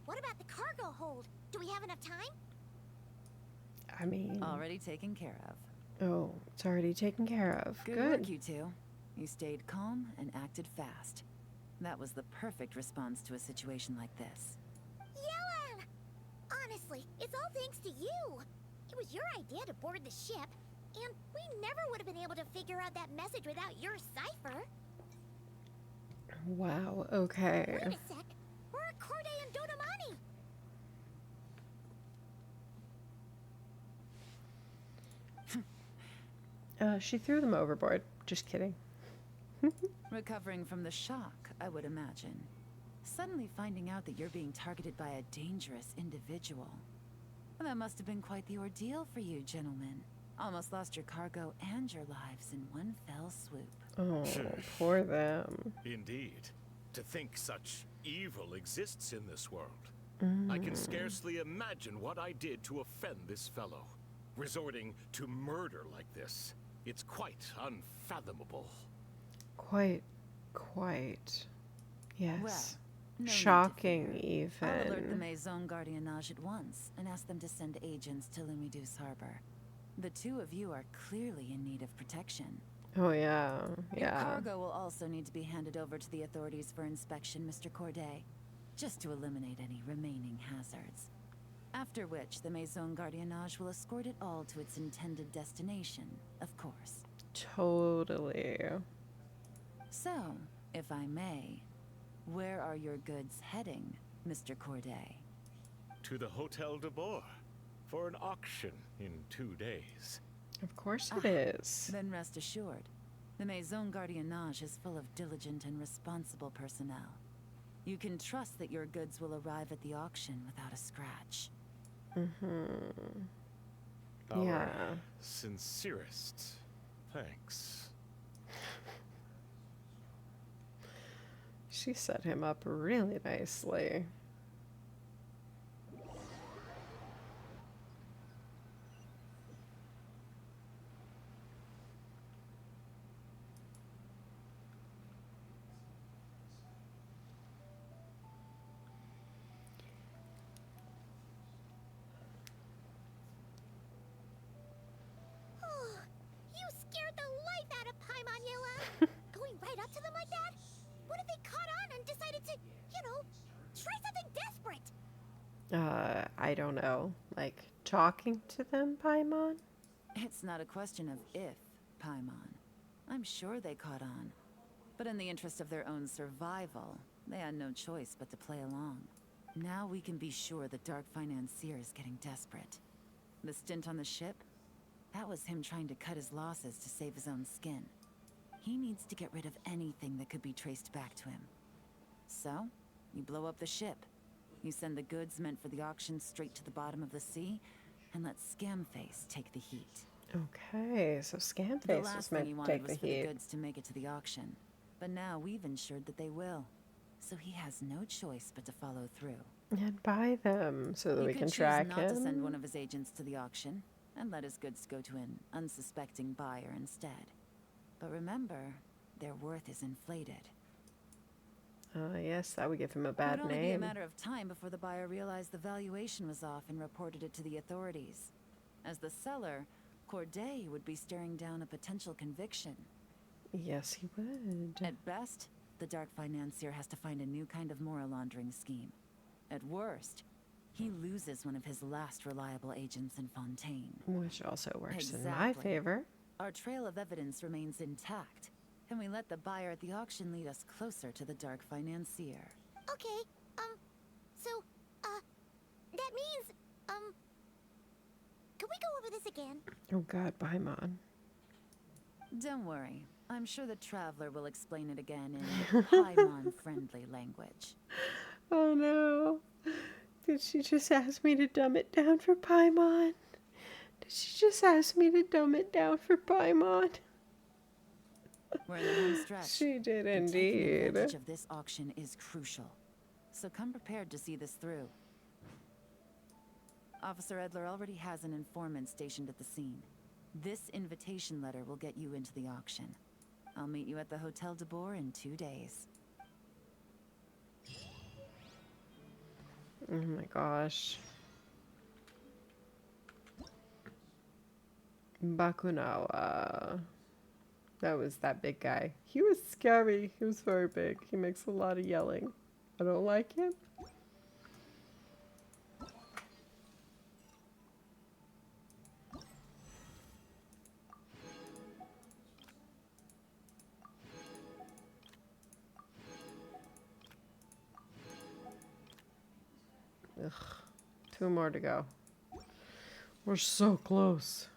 Speaker 2: What about the cargo hold? Do we have enough time?
Speaker 1: I mean...
Speaker 6: Already taken care of.
Speaker 1: Oh, it's already taken care of.
Speaker 6: Good work, you two. You stayed calm and acted fast. That was the perfect response to a situation like this.
Speaker 2: Yellen! Honestly, it's all thanks to you. It was your idea to board the ship, and we never would have been able to figure out that message without your cipher.
Speaker 1: Wow, okay.
Speaker 2: Wait a sec. We're at Corday and Donamani.
Speaker 1: She threw them overboard. Just kidding.
Speaker 6: Recovering from the shock, I would imagine. Suddenly finding out that you're being targeted by a dangerous individual. Well, that must have been quite the ordeal for you, gentlemen. Almost lost your cargo and your lives in one fell swoop.
Speaker 1: Oh, poor them.
Speaker 9: Indeed. To think such evil exists in this world. I can scarcely imagine what I did to offend this fellow. Resorting to murder like this. It's quite unfathomable.
Speaker 1: Quite. Yes.
Speaker 6: Well, no need to
Speaker 1: shocking,
Speaker 6: fear. I'll alert the
Speaker 1: even.
Speaker 6: Maison Gardiennage at once and ask them to send agents to Lumidus Harbor. The two of you are clearly in need of protection.
Speaker 1: Oh, yeah.
Speaker 6: Your
Speaker 1: Yeah.
Speaker 6: cargo will also need to be handed over to the authorities for inspection, Mr. Corday, just to eliminate any remaining hazards. After which, the Maison Gardiennage will escort it all to its intended destination, of course.
Speaker 1: Totally.
Speaker 6: So, if I may, where are your goods heading, Mr. Corday?
Speaker 9: To the Hotel de Boer for an auction in 2 days.
Speaker 1: Of course it is.
Speaker 6: Then rest assured, the Maison Gardiennage is full of diligent and responsible personnel. You can trust that your goods will arrive at the auction without a scratch.
Speaker 9: Our
Speaker 1: Yeah.
Speaker 9: sincerest thanks.
Speaker 1: She set him up really nicely.
Speaker 2: Paimon, Yelan? Going right up to them like that? What if they caught on and decided to, you know, try something desperate?
Speaker 1: I don't know. Like, talking to them, Paimon?
Speaker 6: It's not a question of if, Paimon. I'm sure they caught on. But in the interest of their own survival, they had no choice but to play along. Now we can be sure the Dark Financier is getting desperate. The stint on the ship? That was him trying to cut his losses to save his own skin. He needs to get rid of anything that could be traced back to him. So, you blow up the ship. You send the goods meant for the auction straight to the bottom of the sea, and let Scamface take the heat.
Speaker 1: Okay, so
Speaker 6: The
Speaker 1: Scamface
Speaker 6: last
Speaker 1: was
Speaker 6: thing
Speaker 1: meant
Speaker 6: he
Speaker 1: to
Speaker 6: wanted
Speaker 1: take
Speaker 6: was
Speaker 1: the
Speaker 6: for the
Speaker 1: heat.
Speaker 6: goods to make it to the auction. But now we've ensured that they will. So he has no choice but to follow through.
Speaker 1: And buy them so that
Speaker 6: He
Speaker 1: we
Speaker 6: could
Speaker 1: can
Speaker 6: choose
Speaker 1: track
Speaker 6: not
Speaker 1: him.
Speaker 6: to send one of his agents to the auction and let his goods go to an unsuspecting buyer instead. But remember, their worth is inflated.
Speaker 1: Yes, that would give him a
Speaker 6: It
Speaker 1: bad
Speaker 6: would only be a
Speaker 1: name.
Speaker 6: matter of time before the buyer realized the valuation was off and reported it to the authorities. As the seller, Corday would be staring down a potential conviction.
Speaker 1: Yes, he would.
Speaker 6: At best, the Dark Financier has to find a new kind of moral laundering scheme. At worst, he loses one of his last reliable agents in Fontaine.
Speaker 1: Which also works in my
Speaker 6: Exactly.
Speaker 1: favor.
Speaker 6: Our trail of evidence remains intact, and we let the buyer at the auction lead us closer to the Dark Financier.
Speaker 2: Okay, so, that means, can we go over this again?
Speaker 1: Oh god, Paimon.
Speaker 6: Don't worry. I'm sure the Traveler will explain it again in Paimon-friendly language.
Speaker 1: Oh no. Did she just ask me to dumb it down for Paimon? Did she just ask me to dumb it down for Paimon?
Speaker 6: We're in the home stretch.
Speaker 1: She did
Speaker 6: and taking
Speaker 1: indeed.
Speaker 6: advantage of this auction is crucial. So come prepared to see this through. Officer Edler already has an informant stationed at the scene. This invitation letter will get you into the auction. I'll meet you at the Hotel de Boer in 2 days.
Speaker 1: Oh my gosh. Bakunawa. That was that big guy. He was scary. He was very big. He makes a lot of yelling. I don't like him. Ugh. 2 more to go. We're so close.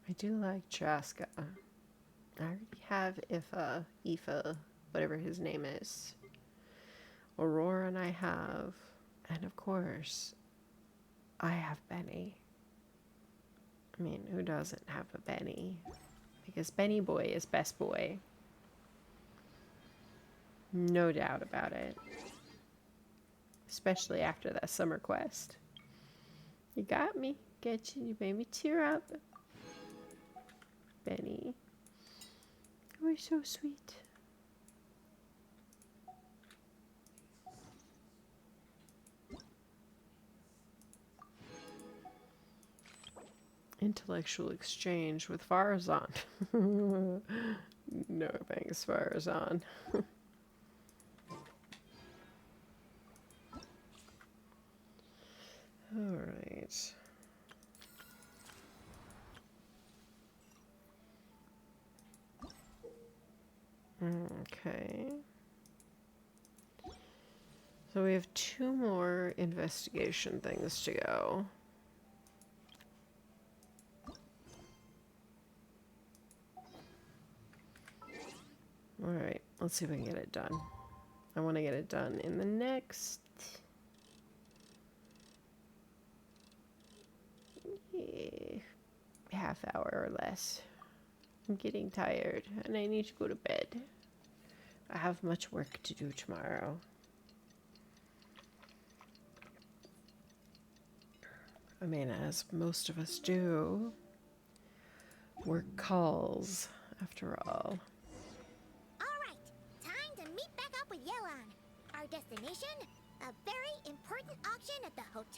Speaker 1: I do like Chaska. I already have Ifa, whatever his name is. Aurora and I have. And of course, I have Benny. I mean, who doesn't have a Benny? Because Benny Boy is best boy. No doubt about it. Especially after that summer quest. You got me. Get you. You made me tear up. Benny. You were so sweet. Intellectual exchange with Farazan. No thanks, Farazan. Alright. Okay. So we have 2 more investigation things to go. Alright, let's see if we can get it done. I want to get it done in the next... half hour or less. I'm getting tired and I need to go to bed. I have much work to do tomorrow. I mean, as most of us do. Work calls, after all.
Speaker 2: Alright, time to meet back up with Yelan. Our destination? A very important auction at the Hotel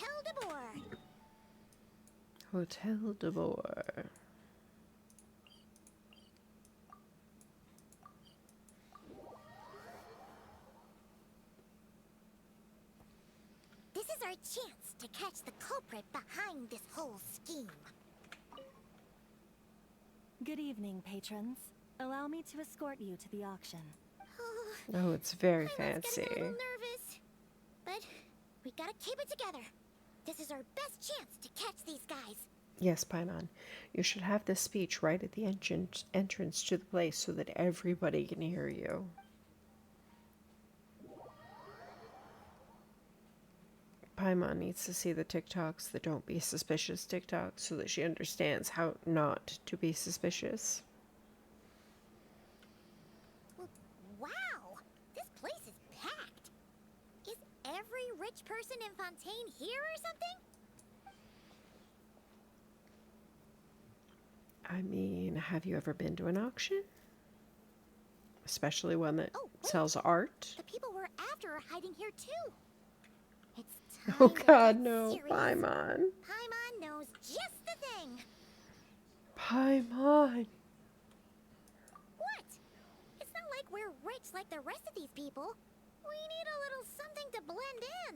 Speaker 1: Hotel de Boer.
Speaker 2: This is our chance to catch the culprit behind this whole scheme.
Speaker 3: Good evening, patrons. Allow me to escort you to the auction.
Speaker 1: Oh, it's very
Speaker 2: Paimon's
Speaker 1: fancy.
Speaker 2: getting a little nervous, but we gotta keep it together. This is our best chance to catch these guys.
Speaker 1: Yes, Paimon. You should have this speech right at the entrance to the place so that everybody can hear you. Paimon needs to see the TikToks, the don't be suspicious TikToks, so that she understands how not to be suspicious.
Speaker 2: Wow, this place is packed. Is every rich person in Fontaine here or something?
Speaker 1: I mean, have you ever been to an auction? Especially one that sells art?
Speaker 2: The people we're after are hiding here too. It's time
Speaker 1: Oh
Speaker 2: to
Speaker 1: god,
Speaker 2: get
Speaker 1: no.
Speaker 2: serious.
Speaker 1: Paimon.
Speaker 2: Paimon knows just the thing.
Speaker 1: Paimon.
Speaker 2: What? It's not like we're rich like the rest of these people. We need a little something to blend in.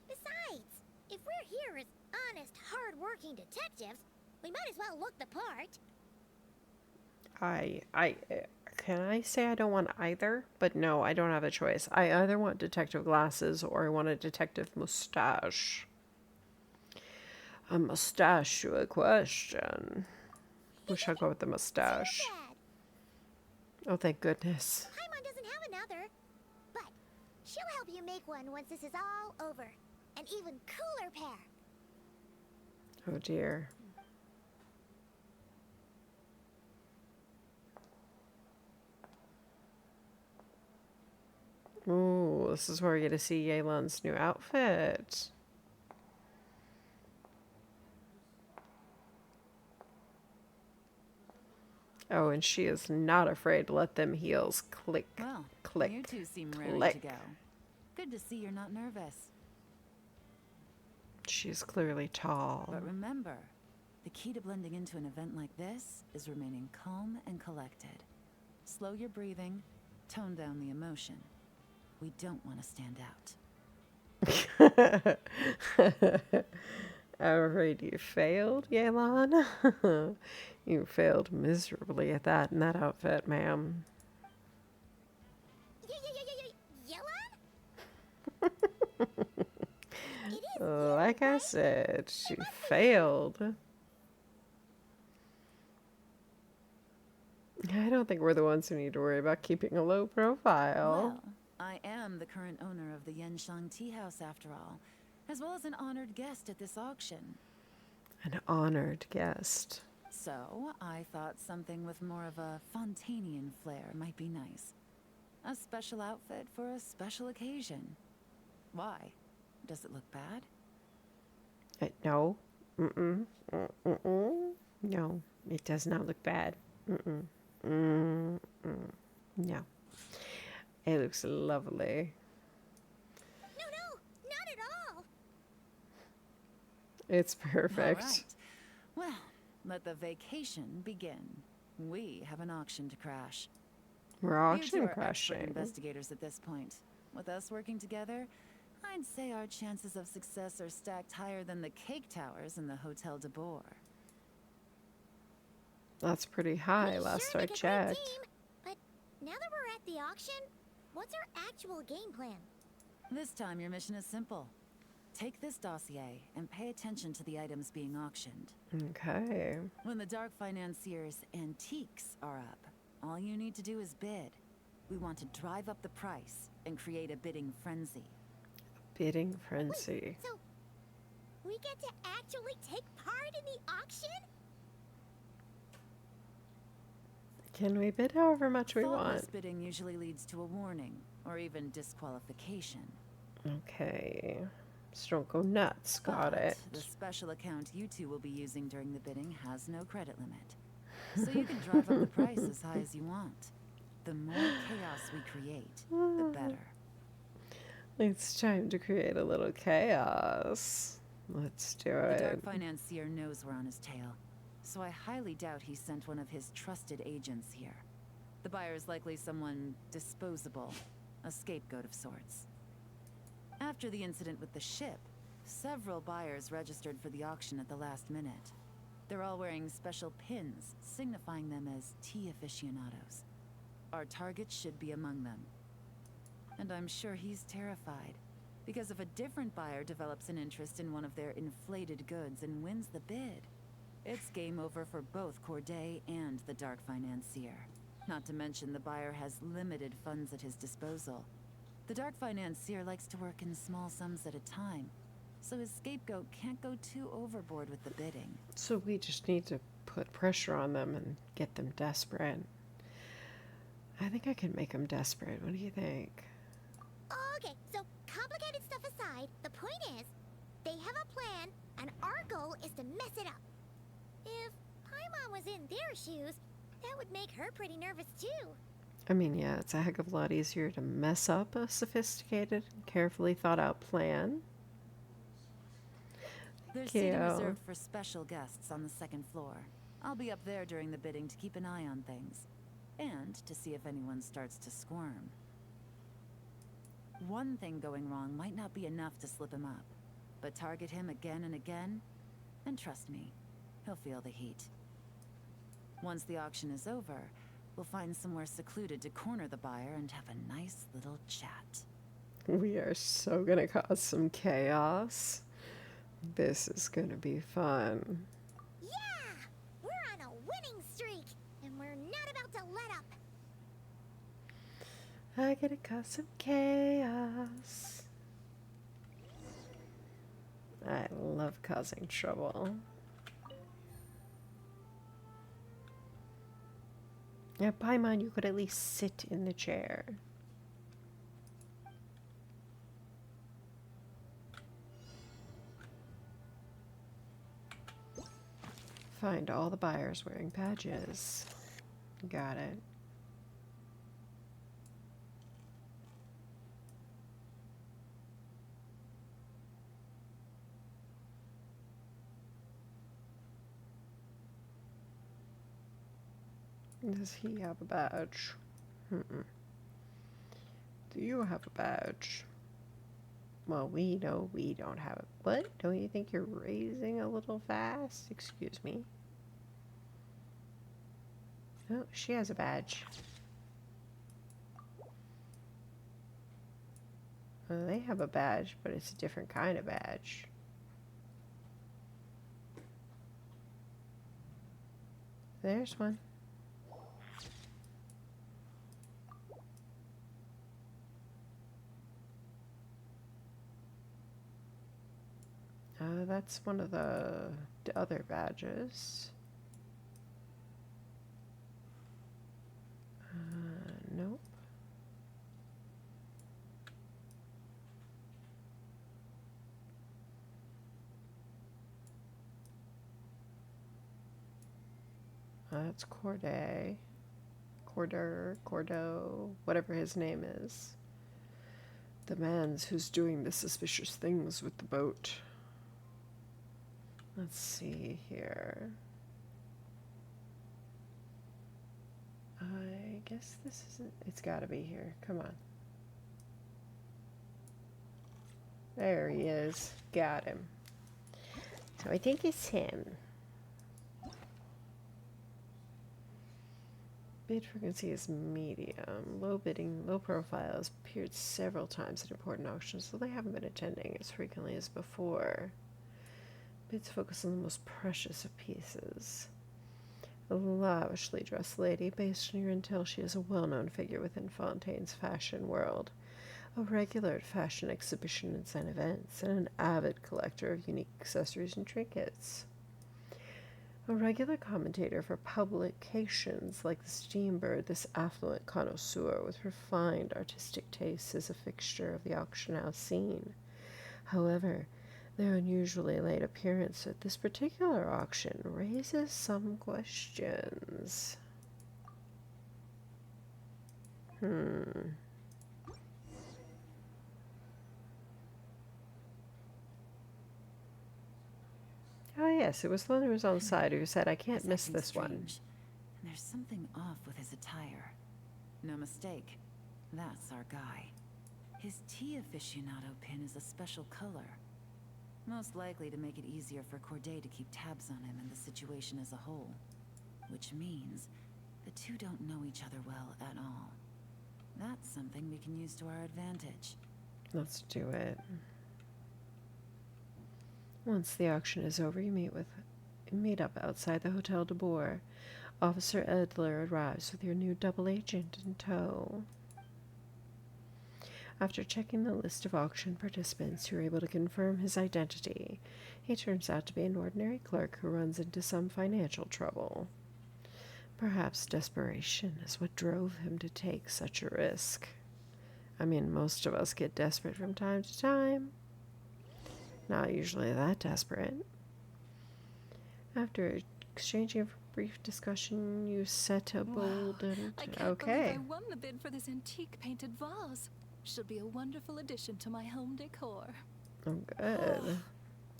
Speaker 2: Besides, if we're here as honest, hard-working detectives, we might as well look the part.
Speaker 1: Can I say I don't want either? But no, I don't have a choice. I either want detective glasses or I want a detective mustache. A mustache to a question. Wish I'd go with the mustache.
Speaker 2: Too bad.
Speaker 1: Oh, thank goodness.
Speaker 2: Paimon doesn't have another, but she'll help you make one once this is all over. An even cooler pair.
Speaker 1: Oh dear. Ooh, this is where we get to see Yelan's new outfit. Oh, and she is not afraid to let them heels click,
Speaker 6: Well,
Speaker 1: click,
Speaker 6: you two seem ready
Speaker 1: click.
Speaker 6: to go. Good to see you're not nervous.
Speaker 1: She's clearly tall.
Speaker 6: But remember, the key to blending into an event like this is remaining calm and collected. Slow your breathing, tone down the emotion. We don't want to stand out.
Speaker 1: I'm afraid you failed, Yelan. You failed miserably at that in that outfit, ma'am.
Speaker 2: Yelan? It is
Speaker 1: Like I said, she failed. I don't think we're the ones who need to worry about keeping a low profile.
Speaker 6: Well, I am the current owner of the Genshin Tea House after all, as well as an honored guest at this auction.
Speaker 1: An honored guest.
Speaker 6: So, I thought something with more of a Fontainian flair might be nice. A special outfit for a special occasion. Why? Does it look bad?
Speaker 1: No. No, it does not look bad. No. It looks lovely.
Speaker 2: No, not at all.
Speaker 1: It's perfect.
Speaker 6: All right. Well, let the vacation begin. We have an auction to crash.
Speaker 1: We're
Speaker 6: You two
Speaker 1: auction
Speaker 6: are expert
Speaker 1: crashing.
Speaker 6: investigators at this point. With us working together, I'd say our chances of success are stacked higher than the cake towers in the Hotel de Boer.
Speaker 1: That's pretty high
Speaker 2: We
Speaker 1: last
Speaker 2: sure
Speaker 1: I
Speaker 2: make a great
Speaker 1: checked.
Speaker 2: team, but now that we're at the auction, what's our actual game plan?
Speaker 6: This time your mission is simple. Take this dossier and pay attention to the items being auctioned.
Speaker 1: Okay.
Speaker 6: When the Dark Financier's antiques are up, all you need to do is bid. We want to drive up the price and create a bidding frenzy.
Speaker 1: Bidding frenzy.
Speaker 2: So, we get to actually take part in the auction?
Speaker 1: Can we bid however much we
Speaker 6: Thoughtless
Speaker 1: want?
Speaker 6: bidding usually leads to a warning, or even disqualification.
Speaker 1: Okay. So don't go nuts. Got
Speaker 6: But
Speaker 1: it.
Speaker 6: the special account you two will be using during the bidding has no credit limit. So you can drive up the price as high as you want. The more chaos we create, the better.
Speaker 1: It's time to create a little chaos. Let's do
Speaker 6: The
Speaker 1: it.
Speaker 6: Dark Financier knows we're on his tail, so I highly doubt he sent one of his trusted agents here. The buyer's likely someone disposable, a scapegoat of sorts. After the incident with the ship, several buyers registered for the auction at the last minute. They're all wearing special pins, signifying them as tea aficionados. Our target should be among them. And I'm sure he's terrified, because if a different buyer develops an interest in one of their inflated goods and wins the bid, it's game over for both Corday and the Dark Financier. Not to mention the buyer has limited funds at his disposal. The Dark Financier likes to work in small sums at a time, so his scapegoat can't go too overboard with the bidding.
Speaker 1: So we just need to put pressure on them and get them desperate. I think I can make them desperate. What do you think?
Speaker 2: Okay, so complicated stuff aside, the point is, they have a plan, and our goal is to mess it up. If Paimon was in their shoes, that would make her pretty nervous too.
Speaker 1: I mean, yeah, it's a heck of a lot easier to mess up a sophisticated, carefully thought out plan.
Speaker 6: There's seating reserved for special guests on the second floor. I'll be up there during the bidding to keep an eye on things, and to see if anyone starts to squirm. One thing going wrong might not be enough to slip him up, but target him again and again, and trust me, he'll feel the heat. Once the auction is over, we'll find somewhere secluded to corner the buyer and have a nice little chat.
Speaker 1: We are so gonna cause some chaos. This is gonna be fun.
Speaker 2: Yeah! We're on a winning streak, and we're not about to let up.
Speaker 1: I gotta cause some chaos. I love causing trouble. Yeah, Paimon, you could at least sit in the chair. Find all the buyers wearing badges. Got it. Does he have a badge? Do you have a badge? Well, we know we don't have it. What? Don't you think you're raising a little fast? Excuse me. Oh, she has a badge. Well, they have a badge, but it's a different kind of badge. There's one. That's one of the other badges. Nope. That's Corday. Cordo, whatever his name is. The man's who's doing the suspicious things with the boat. Let's see here. I guess this isn't... It's gotta be here. Come on. There he is. Got him. So I think it's him. Bid frequency is medium. Low bidding, low profile has appeared several times at important auctions, so they haven't been attending as frequently as before. Bids focus on the most precious of pieces. A lavishly dressed lady, based on your intel, she is a well-known figure within Fontaine's fashion world. A regular at fashion exhibitions and events, and an avid collector of unique accessories and trinkets. A regular commentator for publications like the Steambird, this affluent connoisseur with refined artistic tastes is a fixture of the auction house scene. However, their unusually late appearance at this particular auction raises some questions. Oh, yes, it was the one who was on the side who said, I can't
Speaker 6: He's
Speaker 1: miss
Speaker 6: acting
Speaker 1: this one.
Speaker 6: strange, and there's something off with his attire. No mistake, that's our guy. His tea aficionado pin is a special color. Most likely to make it easier for Corday to keep tabs on him and the situation as a whole. Which means the two don't know each other well at all. That's something we can use to our advantage.
Speaker 1: Let's do it. Once the auction is over, you meet up outside the Hotel de Boer. Officer Edler arrives with your new double agent in tow. After checking the list of auction participants, you're able to confirm his identity. He turns out to be an ordinary clerk who runs into some financial trouble. Perhaps desperation is what drove him to take such a risk. I mean, most of us get desperate from time to time. Not usually that desperate. After exchanging a brief discussion, you set a bold and...
Speaker 3: I can't believe I won the bid for this antique painted vase. Should be a wonderful addition to my home decor.
Speaker 1: Oh, good.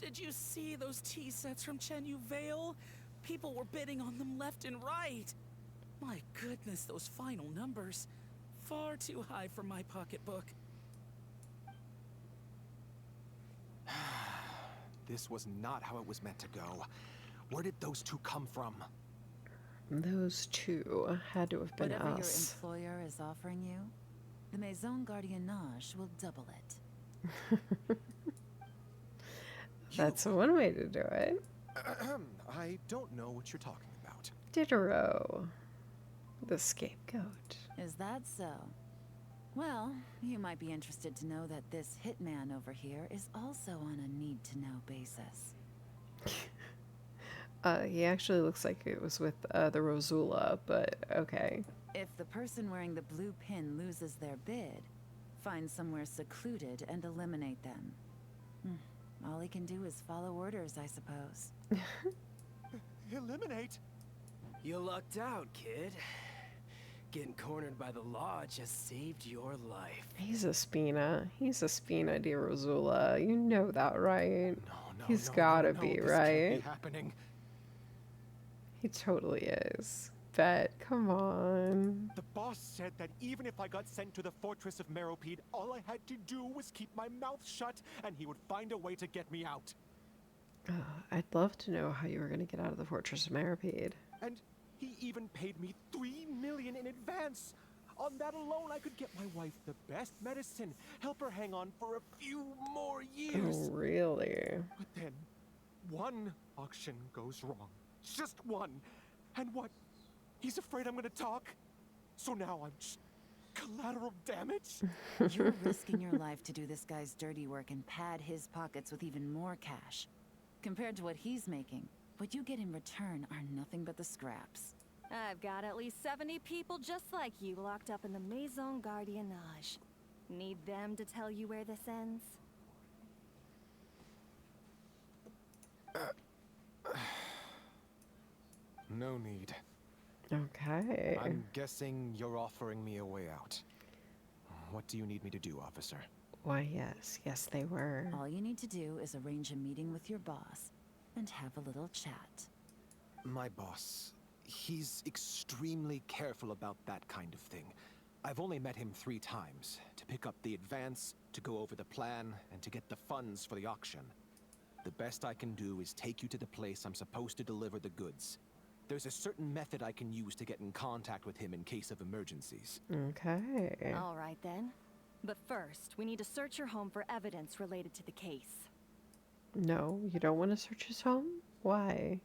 Speaker 7: Did you see those tea sets from Chenyu Vale? People were bidding on them left and right. My goodness, those final numbers. Far too high for my pocketbook.
Speaker 4: This was not how it was meant to go. Where did those two come from?
Speaker 1: Those two had to have been
Speaker 6: Whatever
Speaker 1: us.
Speaker 6: your employer is offering you, the Maison Gardiennage will double it.
Speaker 1: That's one way to do it.
Speaker 4: I don't know what you're talking about.
Speaker 1: Diderot. The scapegoat.
Speaker 6: Is that so? Well, you might be interested to know that this hitman over here is also on a need-to-know basis.
Speaker 1: He actually looks like it was with the Rosula, but okay.
Speaker 6: If the person wearing the blue pin loses their bid, find somewhere secluded and eliminate them. All he can do is follow orders, I suppose.
Speaker 4: Eliminate?
Speaker 11: You lucked out, kid. Getting cornered by the law just saved your life.
Speaker 1: He's a Spina. He's a Spina di Rosula. You know that, right?
Speaker 4: No,
Speaker 1: He's gotta
Speaker 4: no,
Speaker 1: be,
Speaker 4: this
Speaker 1: right?
Speaker 4: Can't be happening.
Speaker 1: He totally is. Bet, come on.
Speaker 4: The boss said that even if I got sent to the fortress of Meropide, all I had to do was keep my mouth shut, and he would find a way to get me out.
Speaker 1: I'd love to know how you were going to get out of the fortress of Meropide.
Speaker 4: And he even paid me $3 million in advance. On that alone, I could get my wife the best medicine, help her hang on for a few more years.
Speaker 1: Oh, really?
Speaker 4: But then, one auction goes wrong. Just one. And what? He's afraid I'm gonna talk? So now I'm just collateral damage?
Speaker 6: You're risking your life to do this guy's dirty work and pad his pockets with even more cash. Compared to what he's making, what you get in return are nothing but the scraps.
Speaker 3: I've got at least 70 people just like you locked up in the Maison Gardiennage. Need them to tell you where this ends?
Speaker 4: No need.
Speaker 1: Okay.
Speaker 4: I'm guessing you're offering me a way out. What do you need me to do, officer?
Speaker 1: Why, yes. Yes, they were.
Speaker 6: All you need to do is arrange a meeting with your boss and have a little chat.
Speaker 4: My boss, he's extremely careful about that kind of thing. I've only met him 3 times, to pick up the advance, to go over the plan, and to get the funds for the auction. The best I can do is take you to the place I'm supposed to deliver the goods. There's a certain method I can use to get in contact with him in case of emergencies.
Speaker 1: Okay.
Speaker 3: All right then. But first, we need to search your home for evidence related to the case.
Speaker 1: No, you don't want to search his home? Why?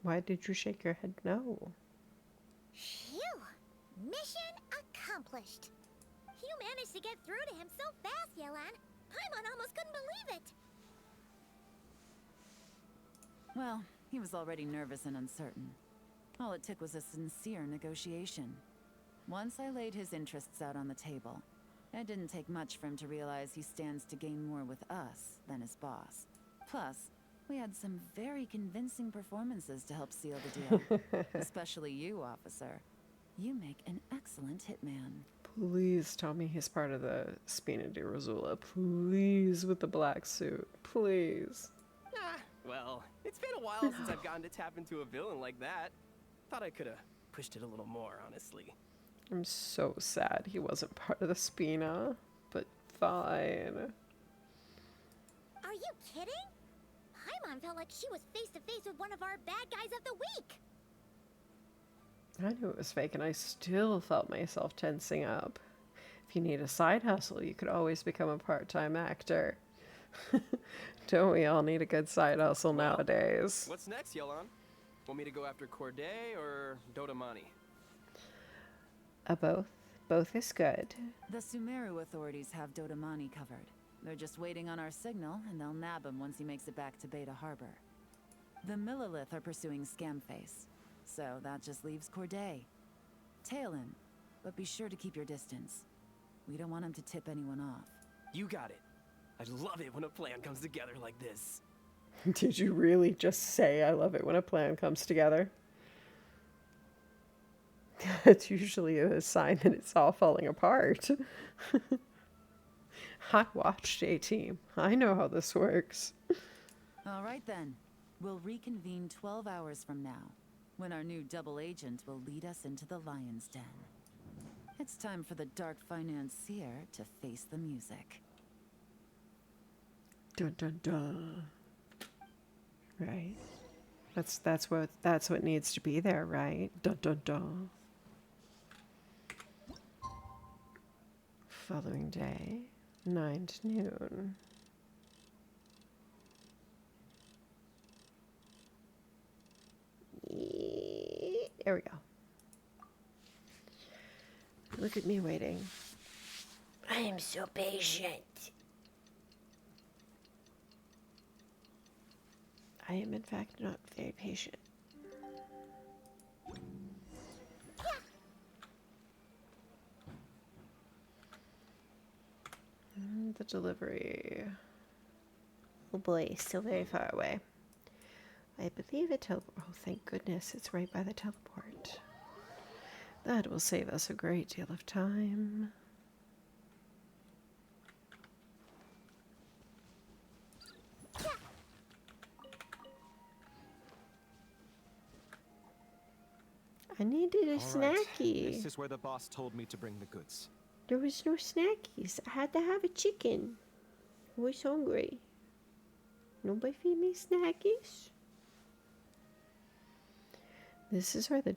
Speaker 1: Why did you shake your head no?
Speaker 2: Phew! Mission accomplished. You managed to get through to him so fast, Yelan. Paimon almost couldn't believe it.
Speaker 6: Well, he was already nervous and uncertain. All it took was a sincere negotiation. Once I laid his interests out on the table, it didn't take much for him to realize he stands to gain more with us than his boss. Plus, we had some very convincing performances to help seal the deal. Especially you, officer. You make an excellent hitman.
Speaker 1: Please tell me he's part of the Spina di Rosula. Please, with the black suit. Please.
Speaker 11: Well, it's been a while since I've gotten to tap into a villain like that. Thought I could have pushed it a little more, honestly.
Speaker 1: I'm so sad he wasn't part of the Spina, but fine.
Speaker 2: Are you kidding? Paimon felt like she was face to face with one of our bad guys of the week.
Speaker 1: I knew it was fake and I still felt myself tensing up. If you need a side hustle, you could always become a part-time actor. Don't we all need a good side hustle nowadays?
Speaker 11: What's next, Yelan? Want me to go after Corday or Dodamani?
Speaker 1: Both. Both is good.
Speaker 6: The Sumeru authorities have Dodamani covered. They're just waiting on our signal, and they'll nab him once he makes it back to Beta Harbor. The Millilith are pursuing Scamface, so that just leaves Corday. Tail him, but be sure to keep your distance. We don't want him to tip anyone off.
Speaker 11: You got it. I love it when a plan comes together like this.
Speaker 1: Did you really just say I love it when a plan comes together? That's usually a sign that it's all falling apart. I watched A-Team. I know how this works.
Speaker 6: All right then. We'll reconvene 12 hours from now, when our new double agent will lead us into the Lion's Den. It's time for the Dark Financier to face the music.
Speaker 1: Dun dun dun. Right. That's what needs to be there, right? Dun dun dun. Following day, 9 to noon. There we go. Look at me waiting. I am so patient. I am, in fact, not very patient. And the delivery. Oh boy, still very far away. I believe it oh, thank goodness, it's right by the teleport. That will save us a great deal of time. I needed a snacky.
Speaker 4: This is where the boss told me to bring the goods.
Speaker 1: There was no snackies. I had to have a chicken. I was hungry. Nobody feed me snackies? This is where the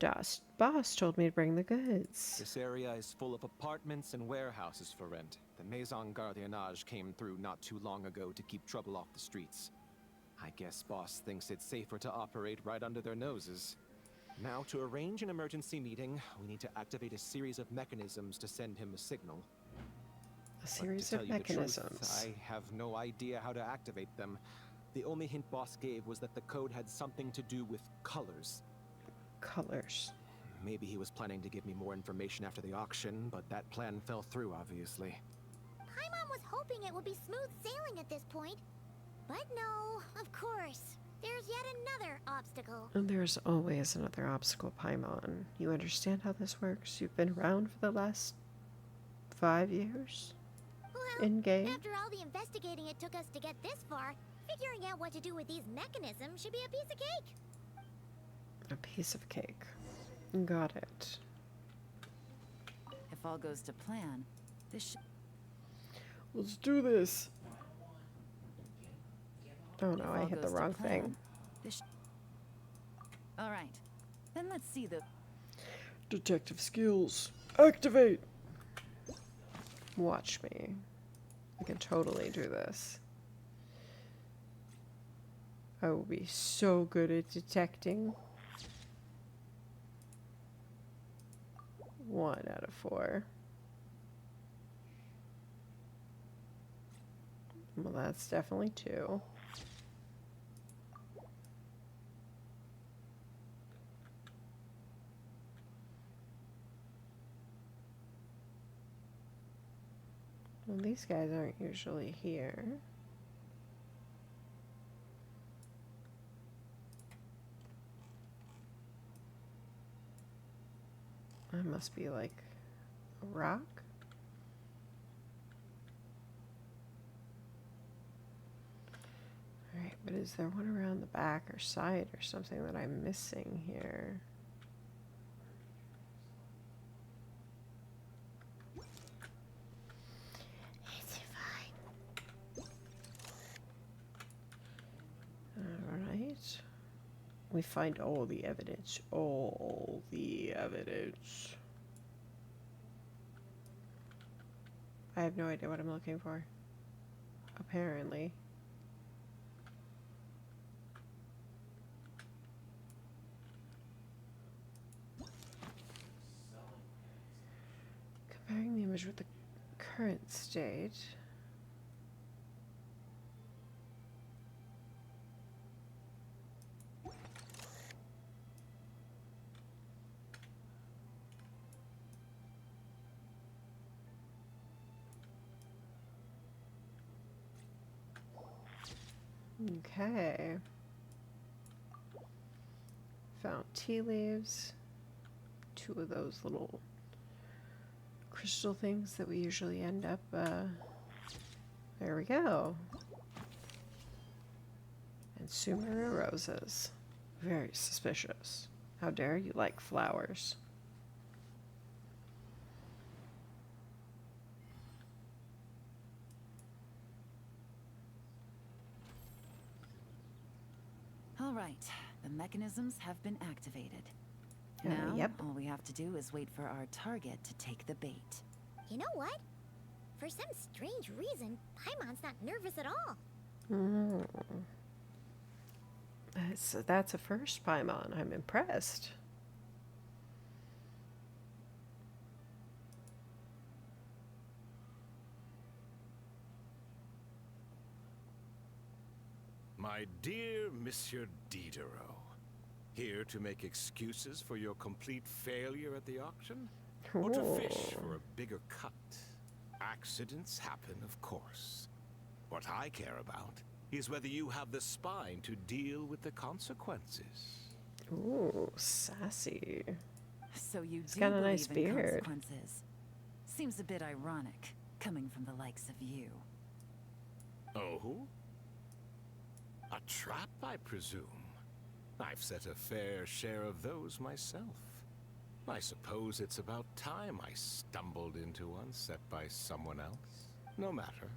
Speaker 1: boss told me to bring the goods.
Speaker 4: This area is full of apartments and warehouses for rent. The Maison Gardiennage came through not too long ago to keep trouble off the streets. I guess boss thinks it's safer to operate right under their noses. Now, to arrange an emergency meeting, we need to activate a series of mechanisms to send him a signal.
Speaker 1: A series of mechanisms.
Speaker 4: I have no idea how to activate them. The only hint boss gave was that the code had something to do with colors.
Speaker 1: Colors.
Speaker 4: Maybe he was planning to give me more information after the auction, but that plan fell through, obviously.
Speaker 2: Paimon was hoping it would be smooth sailing at this point. But no, of course. There's yet another obstacle.
Speaker 1: And there's always another obstacle, Paimon. You understand how this works? You've been around for the last 5 years?
Speaker 2: Well,
Speaker 1: in-game?
Speaker 2: After all the investigating it took us to get this far, figuring out what to do with these mechanisms should be a piece of cake.
Speaker 1: A piece of cake. Got it.
Speaker 6: If all goes to plan, this
Speaker 1: Let's do this. Oh no,
Speaker 6: if
Speaker 1: I
Speaker 6: all
Speaker 1: hit the
Speaker 6: goes to
Speaker 1: wrong
Speaker 6: plan,
Speaker 1: thing.
Speaker 6: this all right. Then let's see the
Speaker 1: Detective skills. Activate! Watch me. I can totally do this. I will be so good at detecting. 1 out of 4. Well, that's definitely 2. Well, these guys aren't usually here. I must be like a rock. Alright. But is there one around the back or side or something that I'm missing here?
Speaker 2: It's fine.
Speaker 1: Alright. We find all the evidence. All the evidence. I have no idea what I'm looking for. Apparently. Comparing the image with the current state. Okay. Found tea leaves. 2 of those little crystal things that we usually end up, there we go. And Sumeru roses. Very suspicious. How dare you like flowers?
Speaker 6: All right, the mechanisms have been activated. Now,
Speaker 1: yep.
Speaker 6: all we have to do is wait for our target to take the bait.
Speaker 2: You know what? For some strange reason, Paimon's not nervous at all.
Speaker 1: Mm. That's a first, Paimon. I'm impressed.
Speaker 9: My dear Monsieur Diderot, here to make excuses for your complete failure at the auction? Or to fish for a bigger cut? Accidents happen, of course. What I care about is whether you have the spine to deal with the consequences.
Speaker 1: Ooh, sassy.
Speaker 6: So you
Speaker 1: He's
Speaker 6: do
Speaker 1: got a
Speaker 6: believe
Speaker 1: nice
Speaker 6: in
Speaker 1: beard.
Speaker 6: consequences. Seems a bit ironic, coming from the likes of you.
Speaker 9: Oh? A trap, I presume? I've set a fair share of those myself. I suppose it's about time I stumbled into one set by someone else. No matter.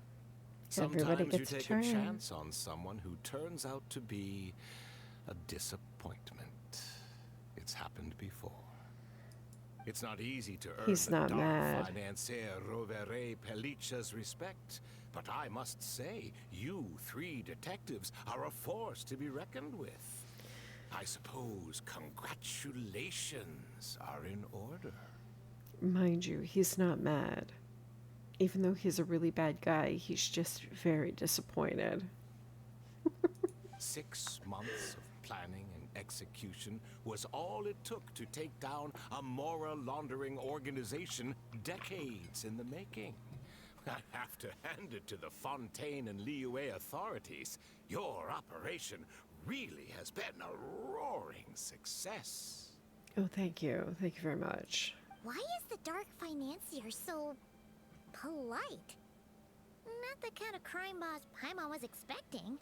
Speaker 1: Everybody
Speaker 9: Sometimes you
Speaker 1: gets a
Speaker 9: take
Speaker 1: turn.
Speaker 9: a chance on someone who turns out to be a disappointment. It's happened before. It's not easy to earn
Speaker 1: He's
Speaker 9: the
Speaker 1: not
Speaker 9: dark
Speaker 1: mad.
Speaker 9: financier Rovere Pelliccia's respect, but I must say, you 3 detectives are a force to be reckoned with. I suppose congratulations are in order.
Speaker 1: Mind you, he's not mad. Even though he's a really bad guy, he's just very disappointed.
Speaker 9: 6 months of planning and execution was all it took to take down a moral laundering organization decades in the making. I have to hand it to the Fontaine and Liyue authorities. Your operation really has been a roaring success.
Speaker 1: Oh, thank you. Thank you very much.
Speaker 2: Why is the dark financier so polite? Not the kind of crime boss Paimon was expecting.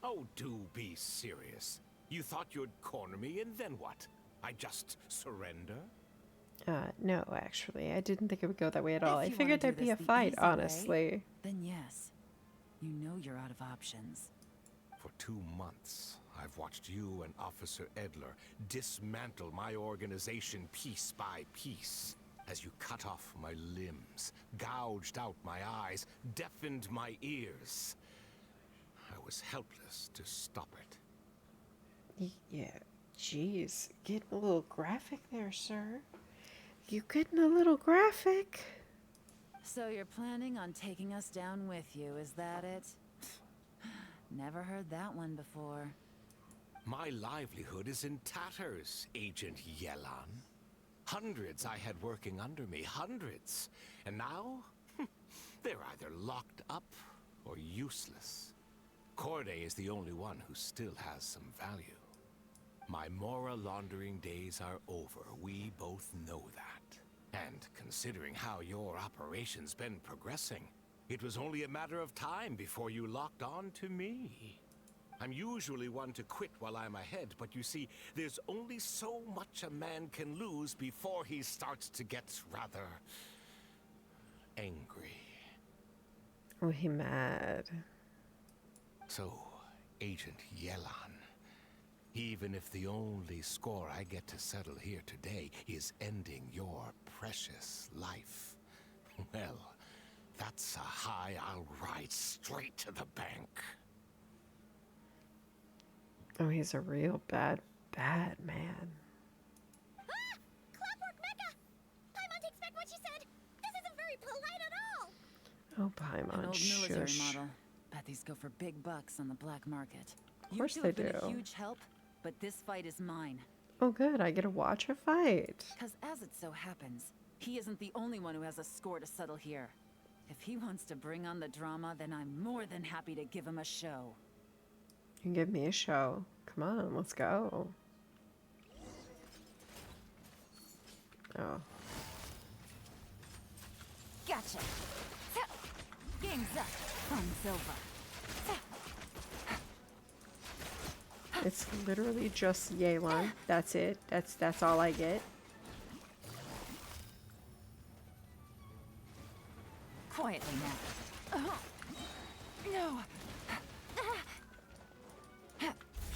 Speaker 9: Oh, do be serious. You thought you'd corner me and then what? I just surrender?
Speaker 1: No, actually. I didn't think it would go that way at all.
Speaker 6: If
Speaker 1: I
Speaker 6: you
Speaker 1: figured
Speaker 6: wanna
Speaker 1: there'd
Speaker 6: do
Speaker 1: be a
Speaker 6: this the
Speaker 1: fight,
Speaker 6: easy way,
Speaker 1: honestly.
Speaker 6: Then yes. You know you're out of options.
Speaker 9: For 2 months, I've watched you and Officer Edler dismantle my organization piece by piece. As you cut off my limbs, gouged out my eyes, deafened my ears. I was helpless to stop it.
Speaker 1: Yeah, jeez. Getting a little graphic there, sir. You getting a little graphic?
Speaker 6: So you're planning on taking us down with you, is that it? Never heard that one before.
Speaker 9: My livelihood is in tatters, Agent Yelan. Hundreds I had working under me, hundreds. And now, they're either locked up or useless. Corday is the only one who still has some value. My moral laundering days are over. We both know that. And considering how your operation's been progressing, It was only a matter of time before you locked on to me. I'm usually one to quit while I'm ahead, but you see, there's only so much a man can lose before he starts to get rather angry.
Speaker 1: Oh, he mad.
Speaker 9: So, Agent Yelan, even if the only score I get to settle here today is ending your precious life, well, that's a high I'll ride straight to the bank.
Speaker 1: Oh, he's a real bad man.
Speaker 2: Ah! Clockwork Mecha! Paimon takes back what she said. This isn't very polite at all.
Speaker 1: Oh,
Speaker 6: An
Speaker 1: Paimon,
Speaker 6: old military
Speaker 1: shush.
Speaker 6: model. Bet these go for big bucks on the black market.
Speaker 1: Of course
Speaker 6: you two
Speaker 1: they
Speaker 6: have been a
Speaker 1: do.
Speaker 6: huge help, but this fight is mine.
Speaker 1: Oh, good. I get to watch a fight.
Speaker 6: Because as it so happens, he isn't the only one who has a score to settle here. If he wants to bring on the drama, then I'm more than happy to give him a show.
Speaker 1: You can give me a show. Come on, let's go. Oh.
Speaker 6: Gotcha. Game's up. Fun's over.
Speaker 1: It's literally just Yelan. That's it. That's all I get.
Speaker 6: Quietly now. No.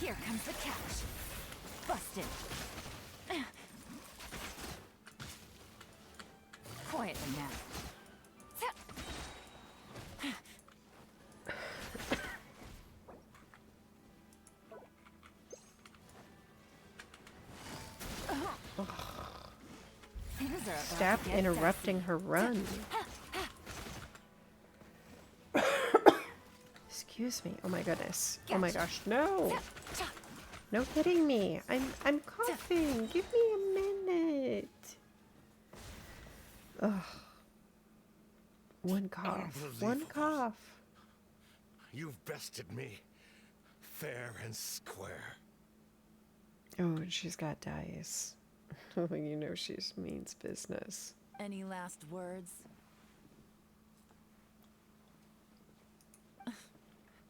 Speaker 6: Here comes the catch. Busted. Quietly now. Things are about
Speaker 1: Stop
Speaker 6: to get
Speaker 1: interrupting her run. Excuse me. Oh my goodness. Oh my gosh. No. No hitting me. I'm coughing. Give me a minute. Ugh. One cough. One
Speaker 9: Unbelievable.
Speaker 1: cough.
Speaker 9: You've bested me, fair and square.
Speaker 1: Oh, and she's got dice. Oh, you know she means business.
Speaker 6: Any last words?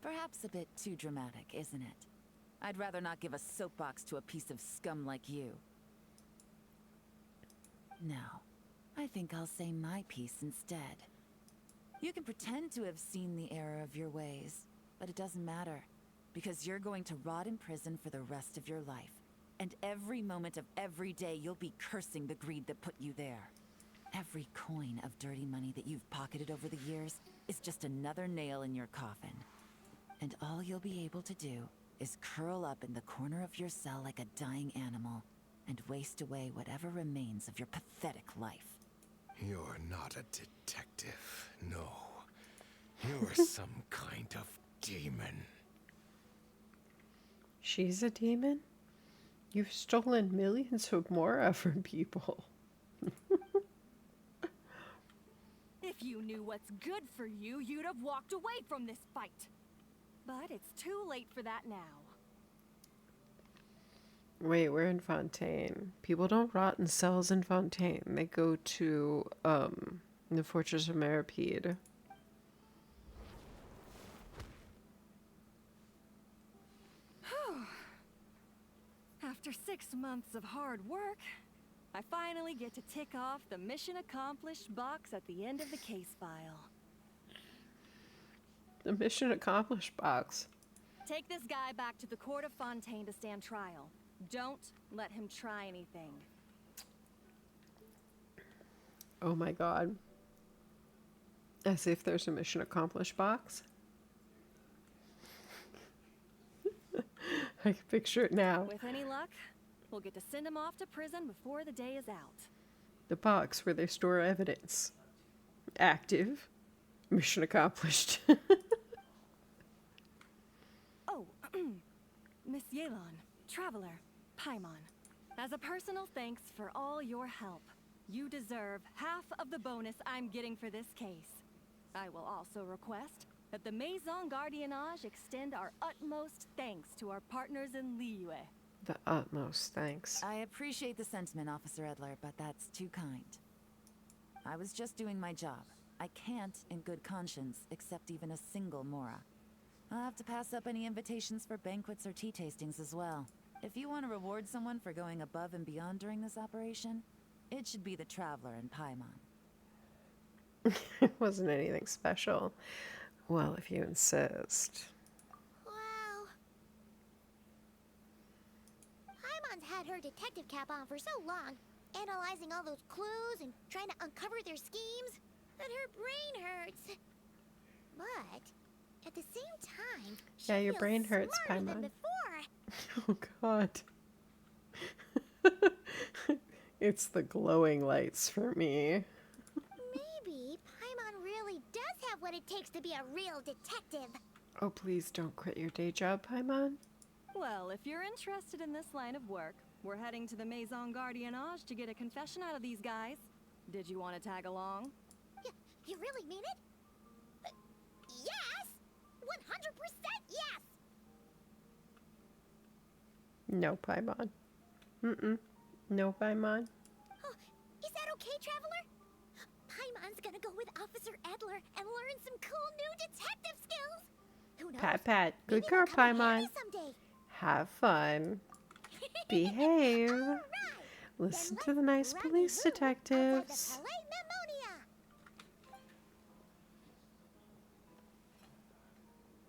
Speaker 6: Perhaps a bit too dramatic, isn't it? I'd rather not give a soapbox to a piece of scum like you. No, I think I'll say my piece instead. You can pretend to have seen the error of your ways, but it doesn't matter, because you're going to rot in prison for the rest of your life. And every moment of every day you'll be cursing the greed that put you there. Every coin of dirty money that you've pocketed over the years is just another nail in your coffin. And all you'll be able to do is curl up in the corner of your cell like a dying animal and waste away whatever remains of your pathetic life.
Speaker 9: You're not a detective, no. You're some kind of demon.
Speaker 1: She's a demon? You've stolen millions of Mora from people.
Speaker 3: If you knew what's good for you, you'd have walked away from this fight. But it's too late for that now.
Speaker 1: Wait, we're in Fontaine. People don't rot in cells in Fontaine. They go to, the Fortress of Meripede.
Speaker 3: After 6 months of hard work, I finally get to tick off the mission accomplished box at the end of the case file.
Speaker 1: The mission accomplished box.
Speaker 3: Take this guy back to the court of Fontaine to stand trial. Don't let him try anything.
Speaker 1: Oh my god. As if there's a mission accomplished box. I can picture it now.
Speaker 3: With any luck, we'll get to send him off to prison before the day is out.
Speaker 1: The box where they store evidence. Active. Mission accomplished.
Speaker 3: Oh, Miss Yelan, Traveler, Paimon. As a personal thanks for all your help, you deserve half of the bonus I'm getting for this case. I will also request that the Maison Gardiennage extend our utmost thanks to our partners in Liyue.
Speaker 1: The utmost thanks.
Speaker 6: I appreciate the sentiment, Officer Edler, but that's too kind. I was just doing my job. I can't, in good conscience, accept even a single Mora. I'll have to pass up any invitations for banquets or tea tastings as well. If you want to reward someone for going above and beyond during this operation, it should be the Traveler and Paimon.
Speaker 1: It wasn't anything special. Well, if you insist.
Speaker 2: Wow. Paimon's had her detective cap on for so long, analyzing all those clues and trying to uncover their schemes, that her brain hurts. But at the same time,
Speaker 1: Yeah,
Speaker 2: she
Speaker 1: your
Speaker 2: feels
Speaker 1: brain hurts,
Speaker 2: smarter than
Speaker 1: Paimon.
Speaker 2: before.
Speaker 1: Oh, God. It's the glowing lights for me.
Speaker 2: Maybe Paimon really does have what it takes to be a real detective.
Speaker 1: Oh, please don't quit your day job, Paimon.
Speaker 3: Well, if you're interested in this line of work, we're heading to the Maison Gardiennage to get a confession out of these guys. Did you want to tag along?
Speaker 2: You really mean it? Yes! 100% yes!
Speaker 1: No, Paimon. No, Paimon.
Speaker 2: Oh, is that okay, Traveler? Paimon's gonna go with Officer Adler and learn some cool new detective skills. Who knows?
Speaker 1: Pat. Good
Speaker 2: Maybe
Speaker 1: girl,
Speaker 2: they'll come in
Speaker 1: Paimon.
Speaker 2: handy someday.
Speaker 1: Have fun. Behave.
Speaker 2: All right.
Speaker 1: Listen
Speaker 2: Then
Speaker 1: to the nice
Speaker 2: let's
Speaker 1: police
Speaker 2: rendezvous outside the
Speaker 1: detectives.
Speaker 2: Palais Memmonia.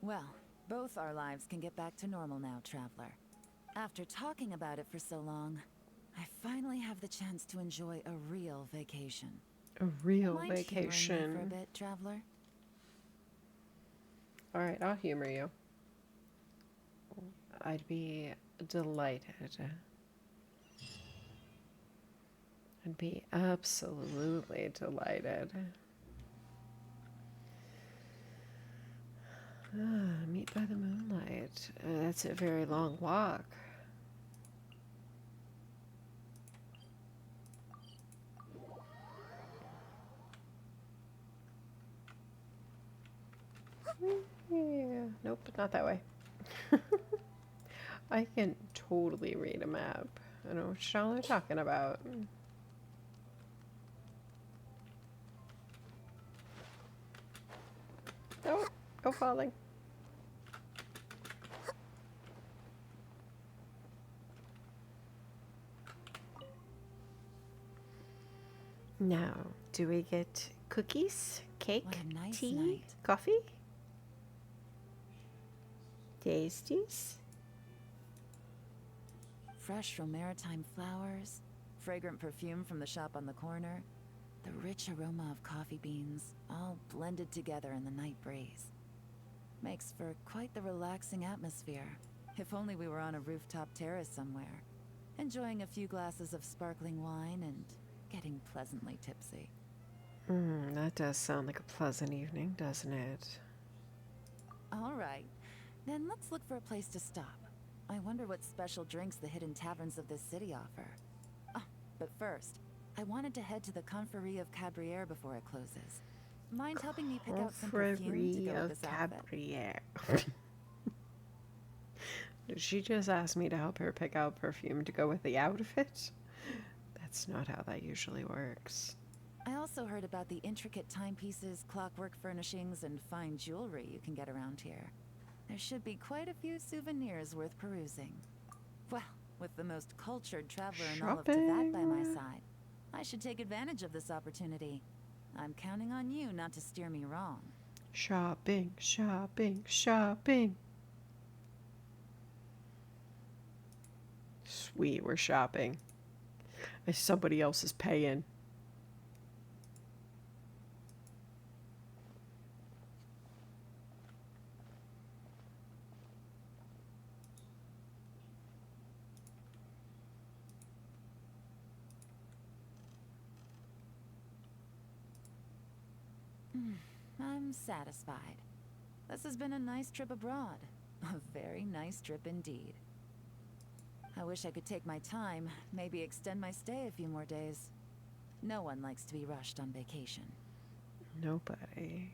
Speaker 6: Well, both our lives can get back to normal now, Traveler. After talking about it for so long, I finally have the chance to enjoy a real vacation.
Speaker 1: A real
Speaker 6: Mind humoring me
Speaker 1: vacation.
Speaker 6: for a bit, Traveler?
Speaker 1: All right, I'll humor you. I'd be delighted. I'd be absolutely delighted. Meet by the moonlight. That's a very long walk. Yeah. Nope, not that way. I can totally read a map. I know what y'all are talking about. Oh, go falling. Now, do we get cookies, cake,
Speaker 6: What a nice
Speaker 1: tea,
Speaker 6: night.
Speaker 1: coffee? Tasties?
Speaker 6: Fresh from maritime flowers, fragrant perfume from the shop on the corner, the rich aroma of coffee beans, all blended together in the night breeze. Makes for quite the relaxing atmosphere. If only we were on a rooftop terrace somewhere, enjoying a few glasses of sparkling wine and getting pleasantly tipsy.
Speaker 1: That does sound like a pleasant evening, doesn't it?
Speaker 6: All right, then let's look for a place to stop. I wonder what special drinks the hidden taverns of this city offer. Oh, but first, I wanted to head to the Confrérie of Cabrières before it closes. Mind helping me pick out some perfume to go with this outfit?
Speaker 1: Cabrières. Did she just ask me to help her pick out perfume to go with the outfit? That's not how that usually works.
Speaker 6: I also heard about the intricate timepieces, clockwork furnishings, and fine jewelry you can get around here. There should be quite a few souvenirs worth perusing. Well, with the most cultured traveler in all of Teyvat by my side, I should take advantage of this opportunity. I'm counting on you not to steer me wrong.
Speaker 1: Shopping, shopping, shopping. Sweet, we're shopping. Somebody else is paying.
Speaker 6: I'm satisfied. This has been a nice trip abroad. A very nice trip indeed. I wish I could take my time, maybe extend my stay a few more days. No one likes to be rushed on vacation.
Speaker 1: Nobody.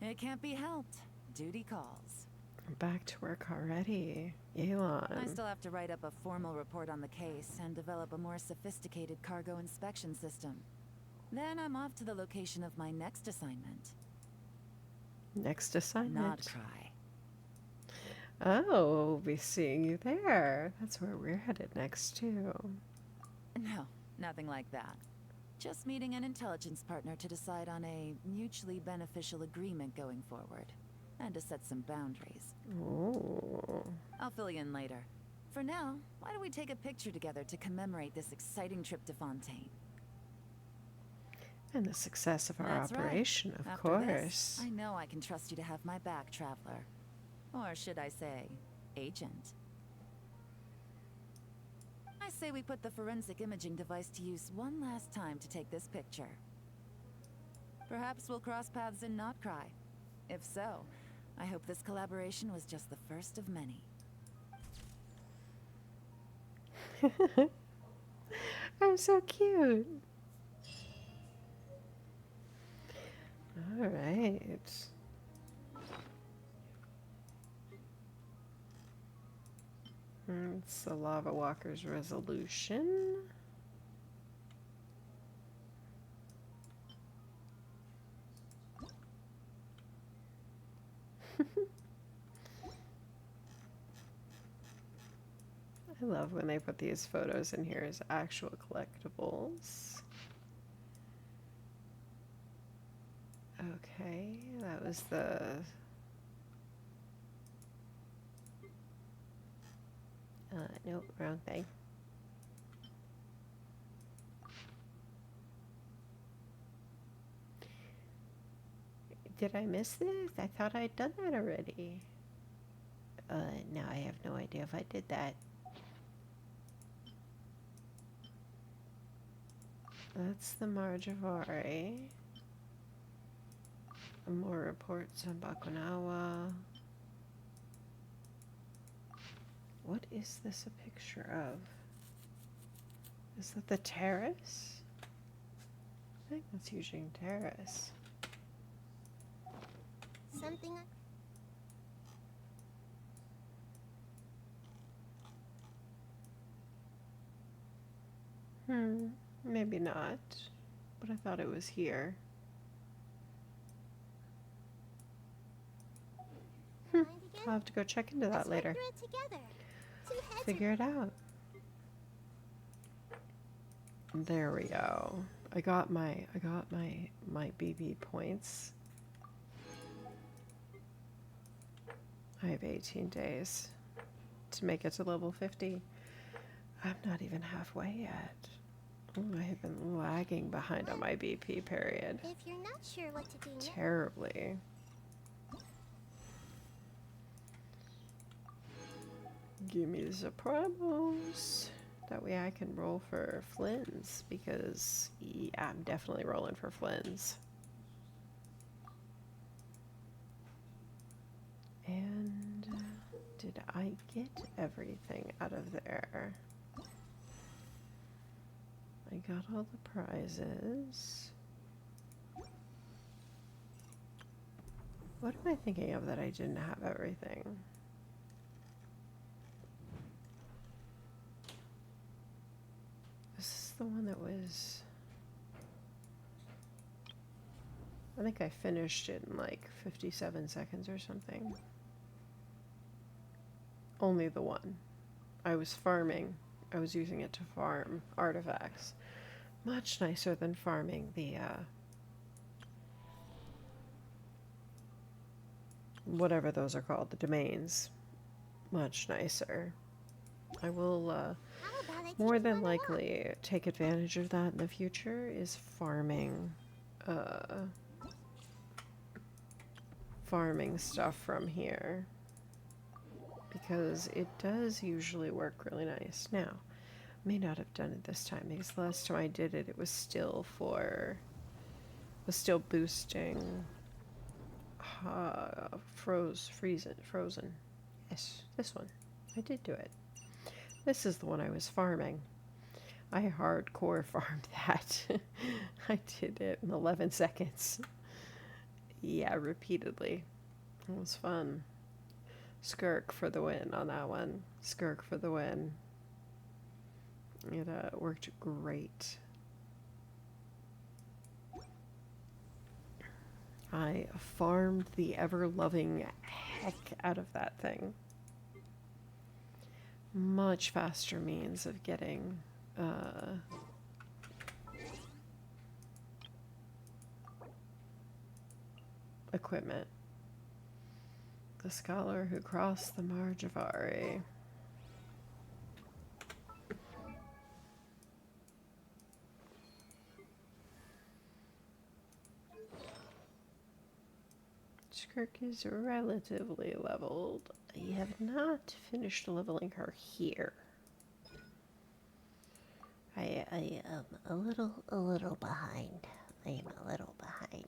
Speaker 6: It can't be helped. Duty calls.
Speaker 1: Back to work already. Elon.
Speaker 6: I still have to write up a formal report on the case and develop a more sophisticated cargo inspection system. Then I'm off to the location of my next assignment.
Speaker 1: Next assignment.
Speaker 6: Not cry.
Speaker 1: Oh, we'll be seeing you there. That's where we're headed next, too.
Speaker 6: No, nothing like that. Just meeting an intelligence partner to decide on a mutually beneficial agreement going forward. And to set some boundaries.
Speaker 1: Ooh.
Speaker 6: I'll fill you in later. For now, why don't we take a picture together to commemorate this exciting trip to Fontaine?
Speaker 1: And the success of our
Speaker 6: That's right.
Speaker 1: operation, of
Speaker 6: After
Speaker 1: course.
Speaker 6: this, I know I can trust you to have my back, Traveler. Or should I say, Agent. I say we put the forensic imaging device to use one last time to take this picture. Perhaps we'll cross paths in Not Cry. If so, I hope this collaboration was just the first of many.
Speaker 1: I'm so cute. All right. It's the Lava Walker's resolution. I love when they put these photos in here as actual collectibles. Okay, that was the... nope, wrong thing. Did I miss this? I thought I'd done that already. Now I have no idea if I did that. That's the Marjavari. More reports on Bakunawa. What is this a picture of? Is that the terrace? I think that's Eugene Terrace.
Speaker 2: Something
Speaker 1: Maybe not. But I thought it was here. I'll have to go check into that later. Figure it out. There we go. I got my BB points. I have 18 days to make it to level 50. I'm not even halfway yet. Ooh, I have been lagging behind on my BP period.
Speaker 2: If you're not sure what to do next.
Speaker 1: Terribly. Give me the promos. That way I can roll for Flynn's, because yeah, I'm definitely rolling for Flynn's. And did I get everything out of there? I got all the prizes. What am I thinking of that I didn't have everything? This is the one that was... I think I finished it in like 57 seconds or something. Only the one. I was farming. I was using it to farm artifacts. Much nicer than farming the, whatever those are called, the domains. Much nicer. I will, more than likely take advantage of that in the future, is farming, farming stuff from here. Because it does usually work really nice. Now, may not have done it this time, because the last time I did it, it was still boosting frozen. Yes, this one. I did do it. This is the one I was farming. I hardcore farmed that. I did it in 11 seconds. Yeah, repeatedly. It was fun. Skirk for the win on that one. Skirk for the win. It worked great. I farmed the ever-loving heck out of that thing. Much faster means of getting equipment. The scholar who crossed the Marjavari. Skirk is relatively leveled. I have not finished leveling her here. I am a little behind. I am a little behind.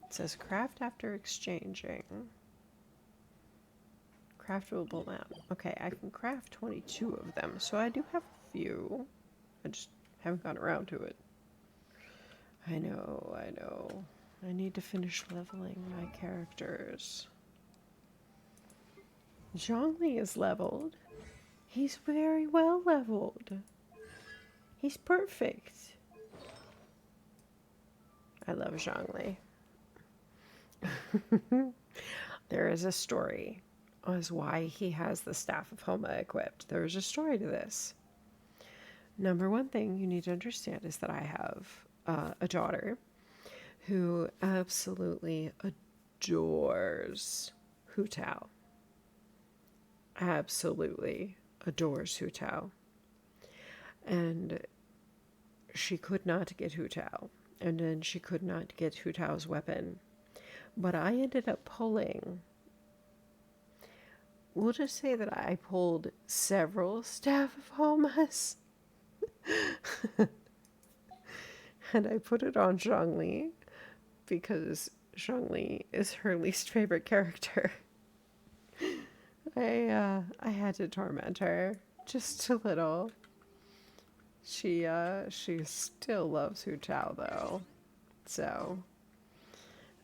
Speaker 1: It says craft after exchanging. Craftable map. Okay, I can craft 22 of them, so I do have a few. I just haven't gone around to it. I know. I need to finish leveling my characters. Zhongli is leveled. He's very well leveled. He's perfect. I love Zhongli. There is a story as why he has the Staff of Homa equipped. There is a story to this. Number one thing you need to understand is that I have a daughter who absolutely adores Hu Tao. Absolutely adores Hu Tao. And she could not get Hu Tao. And then she could not get Hu Tao's weapon. But I ended up pulling, we'll just say that I pulled several Staff of Homas. And I put it on Zhongli because Zhongli is her least favorite character. I had to torment her just a little. She still loves Hu Tao though, so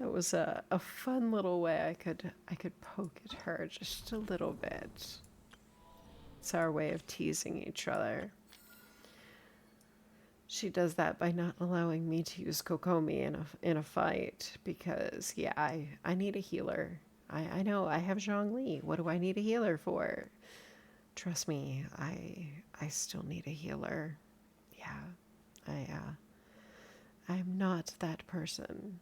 Speaker 1: it was a fun little way I could poke at her just a little bit. It's our way of teasing each other. She does that by not allowing me to use Kokomi in a fight because yeah, I need a healer. I know I have Zhongli. What do I need a healer for? Trust me, I still need a healer. Yeah, I'm not that person.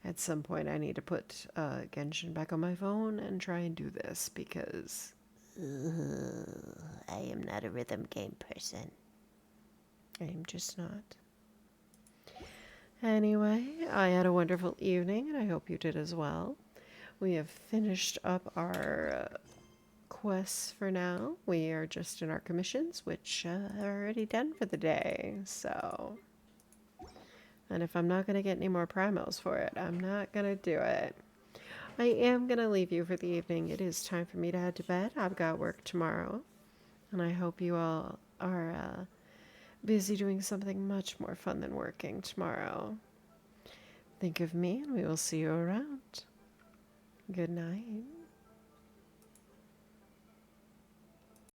Speaker 1: At some point, I need to put Genshin back on my phone and try and do this because I am not a rhythm game person. I am just not. Anyway, I had a wonderful evening, and I hope you did as well. We have finished up our quests for now. We are just in our commissions, which are already done for the day. So, and if I'm not going to get any more primals for it, I'm not going to do it. I am going to leave you for the evening. It is time for me to head to bed. I've got work tomorrow, and I hope you all are busy doing something much more fun than working tomorrow. Think of me, and we will see you around. Good night.